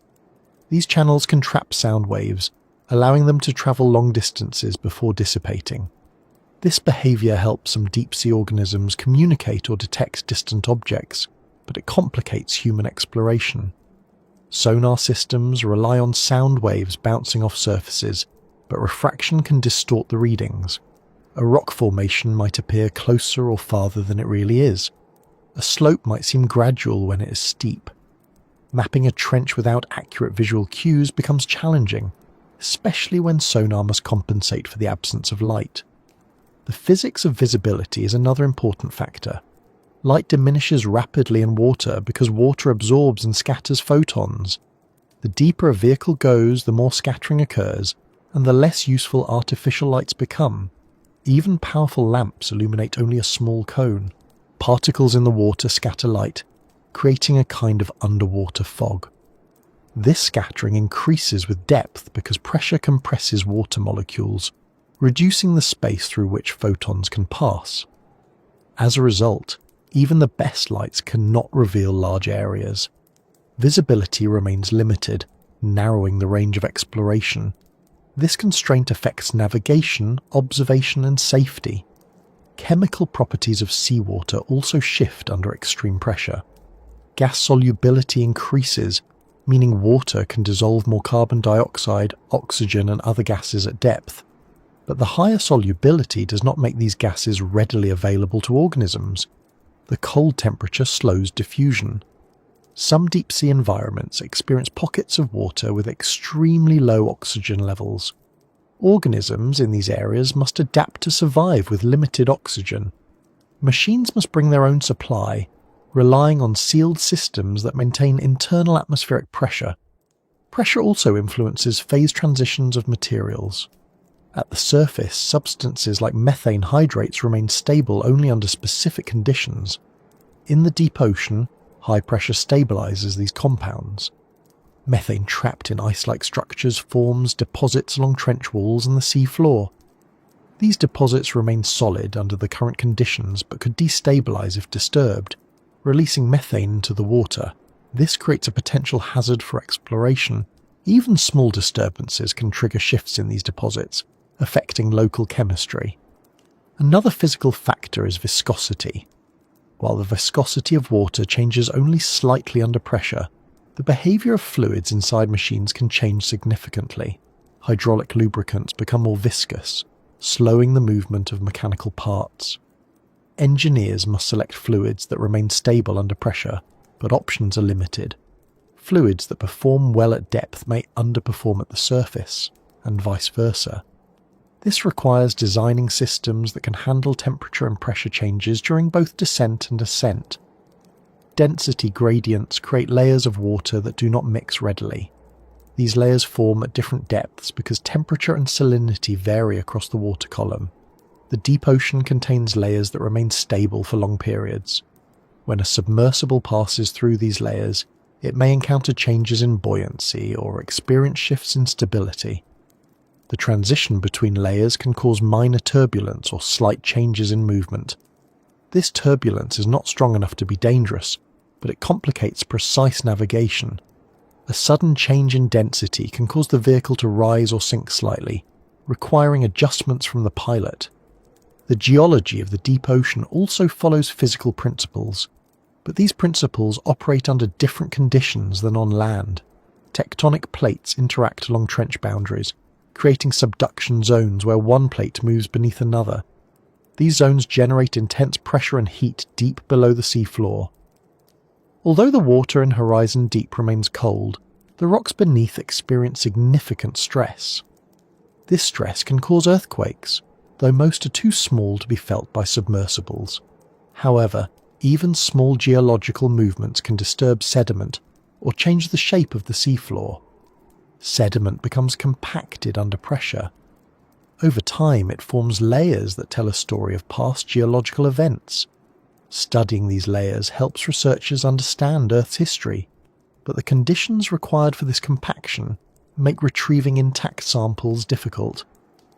These channels can trap sound waves, allowing them to travel long distances before dissipating. This behavior helps some deep-sea organisms communicate or detect distant objects, but it complicates human exploration. Sonar systems rely on sound waves bouncing off surfaces, but refraction can distort the readings. A rock formation might appear closer or farther than it really is. A slope might seem gradual when it is steep. Mapping a trench without accurate visual cues becomes challenging, especially when sonar must compensate for the absence of light. The physics of visibility is another important factor. Light diminishes rapidly in water because water absorbs and scatters photons. The deeper a vehicle goes, the more scattering occurs, and the less useful artificial lights become. Even powerful lamps illuminate only a small cone. Particles in the water scatter light, creating a kind of underwater fog. This scattering increases with depth because pressure compresses water molecules, reducing the space through which photons can pass. As a result, even the best lights cannot reveal large areas. Visibility remains limited, narrowing the range of exploration. This constraint affects navigation, observation, and safety. Chemical properties of seawater also shift under extreme pressure. Gas solubility increases, meaning water can dissolve more carbon dioxide, oxygen, and other gases at depth. But the higher solubility does not make these gases readily available to organisms. The cold temperature slows diffusion. Some deep-sea environments experience pockets of water with extremely low oxygen levels. Organisms in these areas must adapt to survive with limited oxygen. Machines must bring their own supply, relying on sealed systems that maintain internal atmospheric pressure. Pressure also influences phase transitions of materials. At the surface, substances like methane hydrates remain stable only under specific conditions. In the deep ocean, high pressure stabilizes these compounds. Methane trapped in ice-like structures forms deposits along trench walls and the sea floor. These deposits remain solid under the current conditions but could destabilize if disturbed, releasing methane into the water. This creates a potential hazard for exploration. Even small disturbances can trigger shifts in these deposits, affecting local chemistry. Another physical factor is viscosity. While the viscosity of water changes only slightly under pressure, the behavior of fluids inside machines can change significantly. Hydraulic lubricants become more viscous, slowing the movement of mechanical parts. Engineers must select fluids that remain stable under pressure, but options are limited. Fluids that perform well at depth may underperform at the surface, and vice versa. This requires designing systems that can handle temperature and pressure changes during both descent and ascent. Density gradients create layers of water that do not mix readily. These layers form at different depths because temperature and salinity vary across the water column. The deep ocean contains layers that remain stable for long periods. When a submersible passes through these layers, it may encounter changes in buoyancy or experience shifts in stability. The transition between layers can cause minor turbulence or slight changes in movement. This turbulence is not strong enough to be dangerous, but it complicates precise navigation. A sudden change in density can cause the vehicle to rise or sink slightly, requiring adjustments from the pilot. The geology of the deep ocean also follows physical principles, but these principles operate under different conditions than on land. Tectonic plates interact along trench boundaries, creating subduction zones where one plate moves beneath another. These zones generate intense pressure and heat deep below the sea floor. Although the water in Horizon Deep remains cold, the rocks beneath experience significant stress. This stress can cause earthquakes, though most are too small to be felt by submersibles. However, even small geological movements can disturb sediment or change the shape of the seafloor. Sediment becomes compacted under pressure. Over time, it forms layers that tell a story of past geological events. Studying these layers helps researchers understand Earth's history, but the conditions required for this compaction make retrieving intact samples difficult.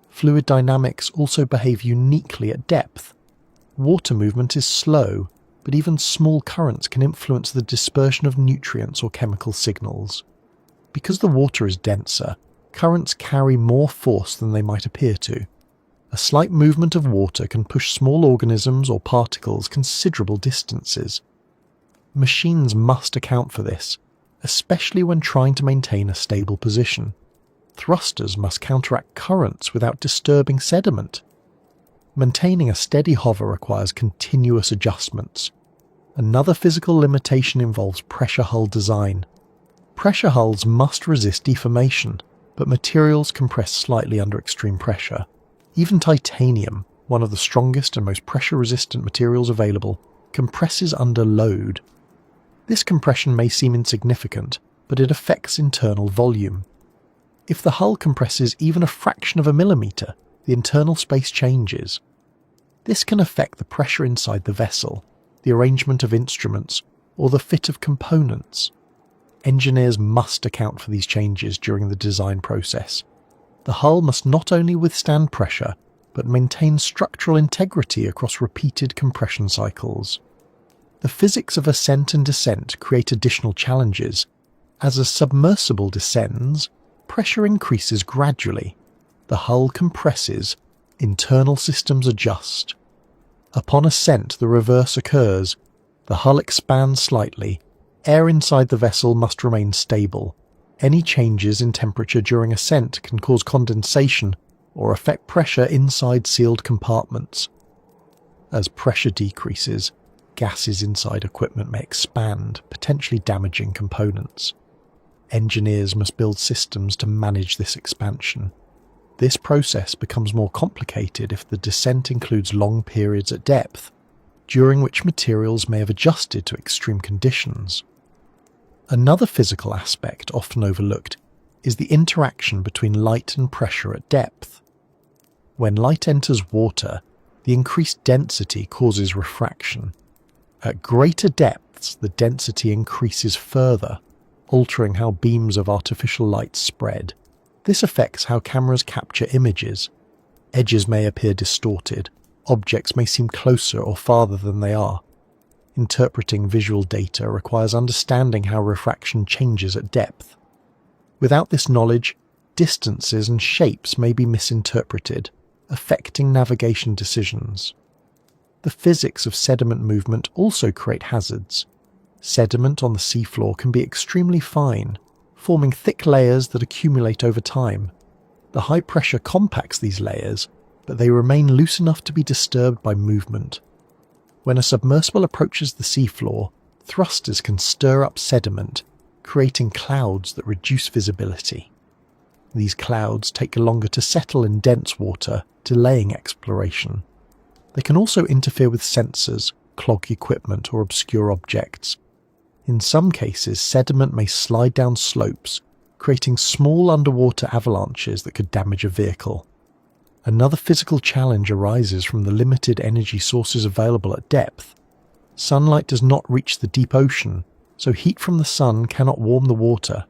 Fluid dynamics also behave uniquely at depth. Water movement is slow, but even small currents can influence the dispersion of nutrients or chemical signals. Because the water is denser, currents carry more force than they might appear to. A slight movement of water can push small organisms or particles considerable distances. Machines must account for this, especially when trying to maintain a stable position. Thrusters must counteract currents without disturbing sediment. Maintaining a steady hover requires continuous adjustments. Another physical limitation involves pressure hull design. Pressure hulls must resist deformation, but materials compress slightly under extreme pressure. Even titanium, one of the strongest and most pressure-resistant materials available, compresses under load. This compression may seem insignificant, but it affects internal volume. If the hull compresses even a fraction of a millimetre, the internal space changes. This can affect the pressure inside the vessel, the arrangement of instruments, or the fit of components. Engineers must account for these changes during the design process. The hull must not only withstand pressure, but maintain structural integrity across repeated compression cycles. The physics of ascent and descent create additional challenges. As a submersible descends, pressure increases gradually. The hull compresses, internal systems adjust. Upon ascent, the reverse occurs. The hull expands slightly. Air inside the vessel must remain stable. Any changes in temperature during ascent can cause condensation or affect pressure inside sealed compartments. As pressure decreases, gases inside equipment may expand, potentially damaging components. Engineers must build systems to manage this expansion. This process becomes more complicated if the descent includes long periods at depth, during which materials may have adjusted to extreme conditions. Another physical aspect often overlooked is the interaction between light and pressure at depth. When light enters water, the increased density causes refraction. At greater depths, the density increases further, altering how beams of artificial light spread. This affects how cameras capture images. Edges may appear distorted, objects may seem closer or farther than they are. Interpreting visual data requires understanding how refraction changes at depth. Without this knowledge, distances and shapes may be misinterpreted, affecting navigation decisions. The physics of sediment movement also create hazards. Sediment on the seafloor can be extremely fine, forming thick layers that accumulate over time. The high pressure compacts these layers, but they remain loose enough to be disturbed by movement. When a submersible approaches the seafloor, thrusters can stir up sediment, creating clouds that reduce visibility. These clouds take longer to settle in dense water, delaying exploration. They can also interfere with sensors, clog equipment, or obscure objects. In some cases, sediment may slide down slopes, creating small underwater avalanches that could damage a vehicle. Another physical challenge arises from the limited energy sources available at depth. Sunlight does not reach the deep ocean, so heat from the sun cannot warm the water.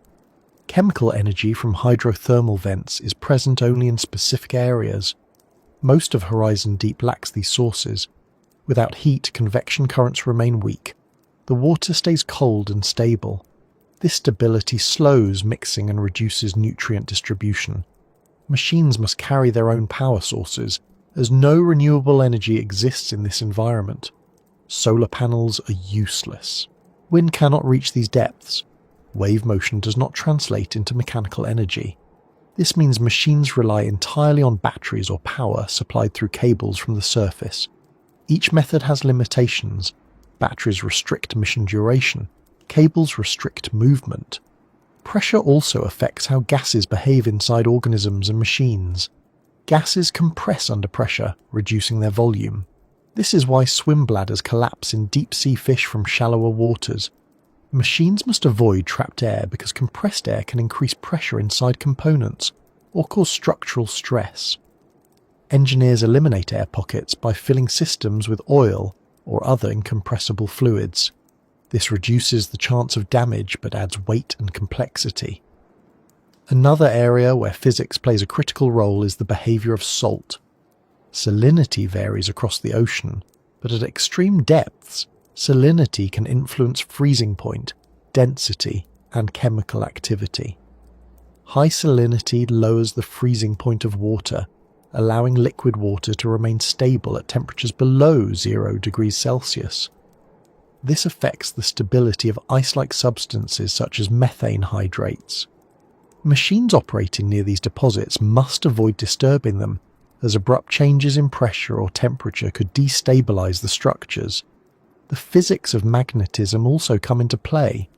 Chemical energy from hydrothermal vents is present only in specific areas. Most of Horizon Deep lacks these sources. Without heat, convection currents remain weak. The water stays cold and stable. This stability slows mixing and reduces nutrient distribution. Machines must carry their own power sources, as no renewable energy exists in this environment. Solar panels are useless. Wind cannot reach these depths. Wave motion does not translate into mechanical energy. This means machines rely entirely on batteries or power supplied through cables from the surface. Each method has limitations. Batteries restrict mission duration. Cables restrict movement. Pressure also affects how gases behave inside organisms and machines. Gases compress under pressure, reducing their volume. This is why swim bladders collapse in deep-sea fish from shallower waters. Machines must avoid trapped air because compressed air can increase pressure inside components or cause structural stress. Engineers eliminate air pockets by filling systems with oil or other incompressible fluids. This reduces the chance of damage but adds weight and complexity. Another area where physics plays a critical role is the behavior of salt. Salinity varies across the ocean, but at extreme depths, salinity can influence freezing point, density, and chemical activity. High salinity lowers the freezing point of water, allowing liquid water to remain stable at temperatures below 0 degrees Celsius. This affects the stability of ice-like substances such as methane hydrates. Machines operating near these deposits must avoid disturbing them, as abrupt changes in pressure or temperature could destabilize the structures. The physics of magnetism also come into play.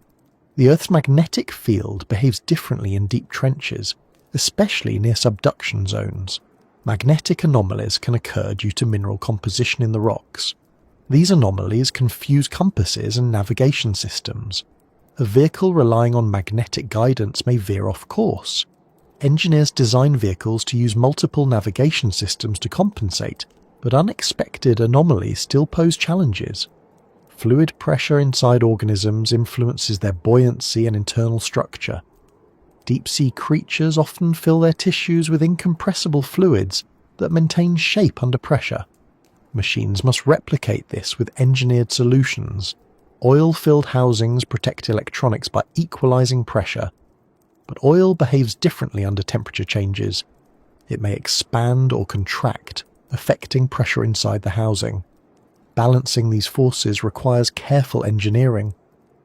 The Earth's magnetic field behaves differently in deep trenches, especially near subduction zones. Magnetic anomalies can occur due to mineral composition in the rocks. These anomalies confuse compasses and navigation systems. A vehicle relying on magnetic guidance may veer off course. Engineers design vehicles to use multiple navigation systems to compensate, but unexpected anomalies still pose challenges. Fluid pressure inside organisms influences their buoyancy and internal structure. Deep-sea creatures often fill their tissues with incompressible fluids that maintain shape under pressure. Machines must replicate this with engineered solutions. Oil-filled housings protect electronics by equalizing pressure. But oil behaves differently under temperature changes. It may expand or contract, affecting pressure inside the housing. Balancing these forces requires careful engineering.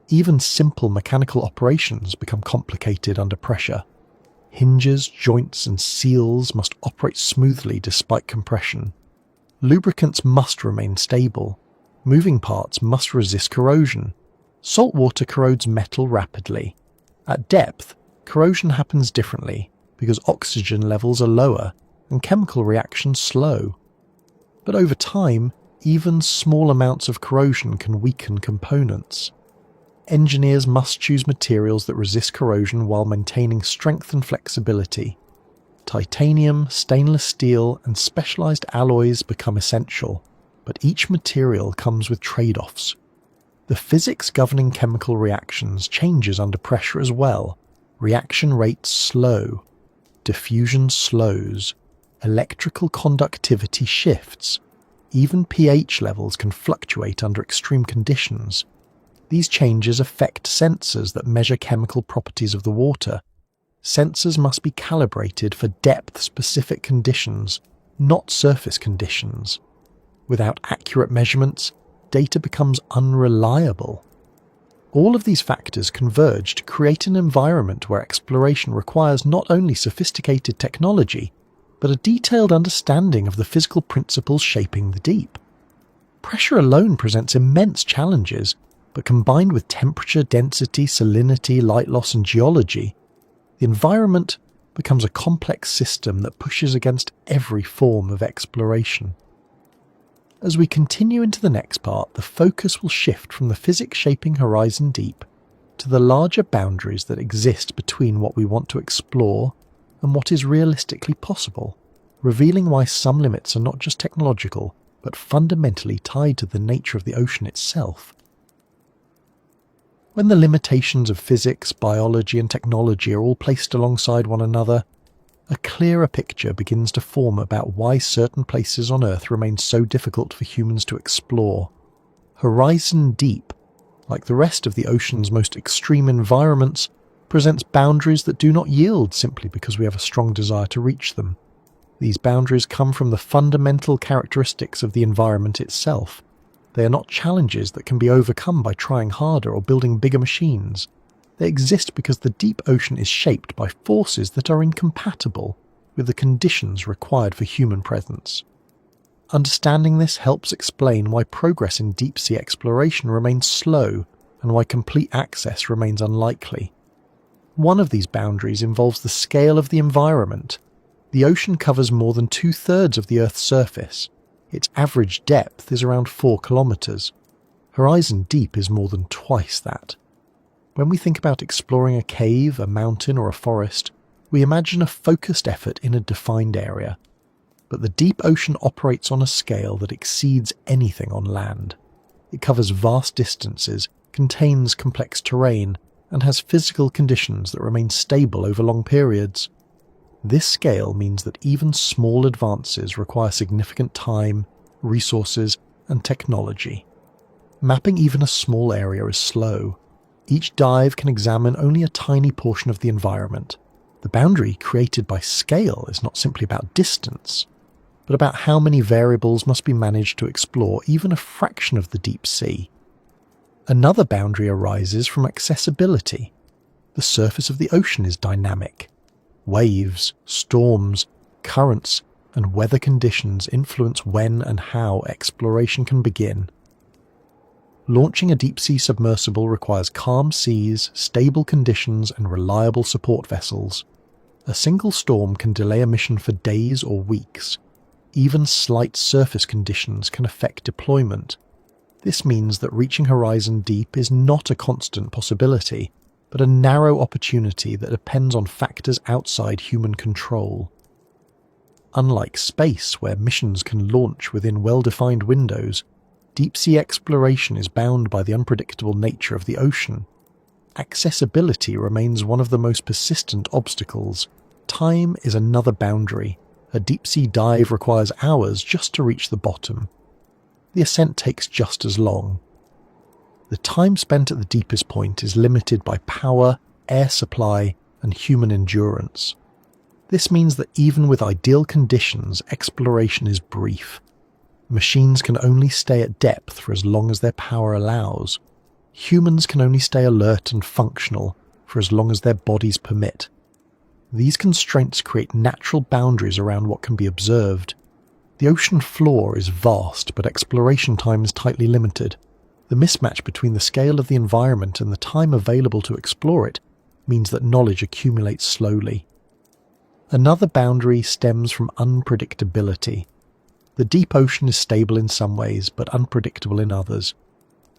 Even simple mechanical operations become complicated under pressure. Hinges, joints, and seals must operate smoothly despite compression. Lubricants must remain stable. Moving parts must resist corrosion. Salt water corrodes metal rapidly. At depth, corrosion happens differently because oxygen levels are lower and chemical reactions slow. But over time, even small amounts of corrosion can weaken components. Engineers must choose materials that resist corrosion while maintaining strength and flexibility. Titanium, stainless steel, and specialized alloys become essential, but each material comes with trade-offs. The physics governing chemical reactions changes under pressure as well. Reaction rates slow. Diffusion slows. Electrical conductivity shifts. Even pH levels can fluctuate under extreme conditions. These changes affect sensors that measure chemical properties of the water. Sensors must be calibrated for depth-specific conditions, not surface conditions. Without accurate measurements, data becomes unreliable. All of these factors converge to create an environment where exploration requires not only sophisticated technology, but a detailed understanding of the physical principles shaping the deep. Pressure alone presents immense challenges, but combined with temperature, density, salinity, light loss, and geology, the environment becomes a complex system that pushes against every form of exploration. As we continue into the next part, the focus will shift from the physics shaping Horizon Deep to the larger boundaries that exist between what we want to explore and what is realistically possible, revealing why some limits are not just technological, but fundamentally tied to the nature of the ocean itself. When the limitations of physics, biology, and technology are all placed alongside one another, a clearer picture begins to form about why certain places on Earth remain so difficult for humans to explore. Horizon Deep, like the rest of the ocean's most extreme environments, presents boundaries that do not yield simply because we have a strong desire to reach them. These boundaries come from the fundamental characteristics of the environment itself. They are not challenges that can be overcome by trying harder or building bigger machines. They exist because the deep ocean is shaped by forces that are incompatible with the conditions required for human presence. Understanding this helps explain why progress in deep-sea exploration remains slow and why complete access remains unlikely. One of these boundaries involves the scale of the environment. The ocean covers more than 2/3 of the Earth's surface. Its average depth is around 4 kilometers. Horizon Deep is more than twice that. When we think about exploring a cave, a mountain, or a forest, we imagine a focused effort in a defined area. But the deep ocean operates on a scale that exceeds anything on land. It covers vast distances, contains complex terrain, and has physical conditions that remain stable over long periods. This scale means that even small advances require significant time, resources, and technology. Mapping even a small area is slow. Each dive can examine only a tiny portion of the environment. The boundary created by scale is not simply about distance, but about how many variables must be managed to explore even a fraction of the deep sea. Another boundary arises from accessibility. The surface of the ocean is dynamic. Waves, storms, currents, and weather conditions influence when and how exploration can begin. Launching a deep-sea submersible requires calm seas, stable conditions, and reliable support vessels. A single storm can delay a mission for days or weeks. Even slight surface conditions can affect deployment. This means that reaching Horizon Deep is not a constant possibility, but a narrow opportunity that depends on factors outside human control. Unlike space, where missions can launch within well-defined windows, deep-sea exploration is bound by the unpredictable nature of the ocean. Accessibility remains one of the most persistent obstacles. Time is another boundary. A deep-sea dive requires hours just to reach the bottom. The ascent takes just as long. The time spent at the deepest point is limited by power, air supply, and human endurance. This means that even with ideal conditions, exploration is brief. Machines can only stay at depth for as long as their power allows. Humans can only stay alert and functional for as long as their bodies permit. These constraints create natural boundaries around what can be observed. The ocean floor is vast, but exploration time is tightly limited. The mismatch between the scale of the environment and the time available to explore it means that knowledge accumulates slowly. Another boundary stems from unpredictability. The deep ocean is stable in some ways, but unpredictable in others.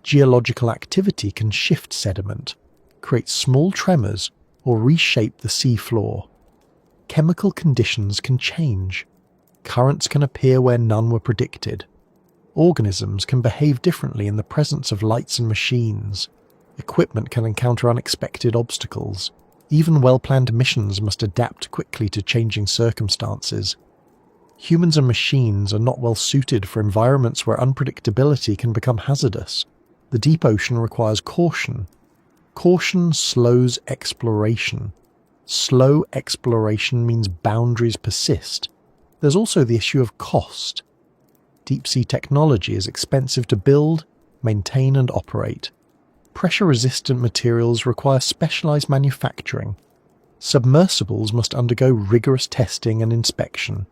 Geological activity can shift sediment, create small tremors, or reshape the sea floor. Chemical conditions can change. Currents can appear where none were predicted. Organisms can behave differently in the presence of lights and machines. Equipment can encounter unexpected obstacles. Even well-planned missions must adapt quickly to changing circumstances. Humans and machines are not well suited for environments where unpredictability can become hazardous. The deep ocean requires caution. Caution slows exploration. Slow exploration means boundaries persist. There's also the issue of cost. Deep-sea technology is expensive to build, maintain, and operate. Pressure-resistant materials require specialized manufacturing. Submersibles must undergo rigorous testing and inspection.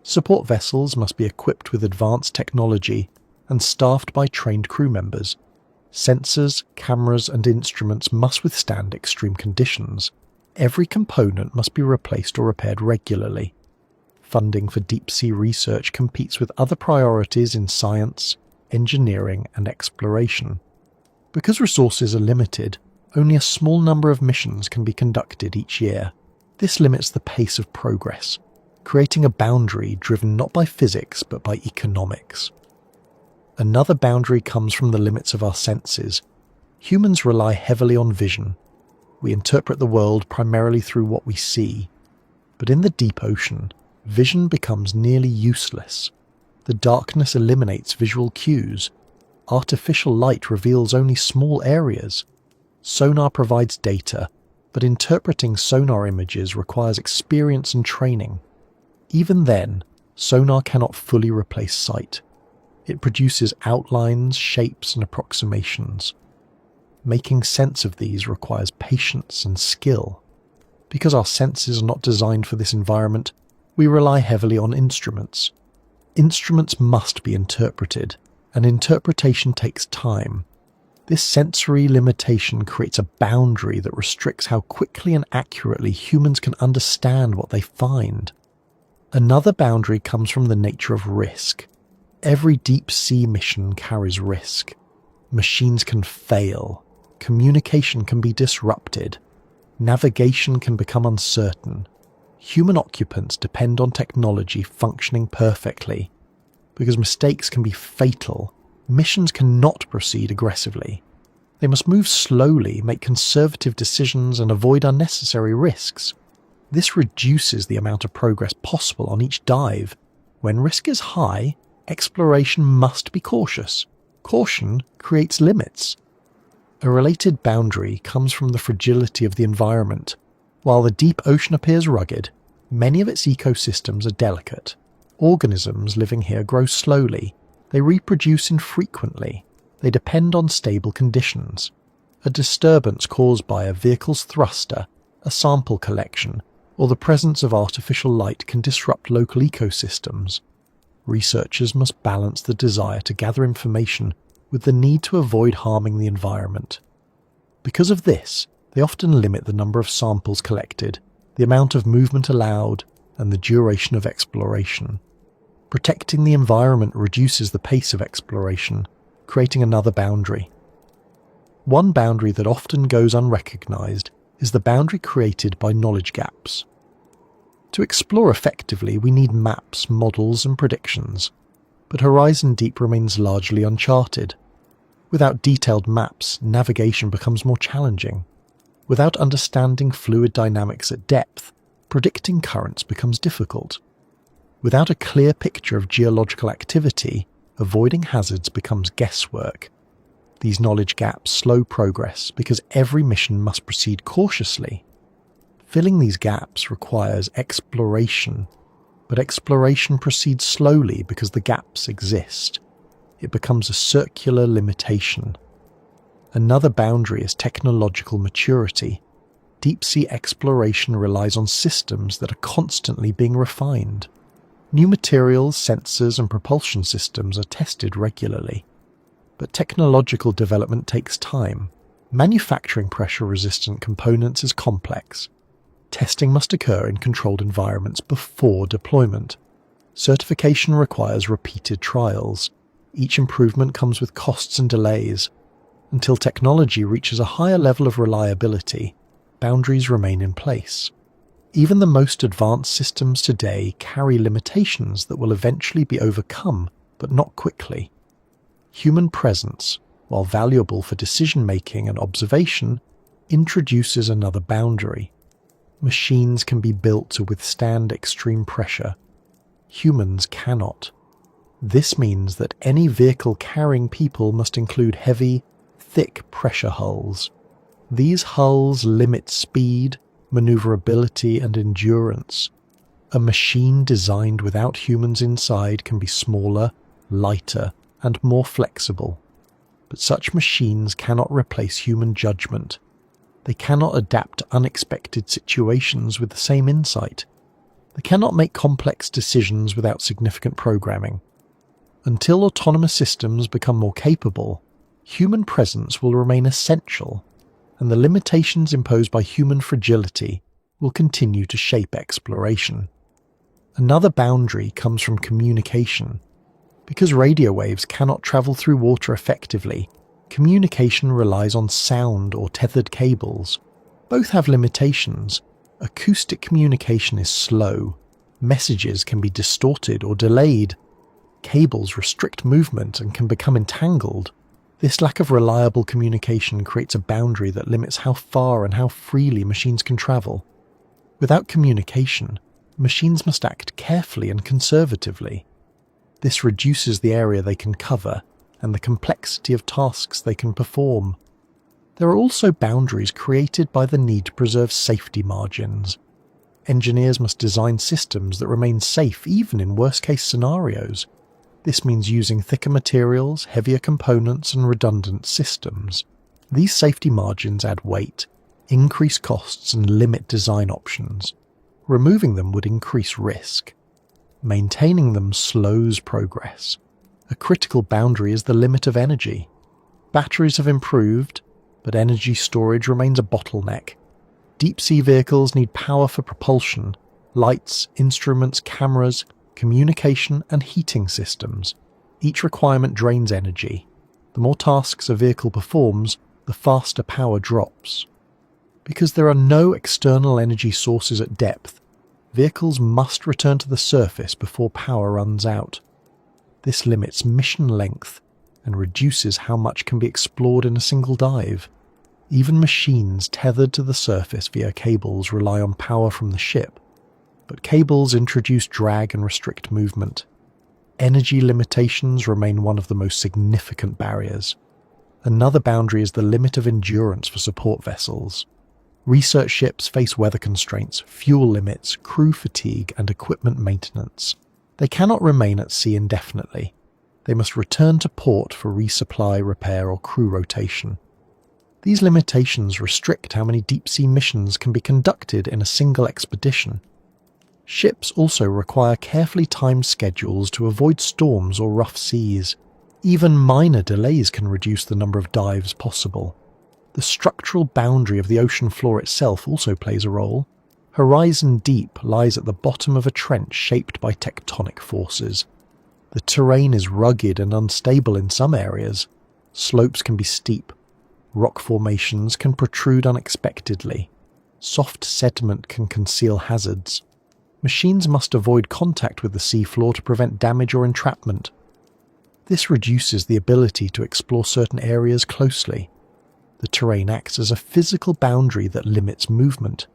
Support vessels must be equipped with advanced technology and staffed by trained crew members. Sensors, cameras, and instruments must withstand extreme conditions. Every component must be replaced or repaired regularly. Funding for deep-sea research competes with other priorities in science, engineering, and exploration. Because resources are limited, only a small number of missions can be conducted each year. This limits the pace of progress, creating a boundary driven not by physics but by economics. Another boundary comes from the limits of our senses. Humans rely heavily on vision. We interpret the world primarily through what we see. But in the deep ocean, vision becomes nearly useless. The darkness eliminates visual cues. Artificial light reveals only small areas. Sonar provides data, but interpreting sonar images requires experience and training. Even then, sonar cannot fully replace sight. It produces outlines, shapes, and approximations. Making sense of these requires patience and skill. Because our senses are not designed for this environment, we rely heavily on instruments. Instruments must be interpreted, and interpretation takes time. This sensory limitation creates a boundary that restricts how quickly and accurately humans can understand what they find. Another boundary comes from the nature of risk. Every deep-sea mission carries risk. Machines can fail. Communication can be disrupted. Navigation can become uncertain. Human occupants depend on technology functioning perfectly. Because mistakes can be fatal, missions cannot proceed aggressively. They must move slowly, make conservative decisions, and avoid unnecessary risks. This reduces the amount of progress possible on each dive. When risk is high, exploration must be cautious. Caution creates limits. A related boundary comes from the fragility of the environment. While the deep ocean appears rugged, many of its ecosystems are delicate. Organisms living here grow slowly. They reproduce infrequently. They depend on stable conditions. A disturbance caused by a vehicle's thruster, a sample collection, or the presence of artificial light can disrupt local ecosystems. Researchers must balance the desire to gather information with the need to avoid harming the environment. Because of this, they often limit the number of samples collected, the amount of movement allowed, and the duration of exploration. Protecting the environment reduces the pace of exploration, creating another boundary. One boundary that often goes unrecognized is the boundary created by knowledge gaps. To explore effectively, we need maps, models, and predictions, but Horizon Deep remains largely uncharted. Without detailed maps, navigation becomes more challenging. Without understanding fluid dynamics at depth, predicting currents becomes difficult. Without a clear picture of geological activity, avoiding hazards becomes guesswork. These knowledge gaps slow progress because every mission must proceed cautiously. Filling these gaps requires exploration, but exploration proceeds slowly because the gaps exist. It becomes a circular limitation. Another boundary is technological maturity. Deep-sea exploration relies on systems that are constantly being refined. New materials, sensors, and propulsion systems are tested regularly. But technological development takes time. Manufacturing pressure-resistant components is complex. Testing must occur in controlled environments before deployment. Certification requires repeated trials. Each improvement comes with costs and delays. Until technology reaches a higher level of reliability, boundaries remain in place. Even the most advanced systems today carry limitations that will eventually be overcome, but not quickly. Human presence, while valuable for decision-making and observation, introduces another boundary. Machines can be built to withstand extreme pressure. Humans cannot. This means that any vehicle carrying people must include heavy, thick pressure hulls. These hulls limit speed, maneuverability, and endurance. A machine designed without humans inside can be smaller, lighter, and more flexible. But such machines cannot replace human judgment. They cannot adapt to unexpected situations with the same insight. They cannot make complex decisions without significant programming. Until autonomous systems become more capable, human presence will remain essential, and the limitations imposed by human fragility will continue to shape exploration. Another boundary comes from communication. Because radio waves cannot travel through water effectively, communication relies on sound or tethered cables. Both have limitations. Acoustic communication is slow. Messages can be distorted or delayed. Cables restrict movement and can become entangled. This lack of reliable communication creates a boundary that limits how far and how freely machines can travel. Without communication, machines must act carefully and conservatively. This reduces the area they can cover and the complexity of tasks they can perform. There are also boundaries created by the need to preserve safety margins. Engineers must design systems that remain safe even in worst-case scenarios. This means using thicker materials, heavier components, and redundant systems. These safety margins add weight, increase costs, and limit design options. Removing them would increase risk. Maintaining them slows progress. A critical boundary is the limit of energy. Batteries have improved, but energy storage remains a bottleneck. Deep-sea vehicles need power for propulsion, lights, instruments, cameras, communication, and heating systems. Each requirement drains energy. The more tasks a vehicle performs, the faster power drops. Because there are no external energy sources at depth, vehicles must return to the surface before power runs out. This limits mission length and reduces how much can be explored in a single dive. Even machines tethered to the surface via cables rely on power from the ship, but cables introduce drag and restrict movement. Energy limitations remain one of the most significant barriers. Another boundary is the limit of endurance for support vessels. Research ships face weather constraints, fuel limits, crew fatigue, and equipment maintenance. They cannot remain at sea indefinitely. They must return to port for resupply, repair, or crew rotation. These limitations restrict how many deep-sea missions can be conducted in a single expedition. Ships also require carefully timed schedules to avoid storms or rough seas. Even minor delays can reduce the number of dives possible. The structural boundary of the ocean floor itself also plays a role. Horizon Deep lies at the bottom of a trench shaped by tectonic forces. The terrain is rugged and unstable in some areas. Slopes can be steep. Rock formations can protrude unexpectedly. Soft sediment can conceal hazards. Machines must avoid contact with the seafloor to prevent damage or entrapment. This reduces the ability to explore certain areas closely. The terrain acts as a physical boundary that limits movement.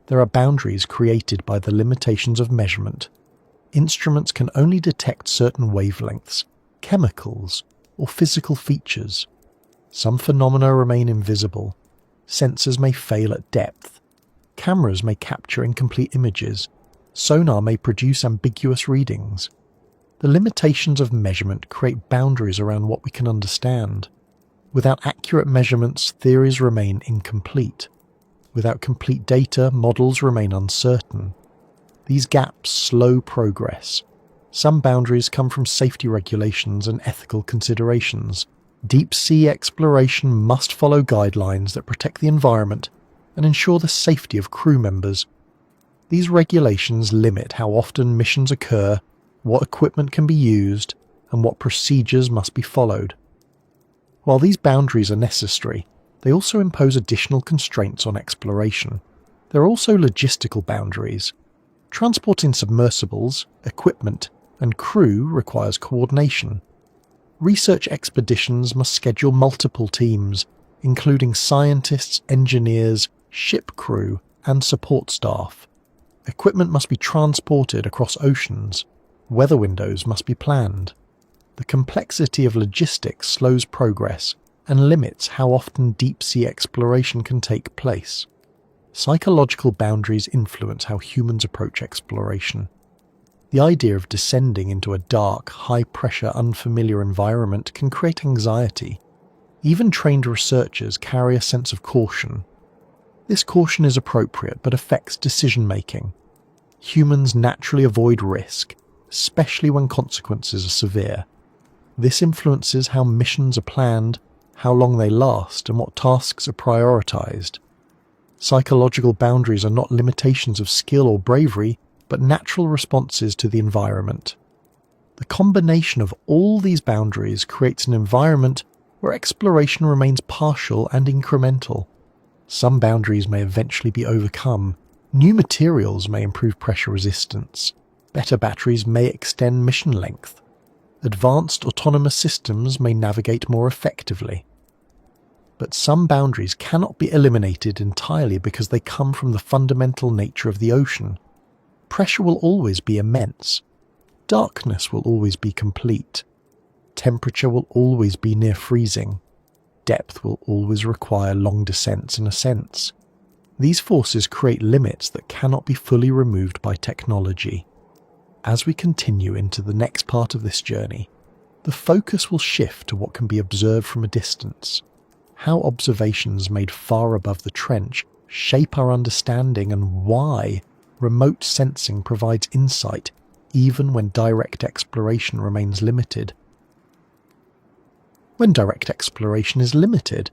There are boundaries created by the limitations of measurement. Instruments can only detect certain wavelengths, chemicals, or physical features. Some phenomena remain invisible. Sensors may fail at depth. Cameras may capture incomplete images. Sonar may produce ambiguous readings. The limitations of measurement create boundaries around what we can understand. Without accurate measurements, theories remain incomplete. Without complete data, models remain uncertain. These gaps slow progress. Some boundaries come from safety regulations and ethical considerations. Deep-sea exploration must follow guidelines that protect the environment and ensure the safety of crew members. These regulations limit how often missions occur, what equipment can be used, and what procedures must be followed. While these boundaries are necessary, they also impose additional constraints on exploration. There are also logistical boundaries. Transporting submersibles, equipment, and crew requires coordination. Research expeditions must schedule multiple teams, including scientists, engineers, ship crew, and support staff. Equipment must be transported across oceans. Weather windows must be planned. The complexity of logistics slows progress and limits how often deep-sea exploration can take place. Psychological boundaries influence how humans approach exploration. The idea of descending into a dark, high-pressure, unfamiliar environment can create anxiety. Even trained researchers carry a sense of caution. This caution is appropriate but affects decision-making. Humans naturally avoid risk, especially when consequences are severe. This influences how missions are planned, how long they last, and what tasks are prioritized. Psychological boundaries are not limitations of skill or bravery, but natural responses to the environment. The combination of all these boundaries creates an environment where exploration remains partial and incremental. Some boundaries may eventually be overcome. New materials may improve pressure resistance. Better batteries may extend mission length. Advanced autonomous systems may navigate more effectively. But some boundaries cannot be eliminated entirely because they come from the fundamental nature of the ocean. Pressure will always be immense. Darkness will always be complete. Temperature will always be near freezing. Depth will always require long descents and ascents. These forces create limits that cannot be fully removed by technology. As we continue into the next part of this journey, the focus will shift to what can be observed from a distance, how observations made far above the trench shape our understanding, and why remote sensing provides insight even when direct exploration remains limited. When direct exploration is limited,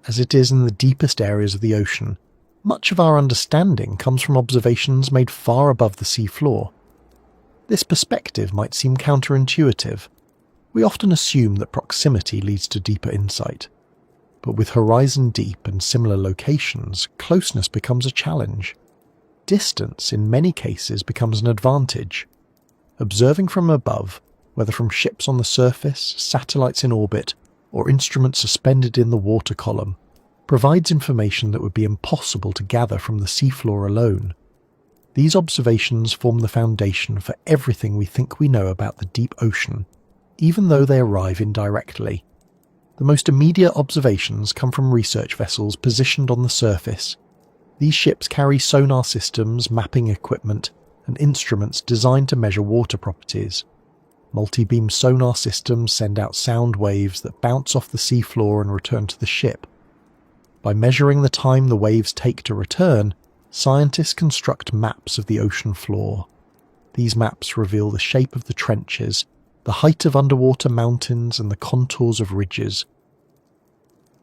as it is in the deepest areas of the ocean, much of our understanding comes from observations made far above the seafloor. This perspective might seem counterintuitive. We often assume that proximity leads to deeper insight. But with Horizon Deep and similar locations, closeness becomes a challenge. Distance, in many cases, becomes an advantage. Observing from above, whether from ships on the surface, satellites in orbit, or instruments suspended in the water column, provides information that would be impossible to gather from the seafloor alone. These observations form the foundation for everything we think we know about the deep ocean, even though they arrive indirectly. The most immediate observations come from research vessels positioned on the surface. These ships carry sonar systems, mapping equipment, and instruments designed to measure water properties. Multi-beam sonar systems send out sound waves that bounce off the seafloor and return to the ship. By measuring the time the waves take to return, scientists construct maps of the ocean floor. These maps reveal the shape of the trenches, the height of underwater mountains, and the contours of ridges.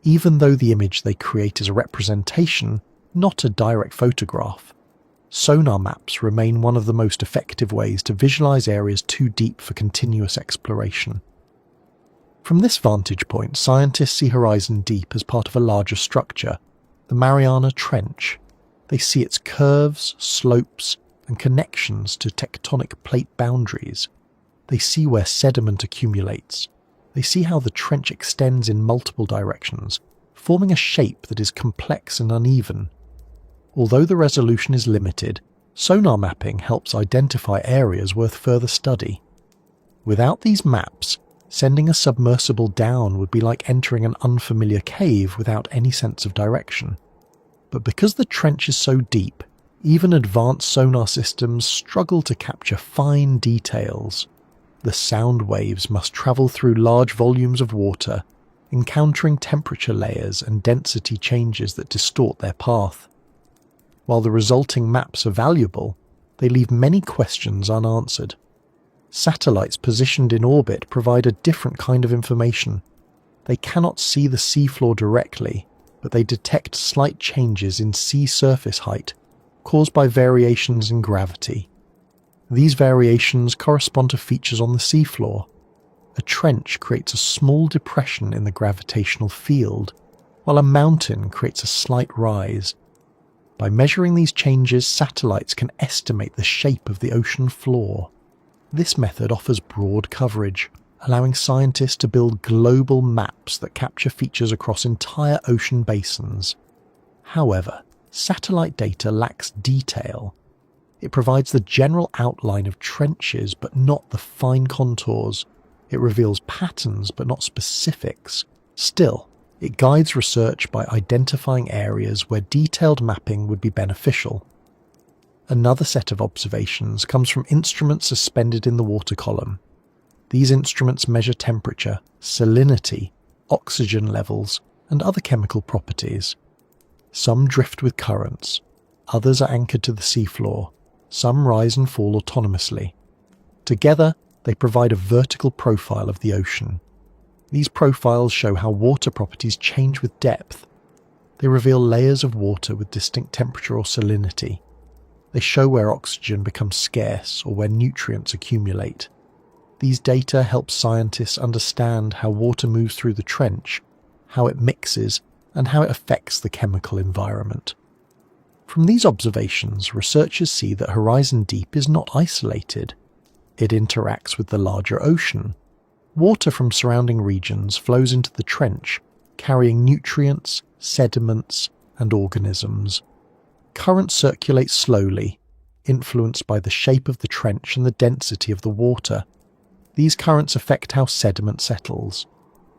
Even though the image they create is a representation, not a direct photograph, sonar maps remain one of the most effective ways to visualize areas too deep for continuous exploration. From this vantage point, scientists see Horizon Deep as part of a larger structure, the Mariana Trench. They see its curves, slopes, and connections to tectonic plate boundaries. They see where sediment accumulates. They see how the trench extends in multiple directions, forming a shape that is complex and uneven. Although the resolution is limited, sonar mapping helps identify areas worth further study. Without these maps, sending a submersible down would be like entering an unfamiliar cave without any sense of direction. But because the trench is so deep, even advanced sonar systems struggle to capture fine details. The sound waves must travel through large volumes of water, encountering temperature layers and density changes that distort their path. While the resulting maps are valuable, they leave many questions unanswered. Satellites positioned in orbit provide a different kind of information. They cannot see the seafloor directly, but they detect slight changes in sea surface height caused by variations in gravity. These variations correspond to features on the seafloor. A trench creates a small depression in the gravitational field, while a mountain creates a slight rise. By measuring these changes, satellites can estimate the shape of the ocean floor. This method offers broad coverage, allowing scientists to build global maps that capture features across entire ocean basins. However, satellite data lacks detail. It provides the general outline of trenches but not the fine contours. It reveals patterns but not specifics. Still, it guides research by identifying areas where detailed mapping would be beneficial. Another set of observations comes from instruments suspended in the water column. These instruments measure temperature, salinity, oxygen levels, and other chemical properties. Some drift with currents, others are anchored to the seafloor, some rise and fall autonomously. Together, they provide a vertical profile of the ocean. These profiles show how water properties change with depth. They reveal layers of water with distinct temperature or salinity. They show where oxygen becomes scarce or where nutrients accumulate. These data help scientists understand how water moves through the trench, how it mixes, and how it affects the chemical environment. From these observations, researchers see that Horizon Deep is not isolated. It interacts with the larger ocean. Water from surrounding regions flows into the trench, carrying nutrients, sediments, and organisms. Currents circulate slowly, influenced by the shape of the trench and the density of the water. These currents affect how sediment settles.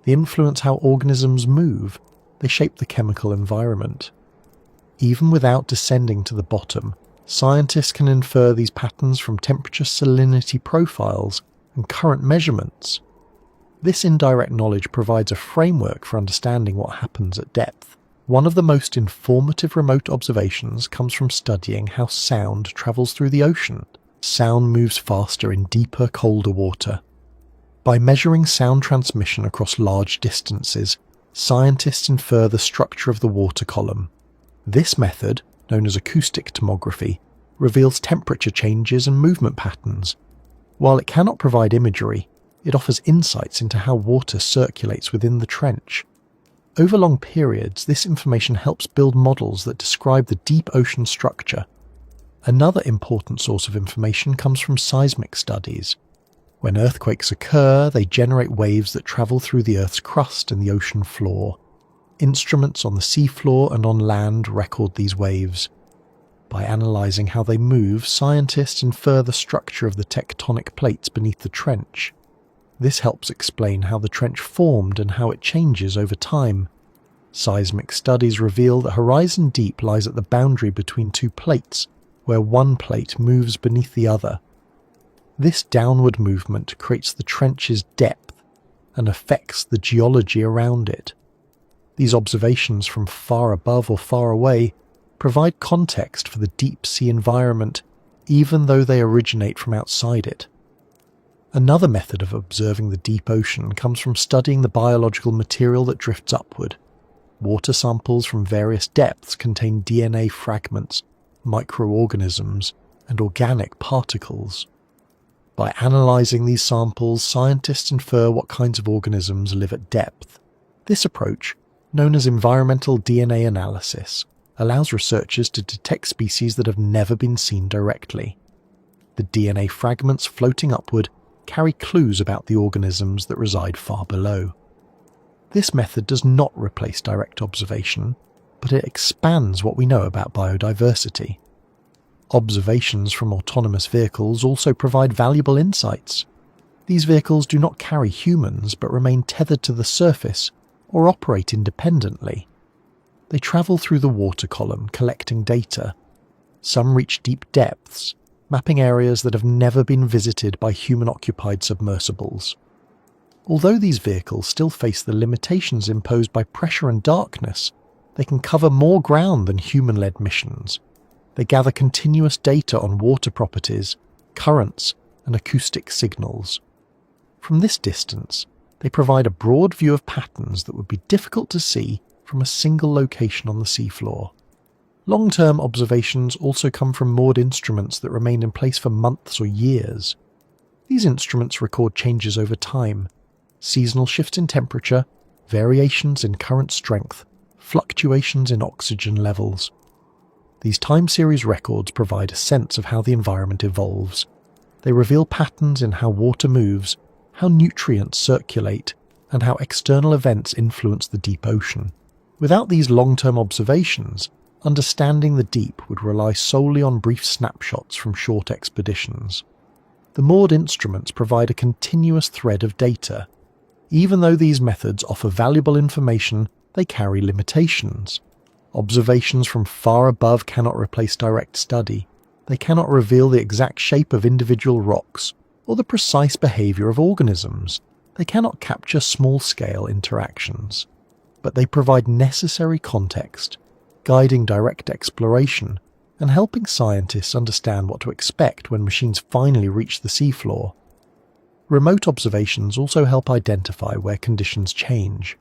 They influence how organisms move. They shape the chemical environment. Even without descending to the bottom, scientists can infer these patterns from temperature salinity profiles and current measurements. This indirect knowledge provides a framework for understanding what happens at depth. One of the most informative remote observations comes from studying how sound travels through the ocean. Sound moves faster in deeper, colder water. By measuring sound transmission across large distances, scientists infer the structure of the water column. This method, known as acoustic tomography, reveals temperature changes and movement patterns. While it cannot provide imagery, it offers insights into how water circulates within the trench. Over long periods, this information helps build models that describe the deep ocean structure. Another important source of information comes from seismic studies. When earthquakes occur, they generate waves that travel through the Earth's crust and the ocean floor. Instruments on the seafloor and on land record these waves. By analysing how they move, scientists infer the structure of the tectonic plates beneath the trench. This helps explain how the trench formed and how it changes over time. Seismic studies reveal that Horizon Deep lies at the boundary between two plates, where one plate moves beneath the other. This downward movement creates the trench's depth and affects the geology around it. These observations from far above or far away provide context for the deep sea environment, even though they originate from outside it. Another method of observing the deep ocean comes from studying the biological material that drifts upward. Water samples from various depths contain DNA fragments, microorganisms, and organic particles. By analysing these samples, scientists infer what kinds of organisms live at depth. This approach, known as environmental DNA analysis, allows researchers to detect species that have never been seen directly. The DNA fragments floating upward carry clues about the organisms that reside far below. This method does not replace direct observation, but it expands what we know about biodiversity. Observations from autonomous vehicles also provide valuable insights. These vehicles do not carry humans but remain tethered to the surface or operate independently. They travel through the water column collecting data. Some reach deep depths, mapping areas that have never been visited by human-occupied submersibles. Although these vehicles still face the limitations imposed by pressure and darkness, they can cover more ground than human-led missions. They gather continuous data on water properties, currents, and acoustic signals. From this distance, they provide a broad view of patterns that would be difficult to see from a single location on the seafloor. Long-term observations also come from moored instruments that remain in place for months or years. These instruments record changes over time, seasonal shifts in temperature, variations in current strength, fluctuations in oxygen levels. These time series records provide a sense of how the environment evolves. They reveal patterns in how water moves, how nutrients circulate, and how external events influence the deep ocean. Without these long-term observations, understanding the deep would rely solely on brief snapshots from short expeditions. The moored instruments provide a continuous thread of data. Even though these methods offer valuable information, they carry limitations. Observations from far above cannot replace direct study. They cannot reveal the exact shape of individual rocks or the precise behavior of organisms. They cannot capture small-scale interactions. But they provide necessary context, guiding direct exploration and helping scientists understand what to expect when machines finally reach the seafloor. Remote observations also help identify where conditions change.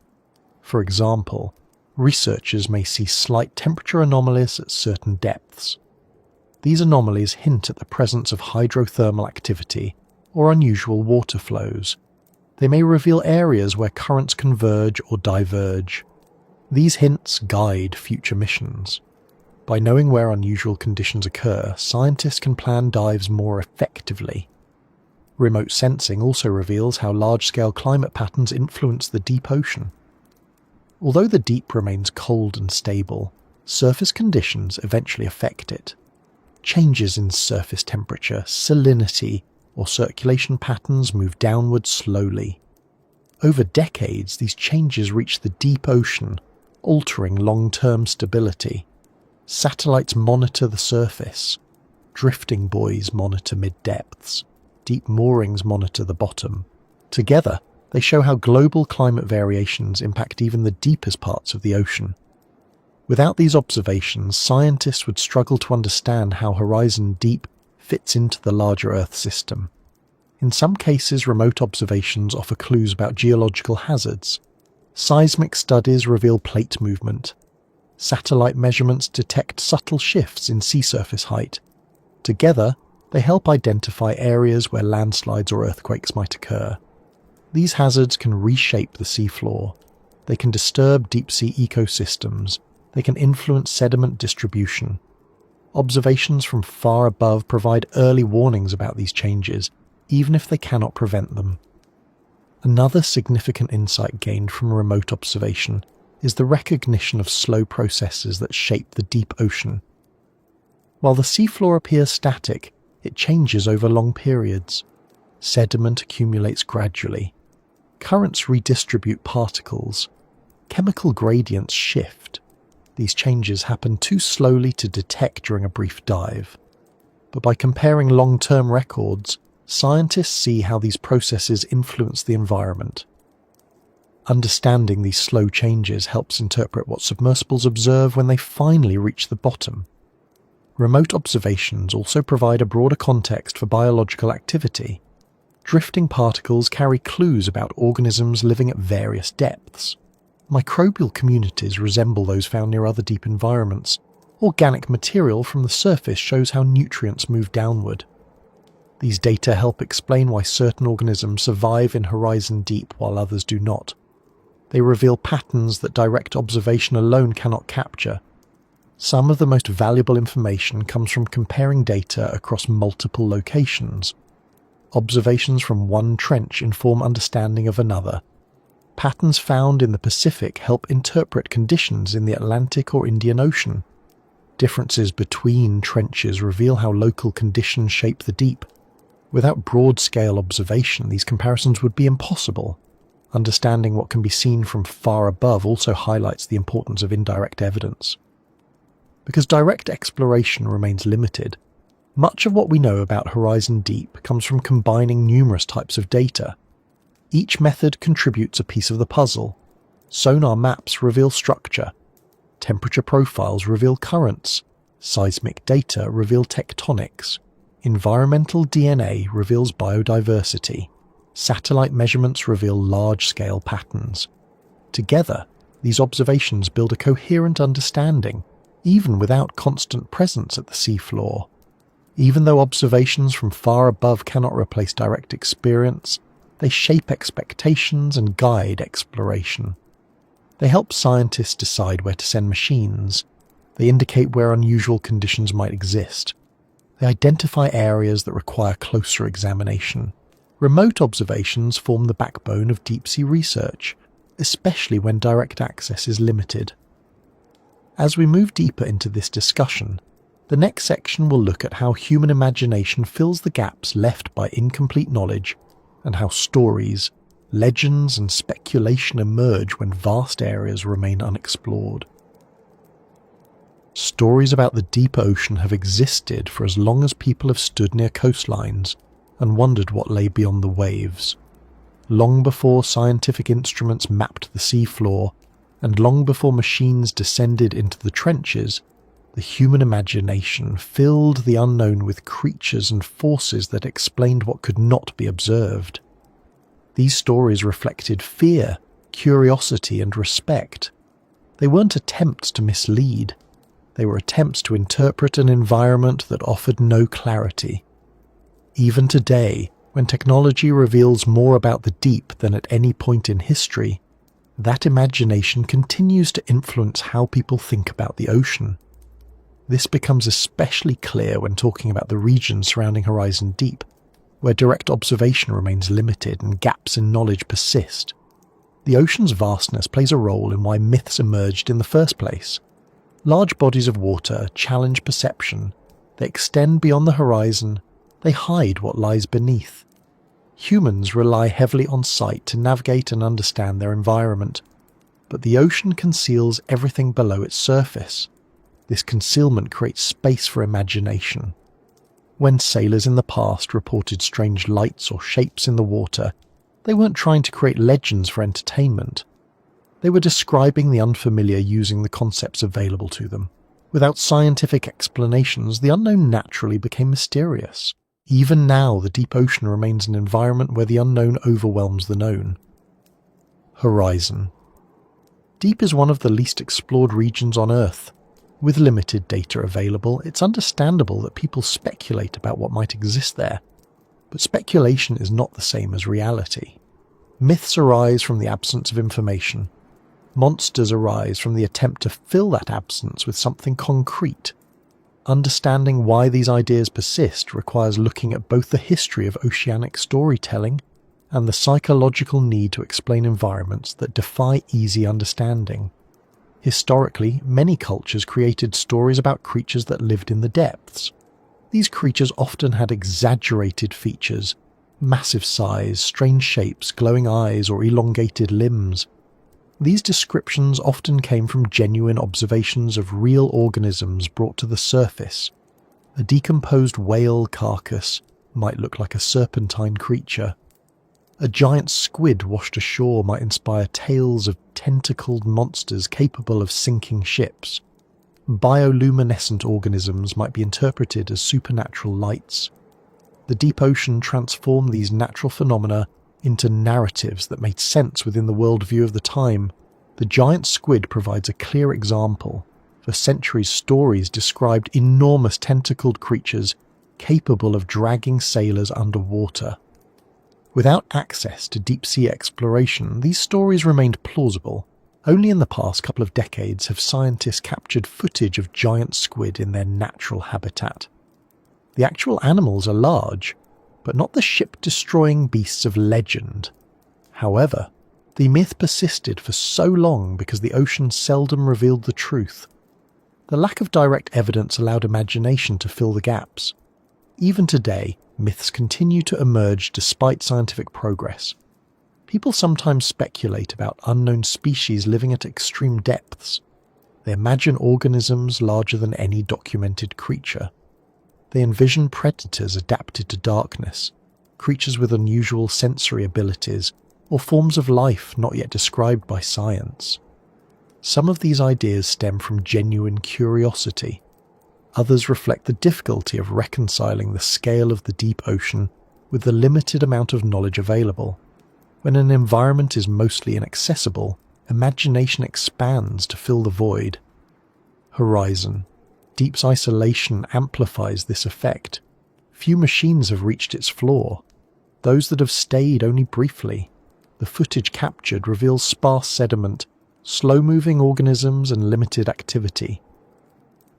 For example, researchers may see slight temperature anomalies at certain depths. These anomalies hint at the presence of hydrothermal activity or unusual water flows. They may reveal areas where currents converge or diverge. These hints guide future missions. By knowing where unusual conditions occur, scientists can plan dives more effectively. Remote sensing also reveals how large-scale climate patterns influence the deep ocean. Although the deep remains cold and stable, surface conditions eventually affect it. Changes in surface temperature, salinity, or circulation patterns move downward slowly. Over decades, these changes reach the deep ocean, altering long-term stability. Satellites monitor the surface. Drifting buoys monitor mid-depths. Deep moorings monitor the bottom. Together, they show how global climate variations impact even the deepest parts of the ocean. Without these observations, scientists would struggle to understand how Horizon Deep fits into the larger Earth system. In some cases, remote observations offer clues about geological hazards. Seismic studies reveal plate movement. Satellite measurements detect subtle shifts in sea surface height. Together, they help identify areas where landslides or earthquakes might occur. These hazards can reshape the seafloor. They can disturb deep-sea ecosystems. They can influence sediment distribution. Observations from far above provide early warnings about these changes, even if they cannot prevent them. Another significant insight gained from remote observation is the recognition of slow processes that shape the deep ocean. While the seafloor appears static, it changes over long periods. Sediment accumulates gradually. Currents redistribute particles. Chemical gradients shift. These changes happen too slowly to detect during a brief dive. But by comparing long-term records, scientists see how these processes influence the environment. Understanding these slow changes helps interpret what submersibles observe when they finally reach the bottom. Remote observations also provide a broader context for biological activity. Drifting particles carry clues about organisms living at various depths. Microbial communities resemble those found near other deep environments. Organic material from the surface shows how nutrients move downward. These data help explain why certain organisms survive in horizon deep while others do not. They reveal patterns that direct observation alone cannot capture. Some of the most valuable information comes from comparing data across multiple locations. Observations from one trench inform understanding of another. Patterns found in the Pacific help interpret conditions in the Atlantic or Indian Ocean. Differences between trenches reveal how local conditions shape the deep. Without broad-scale observation, these comparisons would be impossible. Understanding what can be seen from far above also highlights the importance of indirect evidence. Because direct exploration remains limited, much of what we know about Horizon Deep comes from combining numerous types of data. Each method contributes a piece of the puzzle. Sonar maps reveal structure. Temperature profiles reveal currents. Seismic data reveal tectonics. Environmental DNA reveals biodiversity. Satellite measurements reveal large-scale patterns. Together, these observations build a coherent understanding, even without constant presence at the seafloor. Even though observations from far above cannot replace direct experience, they shape expectations and guide exploration. They help scientists decide where to send machines. They indicate where unusual conditions might exist. They identify areas that require closer examination. Remote observations form the backbone of deep-sea research, especially when direct access is limited. As we move deeper into this discussion, the next section will look at how human imagination fills the gaps left by incomplete knowledge, and how stories, legends, and speculation emerge when vast areas remain unexplored. Stories about the deep ocean have existed for as long as people have stood near coastlines and wondered what lay beyond the waves. Long before scientific instruments mapped the seafloor, and long before machines descended into the trenches, the human imagination filled the unknown with creatures and forces that explained what could not be observed. These stories reflected fear, curiosity, and respect. They weren't attempts to mislead. They were attempts to interpret an environment that offered no clarity. Even today, when technology reveals more about the deep than at any point in history, that imagination continues to influence how people think about the ocean. This becomes especially clear when talking about the region surrounding Horizon Deep, where direct observation remains limited and gaps in knowledge persist. The ocean's vastness plays a role in why myths emerged in the first place. Large bodies of water challenge perception. They extend beyond the horizon. They hide what lies beneath. Humans rely heavily on sight to navigate and understand their environment, but the ocean conceals everything below its surface. This concealment creates space for imagination. When sailors in the past reported strange lights or shapes in the water, they weren't trying to create legends for entertainment. They were describing the unfamiliar using the concepts available to them. Without scientific explanations, the unknown naturally became mysterious. Even now, the deep ocean remains an environment where the unknown overwhelms the known. Horizon. Deep is one of the least explored regions on Earth. With limited data available, it's understandable that people speculate about what might exist there. But speculation is not the same as reality. Myths arise from the absence of information. Monsters arise from the attempt to fill that absence with something concrete. Understanding why these ideas persist requires looking at both the history of oceanic storytelling and the psychological need to explain environments that defy easy understanding. Historically, many cultures created stories about creatures that lived in the depths. These creatures often had exaggerated features, massive size, strange shapes, glowing eyes, or elongated limbs. These descriptions often came from genuine observations of real organisms brought to the surface. A decomposed whale carcass might look like a serpentine creature. A giant squid washed ashore might inspire tales of tentacled monsters capable of sinking ships. Bioluminescent organisms might be interpreted as supernatural lights. The deep ocean transformed these natural phenomena into narratives that made sense within the worldview of the time. The giant squid provides a clear example. For centuries, stories described enormous tentacled creatures capable of dragging sailors underwater. Without access to deep-sea exploration, these stories remained plausible. Only in the past couple of decades have scientists captured footage of giant squid in their natural habitat. The actual animals are large, but not the ship-destroying beasts of legend. However, the myth persisted for so long because the ocean seldom revealed the truth. The lack of direct evidence allowed imagination to fill the gaps. Even today, myths continue to emerge despite scientific progress. People sometimes speculate about unknown species living at extreme depths. They imagine organisms larger than any documented creature. They envision predators adapted to darkness, creatures with unusual sensory abilities, or forms of life not yet described by science. Some of these ideas stem from genuine curiosity. Others reflect the difficulty of reconciling the scale of the deep ocean with the limited amount of knowledge available. When an environment is mostly inaccessible, imagination expands to fill the void. Horizon. Deep's isolation amplifies this effect. Few machines have reached its floor. Those that have stayed only briefly. The footage captured reveals sparse sediment, slow-moving organisms and limited activity.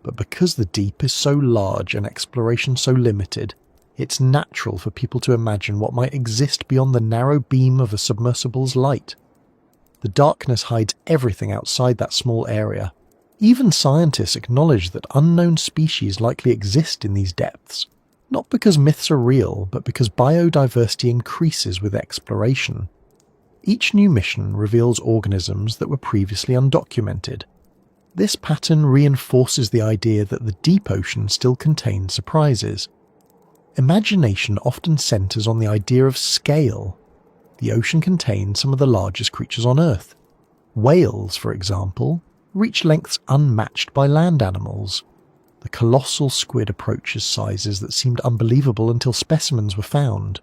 But because the deep is so large and exploration so limited, it's natural for people to imagine what might exist beyond the narrow beam of a submersible's light. The darkness hides everything outside that small area. Even scientists acknowledge that unknown species likely exist in these depths, not because myths are real, but because biodiversity increases with exploration. Each new mission reveals organisms that were previously undocumented. This pattern reinforces the idea that the deep ocean still contains surprises. Imagination often centers on the idea of scale. The ocean contains some of the largest creatures on Earth. Whales, for example, reach lengths unmatched by land animals. The colossal squid approaches sizes that seemed unbelievable until specimens were found.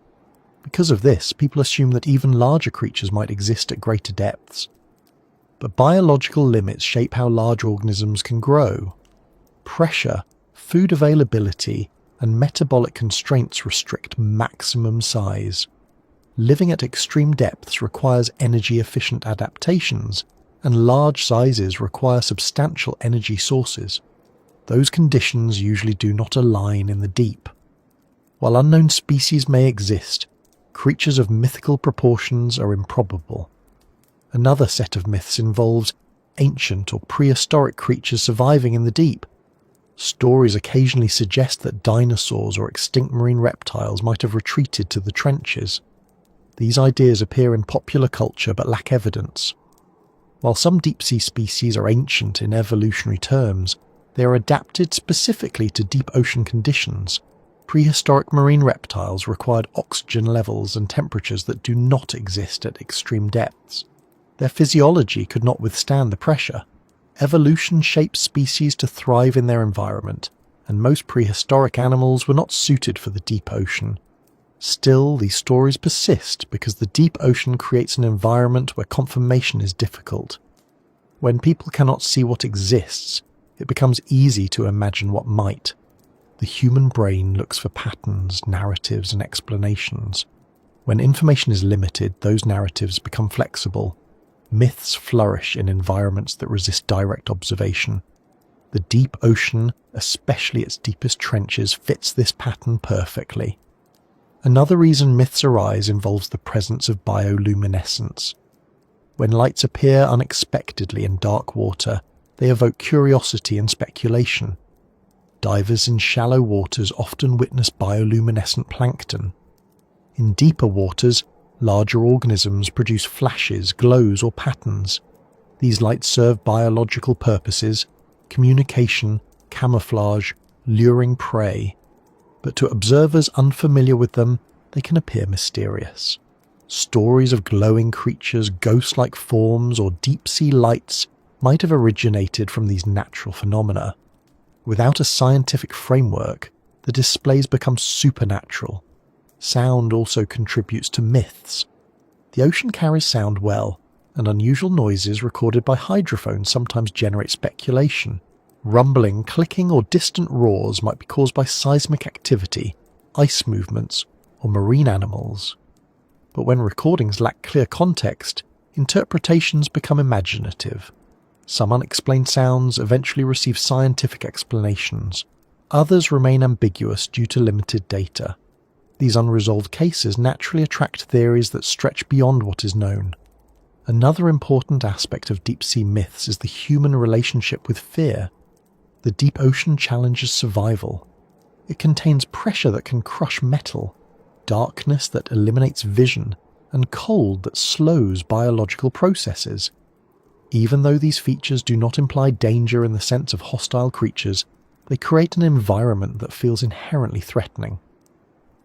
Because of this, people assume that even larger creatures might exist at greater depths. But biological limits shape how large organisms can grow. Pressure, food availability, and metabolic constraints restrict maximum size. Living at extreme depths requires energy-efficient adaptations, and large sizes require substantial energy sources. Those conditions usually do not align in the deep. While unknown species may exist, creatures of mythical proportions are improbable. Another set of myths involves ancient or prehistoric creatures surviving in the deep. Stories occasionally suggest that dinosaurs or extinct marine reptiles might have retreated to the trenches. These ideas appear in popular culture but lack evidence. While some deep-sea species are ancient in evolutionary terms, they are adapted specifically to deep ocean conditions. Prehistoric marine reptiles required oxygen levels and temperatures that do not exist at extreme depths. Their physiology could not withstand the pressure. Evolution shaped species to thrive in their environment, and most prehistoric animals were not suited for the deep ocean. Still, these stories persist because the deep ocean creates an environment where confirmation is difficult. When people cannot see what exists, it becomes easy to imagine what might. The human brain looks for patterns, narratives, and explanations. When information is limited, those narratives become flexible. Myths flourish in environments that resist direct observation. The deep ocean, especially its deepest trenches, fits this pattern perfectly. Another reason myths arise involves the presence of bioluminescence. When lights appear unexpectedly in dark water, they evoke curiosity and speculation. Divers in shallow waters often witness bioluminescent plankton. In deeper waters, larger organisms produce flashes, glows, or patterns. These lights serve biological purposes: communication, camouflage, luring prey. But to observers unfamiliar with them, they can appear mysterious. Stories of glowing creatures, ghost-like forms, or deep-sea lights might have originated from these natural phenomena. Without a scientific framework, the displays become supernatural. Sound also contributes to myths. The ocean carries sound well, and unusual noises recorded by hydrophones sometimes generate speculation. Rumbling, clicking, or distant roars might be caused by seismic activity, ice movements, or marine animals. But when recordings lack clear context, interpretations become imaginative. Some unexplained sounds eventually receive scientific explanations. Others remain ambiguous due to limited data. These unresolved cases naturally attract theories that stretch beyond what is known. Another important aspect of deep-sea myths is the human relationship with fear. The deep ocean challenges survival. It contains pressure that can crush metal, darkness that eliminates vision, and cold that slows biological processes. Even though these features do not imply danger in the sense of hostile creatures, they create an environment that feels inherently threatening.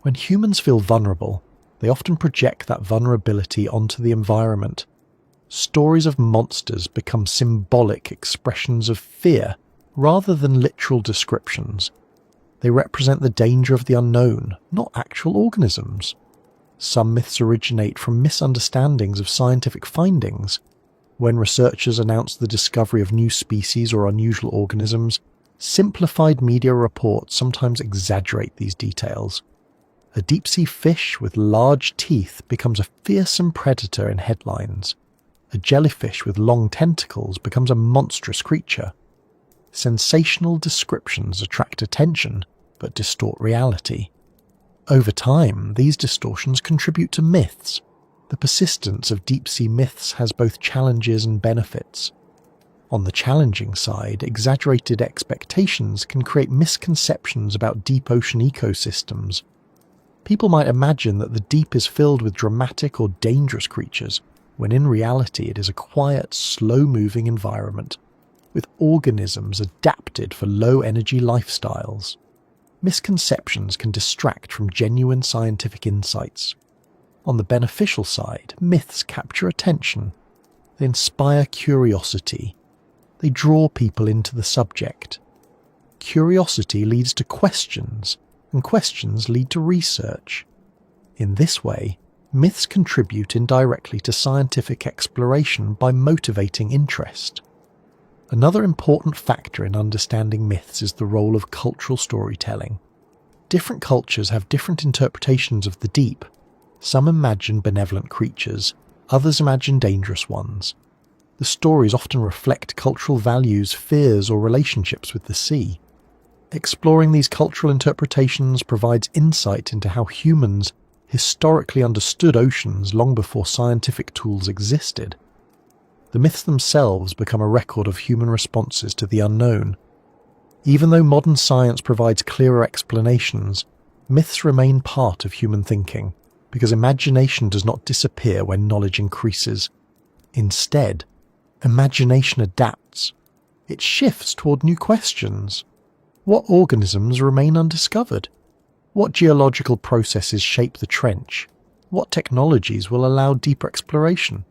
When humans feel vulnerable, they often project that vulnerability onto the environment. Stories of monsters become symbolic expressions of fear rather than literal descriptions. They represent the danger of the unknown, not actual organisms. Some myths originate from misunderstandings of scientific findings. When researchers announce the discovery of new species or unusual organisms, simplified media reports sometimes exaggerate these details. A deep-sea fish with large teeth becomes a fearsome predator in headlines. A jellyfish with long tentacles becomes a monstrous creature. Sensational descriptions attract attention, but distort reality. Over time, these distortions contribute to myths. The persistence of deep-sea myths has both challenges and benefits. On the challenging side, exaggerated expectations can create misconceptions about deep ocean ecosystems. People might imagine that the deep is filled with dramatic or dangerous creatures, when in reality it is a quiet, slow-moving environment, with organisms adapted for low-energy lifestyles. Misconceptions can distract from genuine scientific insights. On the beneficial side, myths capture attention. They inspire curiosity. They draw people into the subject. Curiosity leads to questions, and questions lead to research. In this way, myths contribute indirectly to scientific exploration by motivating interest. Another important factor in understanding myths is the role of cultural storytelling. Different cultures have different interpretations of the deep. Some imagine benevolent creatures, others imagine dangerous ones. The stories often reflect cultural values, fears, or relationships with the sea. Exploring these cultural interpretations provides insight into how humans historically understood oceans long before scientific tools existed. The myths themselves become a record of human responses to the unknown. Even though modern science provides clearer explanations, myths remain part of human thinking, because imagination does not disappear when knowledge increases. Instead, imagination adapts. It shifts toward new questions. What organisms remain undiscovered? What geological processes shape the trench? What technologies will allow deeper exploration?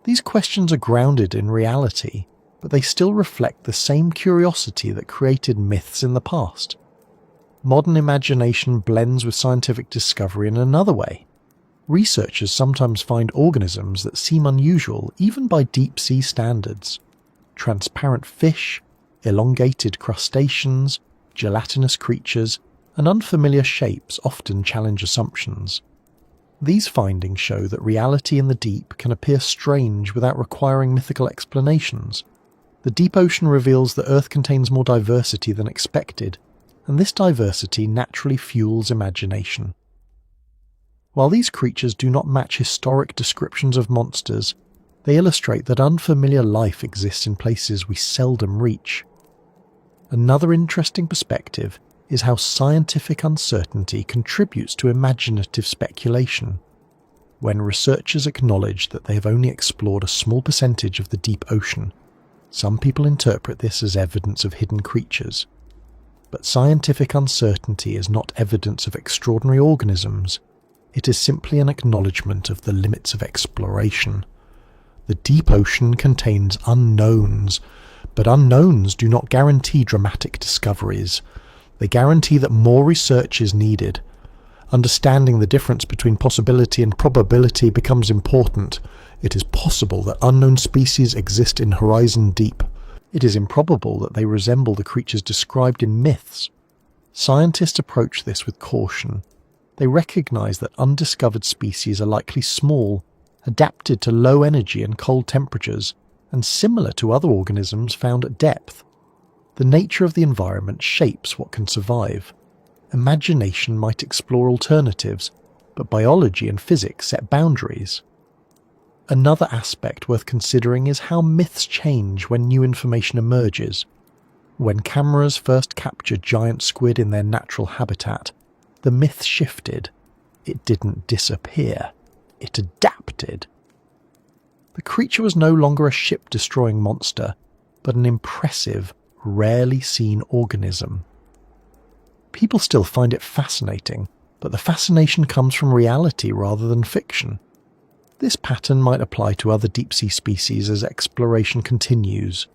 These questions are grounded in reality, but they still reflect the same curiosity that created myths in the past. Modern imagination blends with scientific discovery in another way. Researchers sometimes find organisms that seem unusual even by deep-sea standards. Transparent fish, elongated crustaceans, gelatinous creatures, and unfamiliar shapes often challenge assumptions. These findings show that reality in the deep can appear strange without requiring mythical explanations. The deep ocean reveals that Earth contains more diversity than expected, and this diversity naturally fuels imagination. While these creatures do not match historic descriptions of monsters, they illustrate that unfamiliar life exists in places we seldom reach. Another interesting perspective is how scientific uncertainty contributes to imaginative speculation. When researchers acknowledge that they have only explored a small percentage of the deep ocean, some people interpret this as evidence of hidden creatures. But scientific uncertainty is not evidence of extraordinary organisms. It is simply an acknowledgement of the limits of exploration. The deep ocean contains unknowns, but unknowns do not guarantee dramatic discoveries. They guarantee that more research is needed. Understanding the difference between possibility and probability becomes important. It is possible that unknown species exist in horizon deep. It is improbable that they resemble the creatures described in myths. Scientists approach this with caution. They recognize that undiscovered species are likely small, adapted to low energy and cold temperatures, and similar to other organisms found at depth. The nature of the environment shapes what can survive. Imagination might explore alternatives, but biology and physics set boundaries. Another aspect worth considering is how myths change when new information emerges. When cameras first captured giant squid in their natural habitat, the myth shifted. It didn't disappear. It adapted. The creature was no longer a ship-destroying monster, but an impressive, rarely seen organism. People still find it fascinating, but the fascination comes from reality rather than fiction. This pattern might apply to other deep-sea species as exploration continues.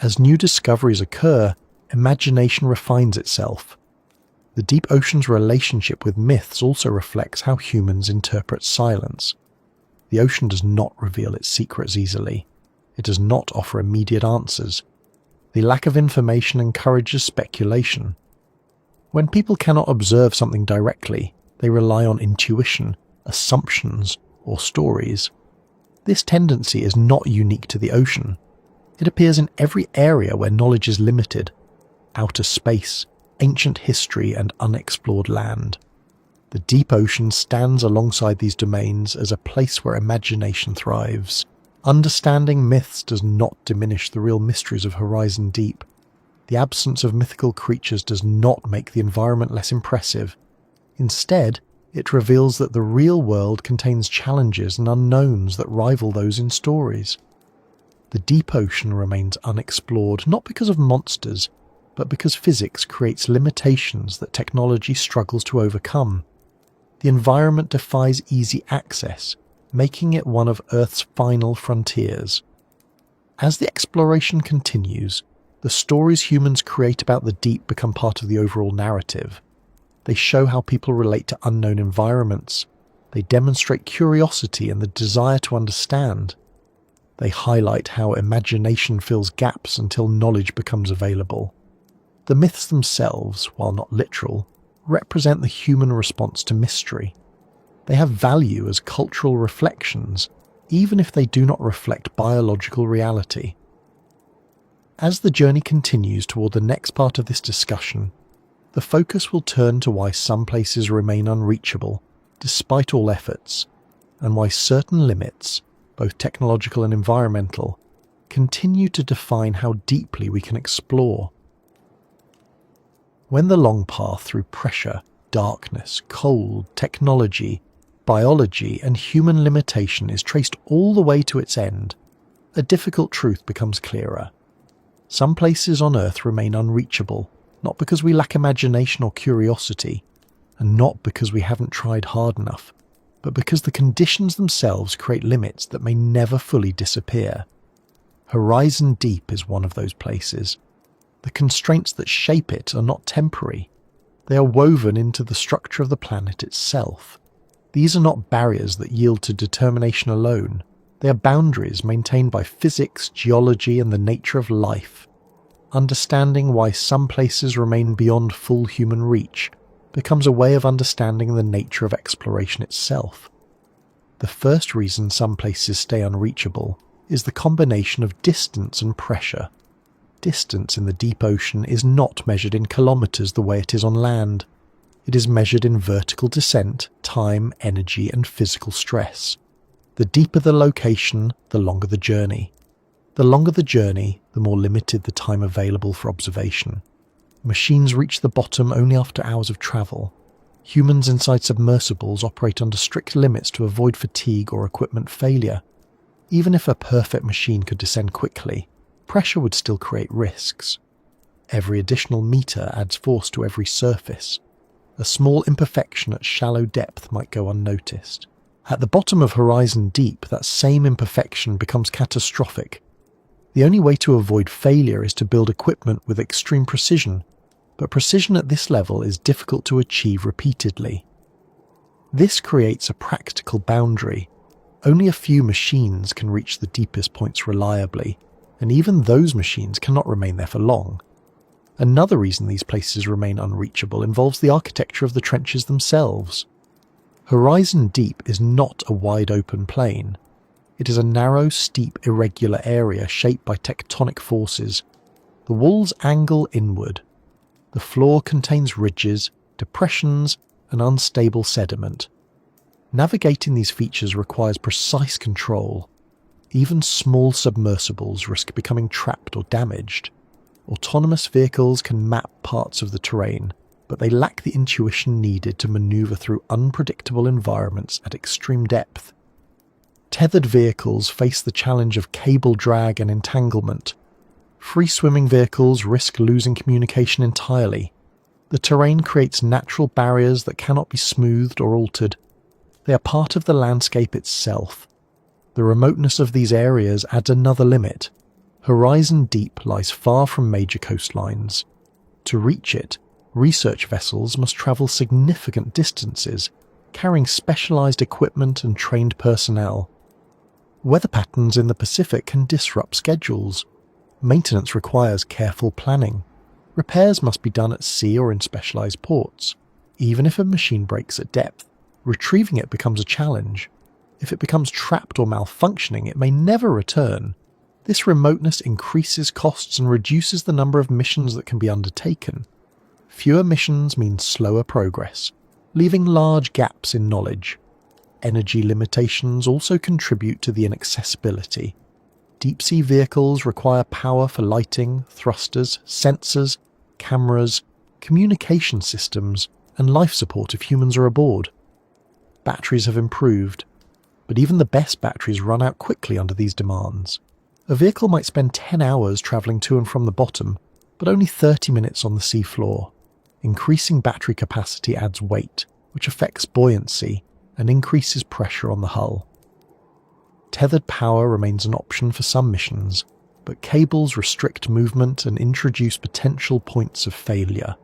As new discoveries occur, imagination refines itself. The deep ocean's relationship with myths also reflects how humans interpret silence. The ocean does not reveal its secrets easily. It does not offer immediate answers. The lack of information encourages speculation. When people cannot observe something directly, they rely on intuition, assumptions, or stories. This tendency is not unique to the ocean. It appears in every area where knowledge is limited: outer space, ancient history, and unexplored land. The deep ocean stands alongside these domains as a place where imagination thrives. Understanding myths does not diminish the real mysteries of horizon deep. The absence of mythical creatures does not make the environment less impressive. Instead, it reveals that the real world contains challenges and unknowns that rival those in stories. The deep ocean remains unexplored not because of monsters, but because physics creates limitations that technology struggles to overcome. The environment defies easy access, making it one of Earth's final frontiers. As the exploration continues, the stories humans create about the deep become part of the overall narrative. They show how people relate to unknown environments. They demonstrate curiosity and the desire to understand. They highlight how imagination fills gaps until knowledge becomes available. The myths themselves, while not literal, represent the human response to mystery. They have value as cultural reflections, even if they do not reflect biological reality. As the journey continues toward the next part of this discussion, the focus will turn to why some places remain unreachable, despite all efforts, and why certain limits, both technological and environmental, continue to define how deeply we can explore. When the long path through pressure, darkness, cold, technology, biology, and human limitation is traced all the way to its end, a difficult truth becomes clearer. Some places on Earth remain unreachable, not because we lack imagination or curiosity, and not because we haven't tried hard enough, but because the conditions themselves create limits that may never fully disappear. Horizon Deep is one of those places. The constraints that shape it are not temporary. They are woven into the structure of the planet itself. These are not barriers that yield to determination alone. They are boundaries maintained by physics, geology, and the nature of life. Understanding why some places remain beyond full human reach becomes a way of understanding the nature of exploration itself. The first reason some places stay unreachable is the combination of distance and pressure. Distance in the deep ocean is not measured in kilometers the way it is on land. It is measured in vertical descent, time, energy, and physical stress. The deeper the location, the longer the journey. The longer the journey, the more limited the time available for observation. Machines reach the bottom only after hours of travel. Humans inside submersibles operate under strict limits to avoid fatigue or equipment failure. Even if a perfect machine could descend quickly, pressure would still create risks. Every additional meter adds force to every surface. a small imperfection at shallow depth might go unnoticed. At the bottom of Horizon Deep, that same imperfection becomes catastrophic. The only way to avoid failure is to build equipment with extreme precision, but precision at this level is difficult to achieve repeatedly. This creates a practical boundary. Only a few machines can reach the deepest points reliably, and even those machines cannot remain there for long. Another reason these places remain unreachable involves the architecture of the trenches themselves. Horizon Deep is not a wide-open plain. It is a narrow, steep, irregular area shaped by tectonic forces. The walls angle inward. The floor contains ridges, depressions, and unstable sediment. Navigating these features requires precise control. Even small submersibles risk becoming trapped or damaged. Autonomous vehicles can map parts of the terrain, but they lack the intuition needed to maneuver through unpredictable environments at extreme depth. Tethered vehicles face the challenge of cable drag and entanglement. Free-swimming vehicles risk losing communication entirely. The terrain creates natural barriers that cannot be smoothed or altered. They are part of the landscape itself. The remoteness of these areas adds another limit. Horizon Deep lies far from major coastlines. To reach it, research vessels must travel significant distances, carrying specialized equipment and trained personnel. Weather patterns in the Pacific can disrupt schedules. Maintenance requires careful planning. Repairs must be done at sea or in specialized ports. Even if a machine breaks at depth, retrieving it becomes a challenge. If it becomes trapped or malfunctioning, it may never return. This remoteness increases costs and reduces the number of missions that can be undertaken. Fewer missions mean slower progress, leaving large gaps in knowledge. Energy limitations also contribute to the inaccessibility. Deep-sea vehicles require power for lighting, thrusters, sensors, cameras, communication systems, and life support if humans are aboard. Batteries have improved, but even the best batteries run out quickly under these demands. A vehicle might spend 10 hours travelling to and from the bottom, but only 30 minutes on the sea floor. Increasing battery capacity adds weight, which affects buoyancy and increases pressure on the hull. Tethered power remains an option for some missions, but cables restrict movement and introduce potential points of failure.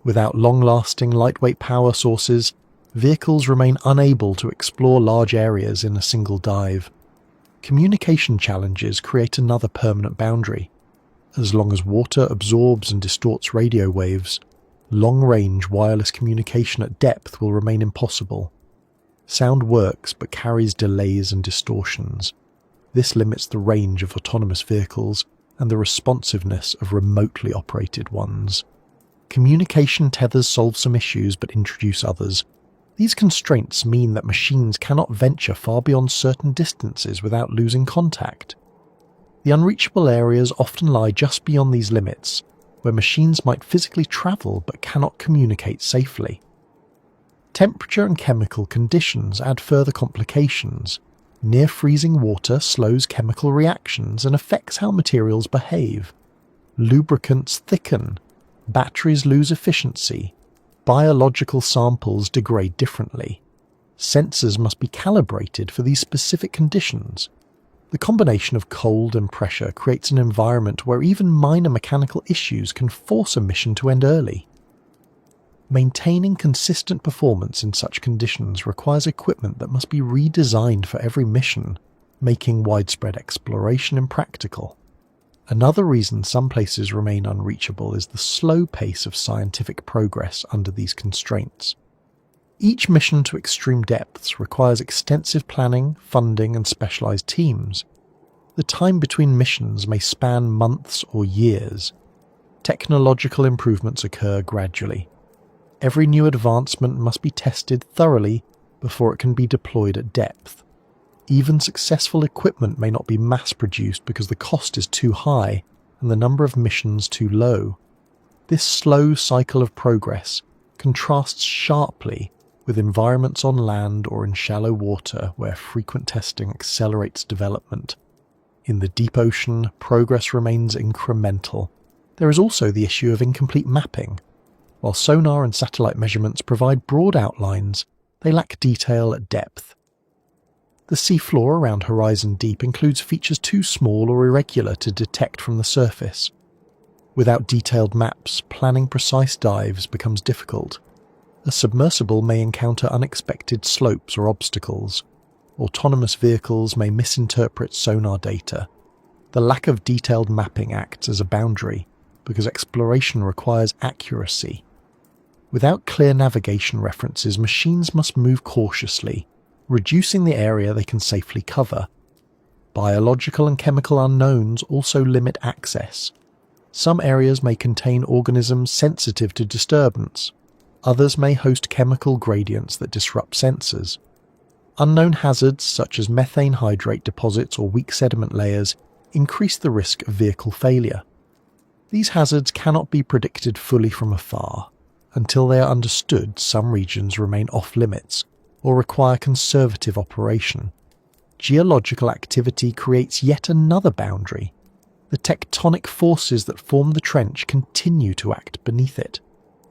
Without long-lasting, lightweight power sources, vehicles remain unable to explore large areas in a single dive. Communication challenges create another permanent boundary. As long as water absorbs and distorts radio waves, long-range wireless communication at depth will remain impossible. Sound works but carries delays and distortions. This limits the range of autonomous vehicles and the responsiveness of remotely operated ones. Communication tethers solve some issues but introduce others. These constraints mean that machines cannot venture far beyond certain distances without losing contact. The unreachable areas often lie just beyond these limits, where machines might physically travel but cannot communicate safely. Temperature and chemical conditions add further complications. Near freezing water slows chemical reactions and affects how materials behave. Lubricants thicken. Batteries lose efficiency. Biological samples degrade differently. Sensors must be calibrated for these specific conditions. The combination of cold and pressure creates an environment where even minor mechanical issues can force a mission to end early. Maintaining consistent performance in such conditions requires equipment that must be redesigned for every mission, making widespread exploration impractical. Another reason some places remain unreachable is the slow pace of scientific progress under these constraints. Each mission to extreme depths requires extensive planning, funding, and specialized teams. The time between missions may span months or years. Technological improvements occur gradually. Every new advancement must be tested thoroughly before it can be deployed at depth. Even successful equipment may not be mass-produced because the cost is too high and the number of missions too low. This slow cycle of progress contrasts sharply with environments on land or in shallow water where frequent testing accelerates development. In the deep ocean, progress remains incremental. There is also the issue of incomplete mapping. While sonar and satellite measurements provide broad outlines, they lack detail at depth. The seafloor around Horizon Deep includes features too small or irregular to detect from the surface. Without detailed maps, planning precise dives becomes difficult. A submersible may encounter unexpected slopes or obstacles. Autonomous vehicles may misinterpret sonar data. The lack of detailed mapping acts as a boundary, because exploration requires accuracy. Without clear navigation references, machines must move cautiously, reducing the area they can safely cover. Biological and chemical unknowns also limit access. Some areas may contain organisms sensitive to disturbance. Others may host chemical gradients that disrupt sensors. Unknown hazards such as methane hydrate deposits or weak sediment layers increase the risk of vehicle failure. These hazards cannot be predicted fully from afar. Until they are understood, some regions remain off-limits or require conservative operation. Geological activity creates yet another boundary. The tectonic forces that form the trench continue to act beneath it.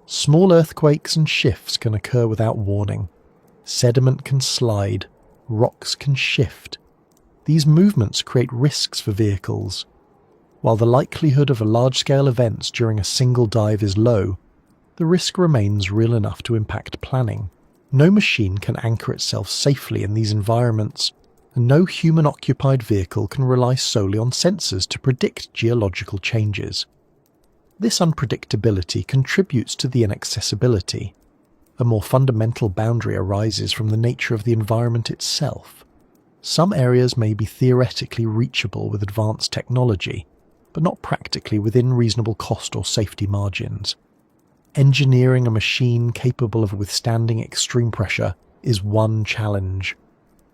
Small earthquakes and shifts can occur without warning. Sediment can slide, rocks can shift. These movements create risks for vehicles. While the likelihood of large-scale events during a single dive is low, the risk remains real enough to impact planning. No machine can anchor itself safely in these environments, and no human-occupied vehicle can rely solely on sensors to predict geological changes. This unpredictability contributes to the inaccessibility. A more fundamental boundary arises from the nature of the environment itself. Some areas may be theoretically reachable with advanced technology, but not practically within reasonable cost or safety margins. Engineering a machine capable of withstanding extreme pressure is one challenge.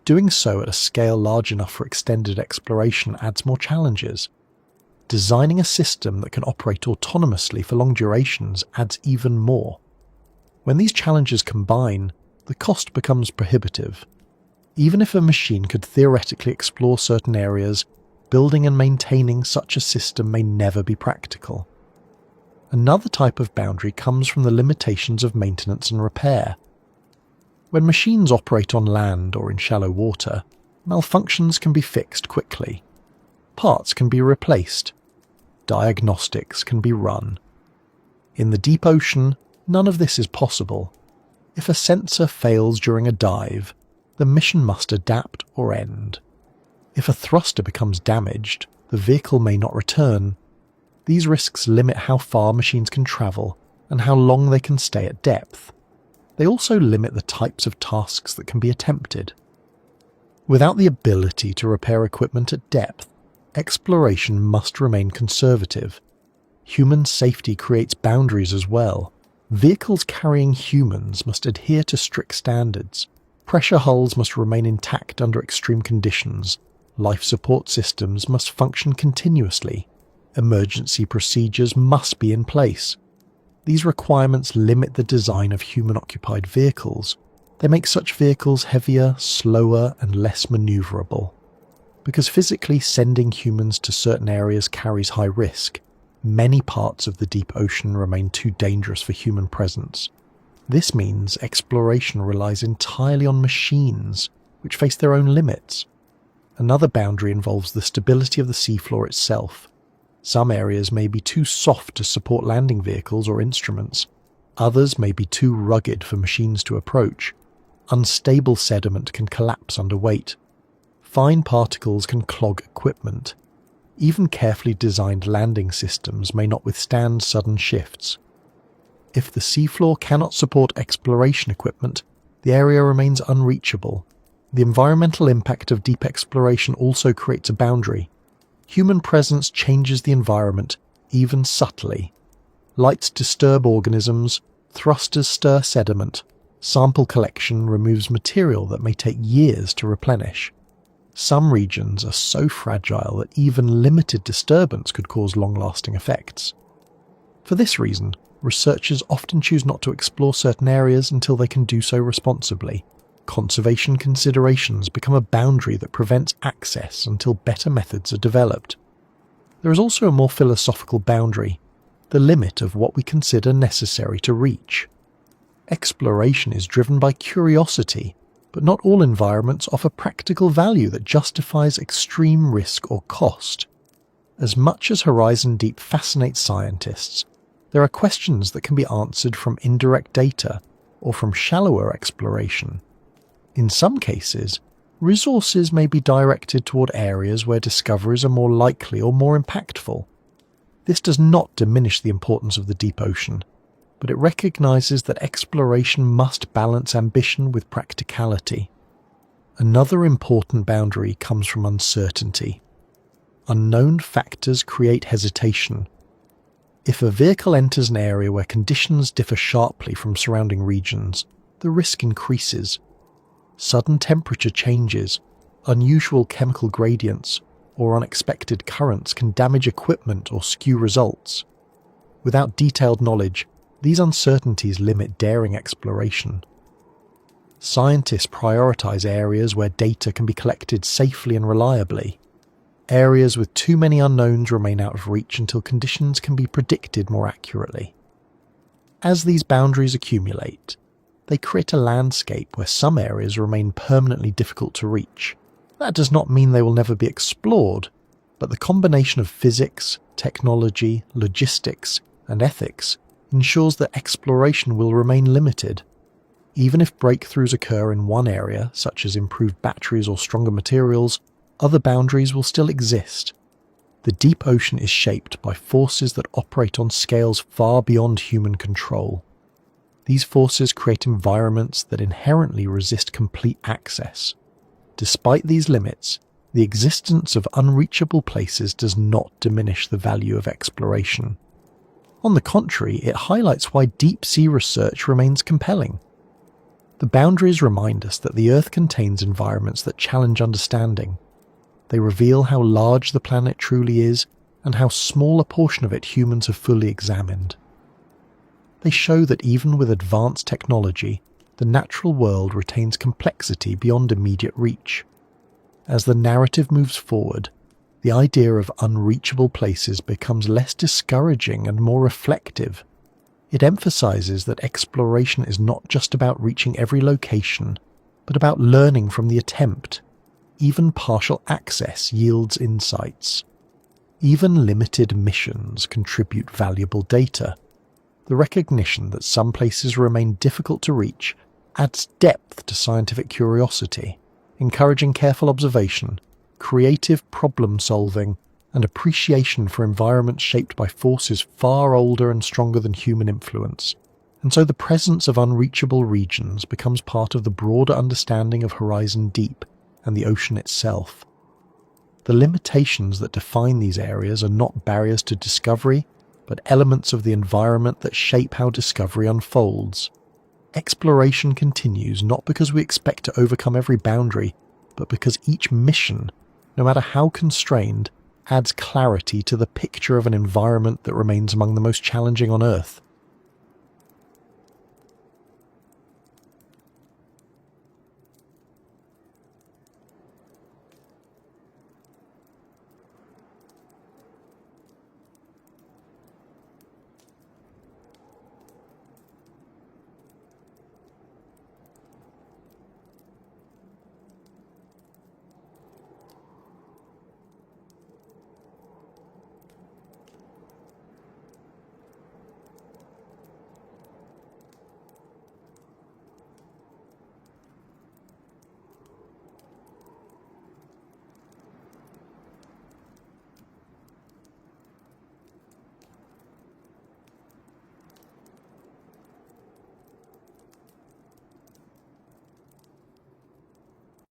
Doing so at a scale large enough for extended exploration adds more challenges. Designing a system that can operate autonomously for long durations adds even more. When these challenges combine, the cost becomes prohibitive. Even if a machine could theoretically explore certain areas, building and maintaining such a system may never be practical. Another type of boundary comes from the limitations of maintenance and repair. When machines operate on land or in shallow water, malfunctions can be fixed quickly. Parts can be replaced. Diagnostics can be run. In the deep ocean, none of this is possible. If a sensor fails during a dive, the mission must adapt or end. If a thruster becomes damaged, the vehicle may not return. These risks limit how far machines can travel and how long they can stay at depth. They also limit the types of tasks that can be attempted. Without the ability to repair equipment at depth, exploration must remain conservative. Human safety creates boundaries as well. Vehicles carrying humans must adhere to strict standards. Pressure hulls must remain intact under extreme conditions. Life support systems must function continuously. Emergency procedures must be in place. These requirements limit the design of human-occupied vehicles. They make such vehicles heavier, slower, and less maneuverable. Because physically sending humans to certain areas carries high risk, many parts of the deep ocean remain too dangerous for human presence. This means exploration relies entirely on machines, which face their own limits. Another boundary involves the stability of the seafloor itself. Some areas may be too soft to support landing vehicles or instruments. Others may be too rugged for machines to approach. Unstable sediment can collapse under weight. Fine particles can clog equipment. Even carefully designed landing systems may not withstand sudden shifts. If the seafloor cannot support exploration equipment, the area remains unreachable. The environmental impact of deep exploration also creates a boundary. Human presence changes the environment, even subtly. Lights disturb organisms, thrusters stir sediment, sample collection removes material that may take years to replenish. Some regions are so fragile that even limited disturbance could cause long-lasting effects. For this reason, researchers often choose not to explore certain areas until they can do so responsibly. Conservation considerations become a boundary that prevents access until better methods are developed. There is also a more philosophical boundary. the limit of what we consider necessary to reach. Exploration is driven by curiosity, but not all environments offer practical value that justifies extreme risk or cost. As much as Horizon Deep fascinates scientists, there are questions that can be answered from indirect data or from shallower exploration. In some cases, resources may be directed toward areas where discoveries are more likely or more impactful. This does not diminish the importance of the deep ocean, but it recognizes that exploration must balance ambition with practicality. Another important boundary comes from uncertainty. Unknown factors create hesitation. If a vehicle enters an area where conditions differ sharply from surrounding regions, the risk increases. Sudden temperature changes, unusual chemical gradients, or unexpected currents can damage equipment or skew results. Without detailed knowledge, these uncertainties limit daring exploration. Scientists prioritize areas where data can be collected safely and reliably. Areas with too many unknowns remain out of reach until conditions can be predicted more accurately. As these boundaries accumulate, they create a landscape where some areas remain permanently difficult to reach. That does not mean they will never be explored, but the combination of physics, technology, logistics, and ethics ensures that exploration will remain limited. Even if breakthroughs occur in one area, such as improved batteries or stronger materials, other boundaries will still exist. The deep ocean is shaped by forces that operate on scales far beyond human control. These forces create environments that inherently resist complete access. Despite these limits, the existence of unreachable places does not diminish the value of exploration. On the contrary, it highlights why deep-sea research remains compelling. The boundaries remind us that the Earth contains environments that challenge understanding. They reveal how large the planet truly is and how small a portion of it humans have fully examined. They show that even with advanced technology, the natural world retains complexity beyond immediate reach. As the narrative moves forward, the idea of unreachable places becomes less discouraging and more reflective. It emphasizes that exploration is not just about reaching every location, but about learning from the attempt. Even partial access yields insights. Even limited missions contribute valuable data. The recognition that some places remain difficult to reach adds depth to scientific curiosity, encouraging careful observation, creative problem-solving, and appreciation for environments shaped by forces far older and stronger than human influence. And so the presence of unreachable regions becomes part of the broader understanding of Horizon Deep and the ocean itself. The limitations that define these areas are not barriers to discovery, but elements of the environment that shape how discovery unfolds. Exploration continues not because we expect to overcome every boundary, but because each mission, no matter how constrained, adds clarity to the picture of an environment that remains among the most challenging on Earth.